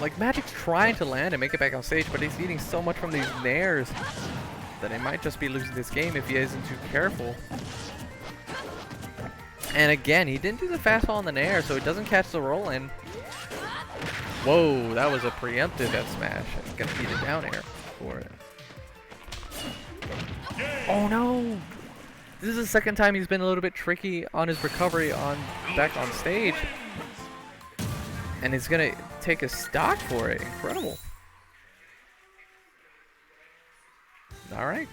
like Magic's trying to land and make it back on stage, but he's eating so much from these nairs that he might just be losing this game if he isn't too careful. And again, he didn't do the fastball in the nair, so he doesn't catch the roll in. Whoa, that was a preemptive F smash. He's gonna beat a down air for it. Oh no! This is the second time he's been a little bit tricky on his recovery on back on stage. And he's gonna take a stock for it. Incredible. Alright.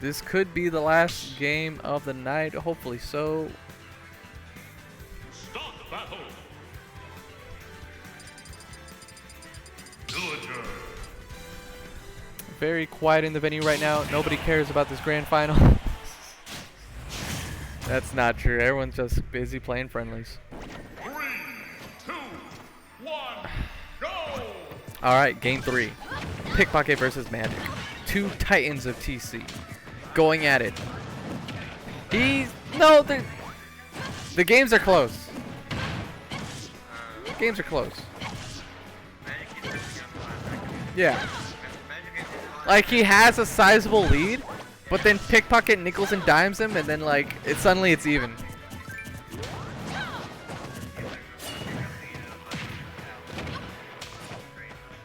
This could be the last game of the night. Hopefully so. Stock battle. Villager. Very quiet in the venue right now. Nobody cares about this grand final. That's not true. Everyone's just busy playing friendlies. 3, 2, 1, go! Alright, game 3. PikPocket versus Magic. Two titans of TC. Going at it. No, the games are close. Games are close. Yeah. Like, he has a sizable lead, but then PikPocket nickels and dimes him, and then, like, suddenly it's even.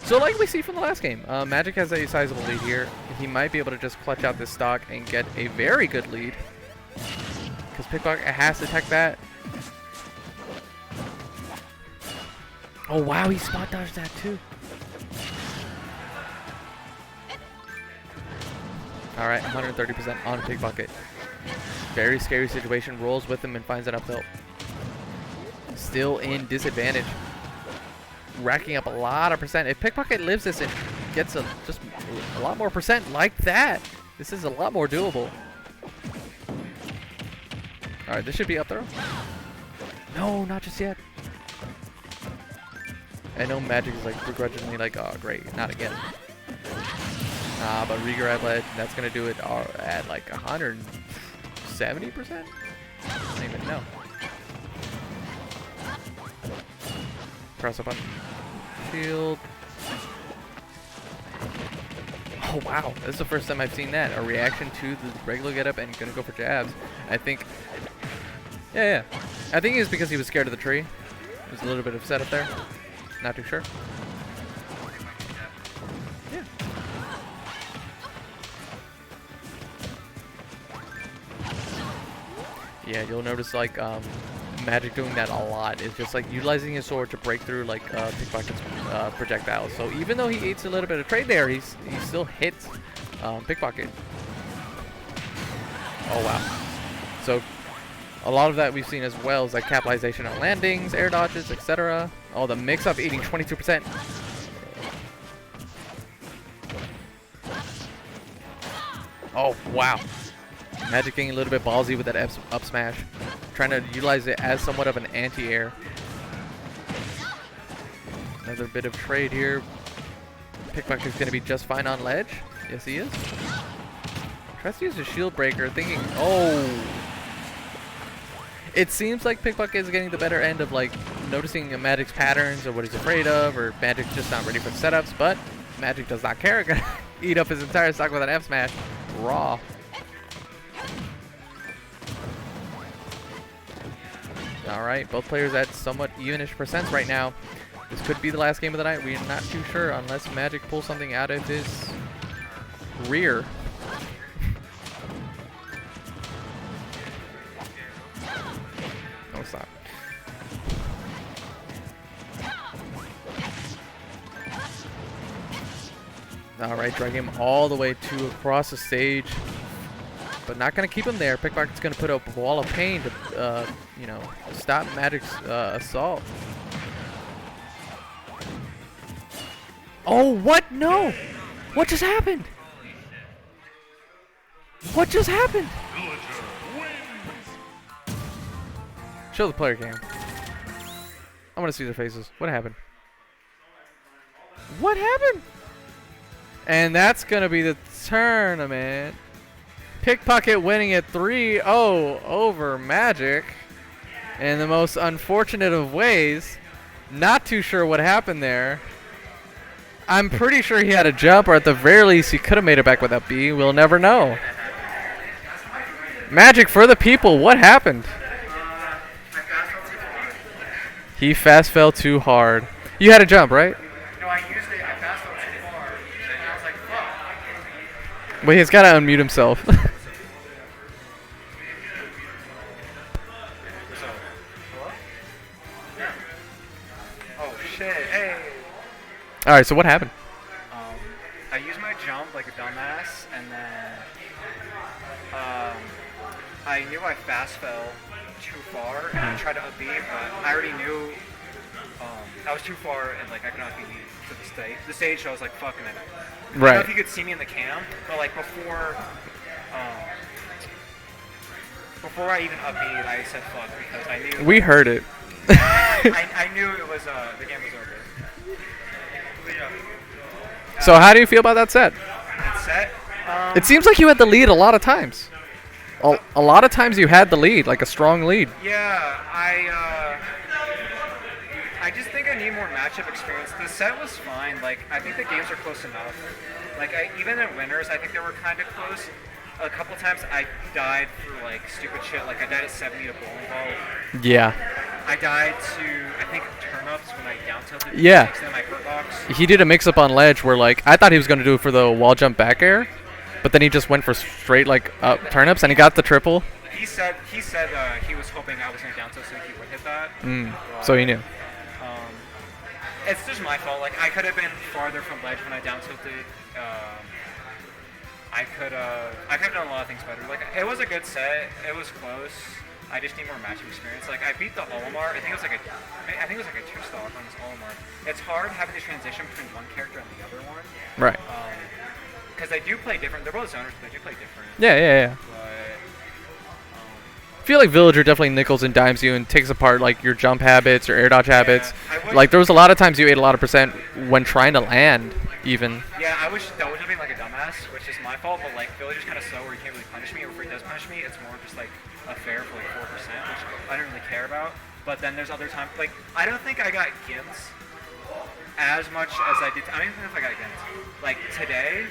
So like we see from the last game, Magic has a sizable lead here. He might be able to just clutch out this stock and get a very good lead. Because PikPocket has to tech that. Oh wow, he spot dodged that too. Alright, 130% on PikPocket. Very scary situation, rolls with him and finds an up tilt. Still in disadvantage. Racking up a lot of percent. If PikPocket lives this and gets just a lot more percent like that, this is a lot more doable. Alright, this should be up there. No, not just yet. I know Magic is like begrudgingly like, oh great, not again. But regrab ledge, that's gonna do it at like 170%? I don't even know. Press up on shield. Oh wow, this is the first time I've seen that. A reaction to the regular getup and gonna go for jabs. I think, yeah. I think it's because he was scared of the tree. There's a little bit of setup there. Not too sure. Yeah. Yeah, you'll notice like Magic doing that a lot. Is just like utilizing his sword to break through like PikPocket's projectiles. So even though he eats a little bit of trade there, he still hits PikPocket. Oh wow. So a lot of that we've seen as well is like capitalization on landings, air dodges, etc. Oh, the mix-up eating 22%. Oh wow. Magic getting a little bit ballsy with that up smash. Trying to utilize it as somewhat of an anti-air. Another bit of trade here. PikPocket's going to be just fine on ledge. Yes, he is. Tries to use a shield breaker, thinking, oh. It seems like PikPocket is getting the better end of like noticing Magic's patterns or what he's afraid of, or Magic's just not ready for the setups, but Magic does not care. Gonna eat up his entire stock with an F smash. Raw. Alright, both players at somewhat evenish percents right now. This could be the last game of the night. We're not too sure unless Magic pulls something out of his rear. No, stop. Alright, drag him all the way to across the stage. But not going to keep him there. PikPocket's going to put up a wall of pain to, you know, stop Magic's assault. Oh, what? No! What just happened? What just happened? Show the player cam. I want to see their faces. What happened? What happened? And that's going to be the tournament. PikPocket winning at 3-0 over Magic in the most unfortunate of ways. Not too sure what happened there. I'm pretty sure he had a jump, or at the very least he could have made it back with up B. We'll never know. Magic for the people, what happened? He fast fell too hard. You had a jump, right? No, I used it. I fast fell too far. And I was like, fuck. Wait, he's got to unmute himself. Oh, shit. Hey. Alright, so what happened? I used my jump like a dumbass, and then I knew I fast fell too far, and I tried to up B, but I already knew I was too far, and like I could not be to the stage, so I was like, fucking it. I don't know if you could see me in the cam, but like before I even up B, I said fuck because I knew. We heard it. I knew it was the game was over. So how do you feel about that set? It seems like you had the lead a lot of times. A lot of times you had the lead, like a strong lead. Yeah, I just think I need more matchup experience. The set was fine. Like, I think the games are close enough. Like, even in winners, I think they were kind of close. A couple times I died for, like, stupid shit. Like, I died at 70 to bowling ball. Yeah. I died to, I think, turn-ups when I down-tilted. Yeah. My hurt box. He did a mix-up on ledge where, like, I thought he was going to do it for the wall jump back air, but then he just went for straight, like, turn-ups, and he got the triple. He said he was hoping I was going to down-tilt so he would hit that. So he knew. It's just my fault. Like, I could have been farther from ledge when I down-tilted. I could have done a lot of things better. Like, it was a good set. It was close. I just need more matching experience. Like, I beat the Olimar. I think it was like a 2-stock on this Olimar. It's hard having the transition between one character and the other one. Right. Because they do play different. They're both zoners, but they do play different. Yeah. But I feel like Villager definitely nickels and dimes you and takes apart like your jump habits or air dodge habits. Like there was a lot of times you ate a lot of percent when trying to land even. Yeah, I wish that wasn't being like a dumbass, which is my fault, but like Villager's kind of slow where he can't really punish me, or if he does punish me, it's more just like a fair for like 4%, which I don't really care about. But then there's other times, like I don't think I got gimps as much as I did. I don't even know if I got gimps. Like today,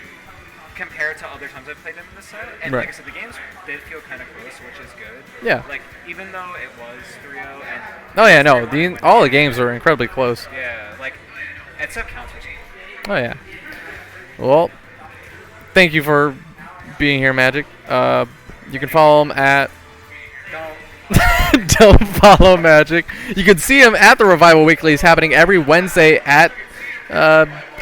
compared to other times I've played them in the set. And Right. like I said, the games did feel kind of close, which is good. Yeah. Like, even though it was 3-0 and... Oh yeah, no, all the games are incredibly close. Yeah, like, it still counts for something. Oh yeah. Well, thank you for being here, Magic. You can follow him at. Don't follow Magic. You can see him at the Revival Weeklies happening every Wednesday at.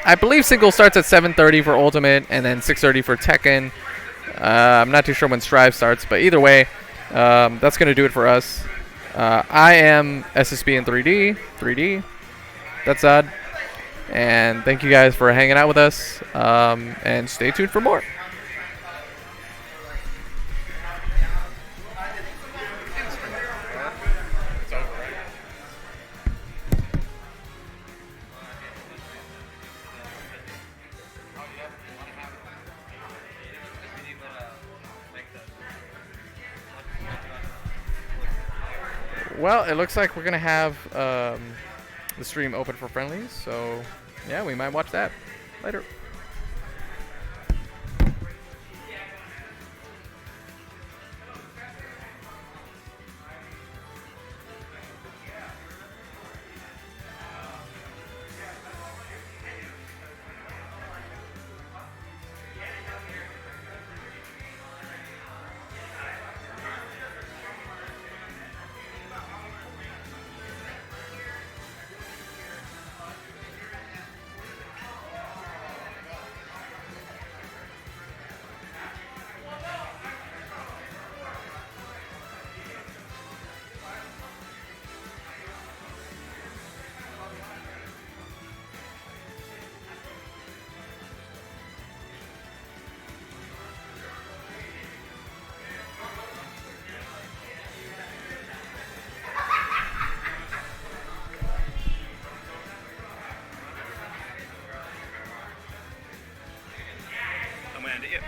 I believe single starts at 7:30 for Ultimate and then 6:30 for Tekken. I'm not too sure when Strive starts, but either way, that's gonna do it for us. I am SSB in 3D. That's odd. And thank you guys for hanging out with us. And stay tuned for more. Well, it looks like we're going to have the stream open for friendlies, so yeah, we might watch that later. I'm gonna end it.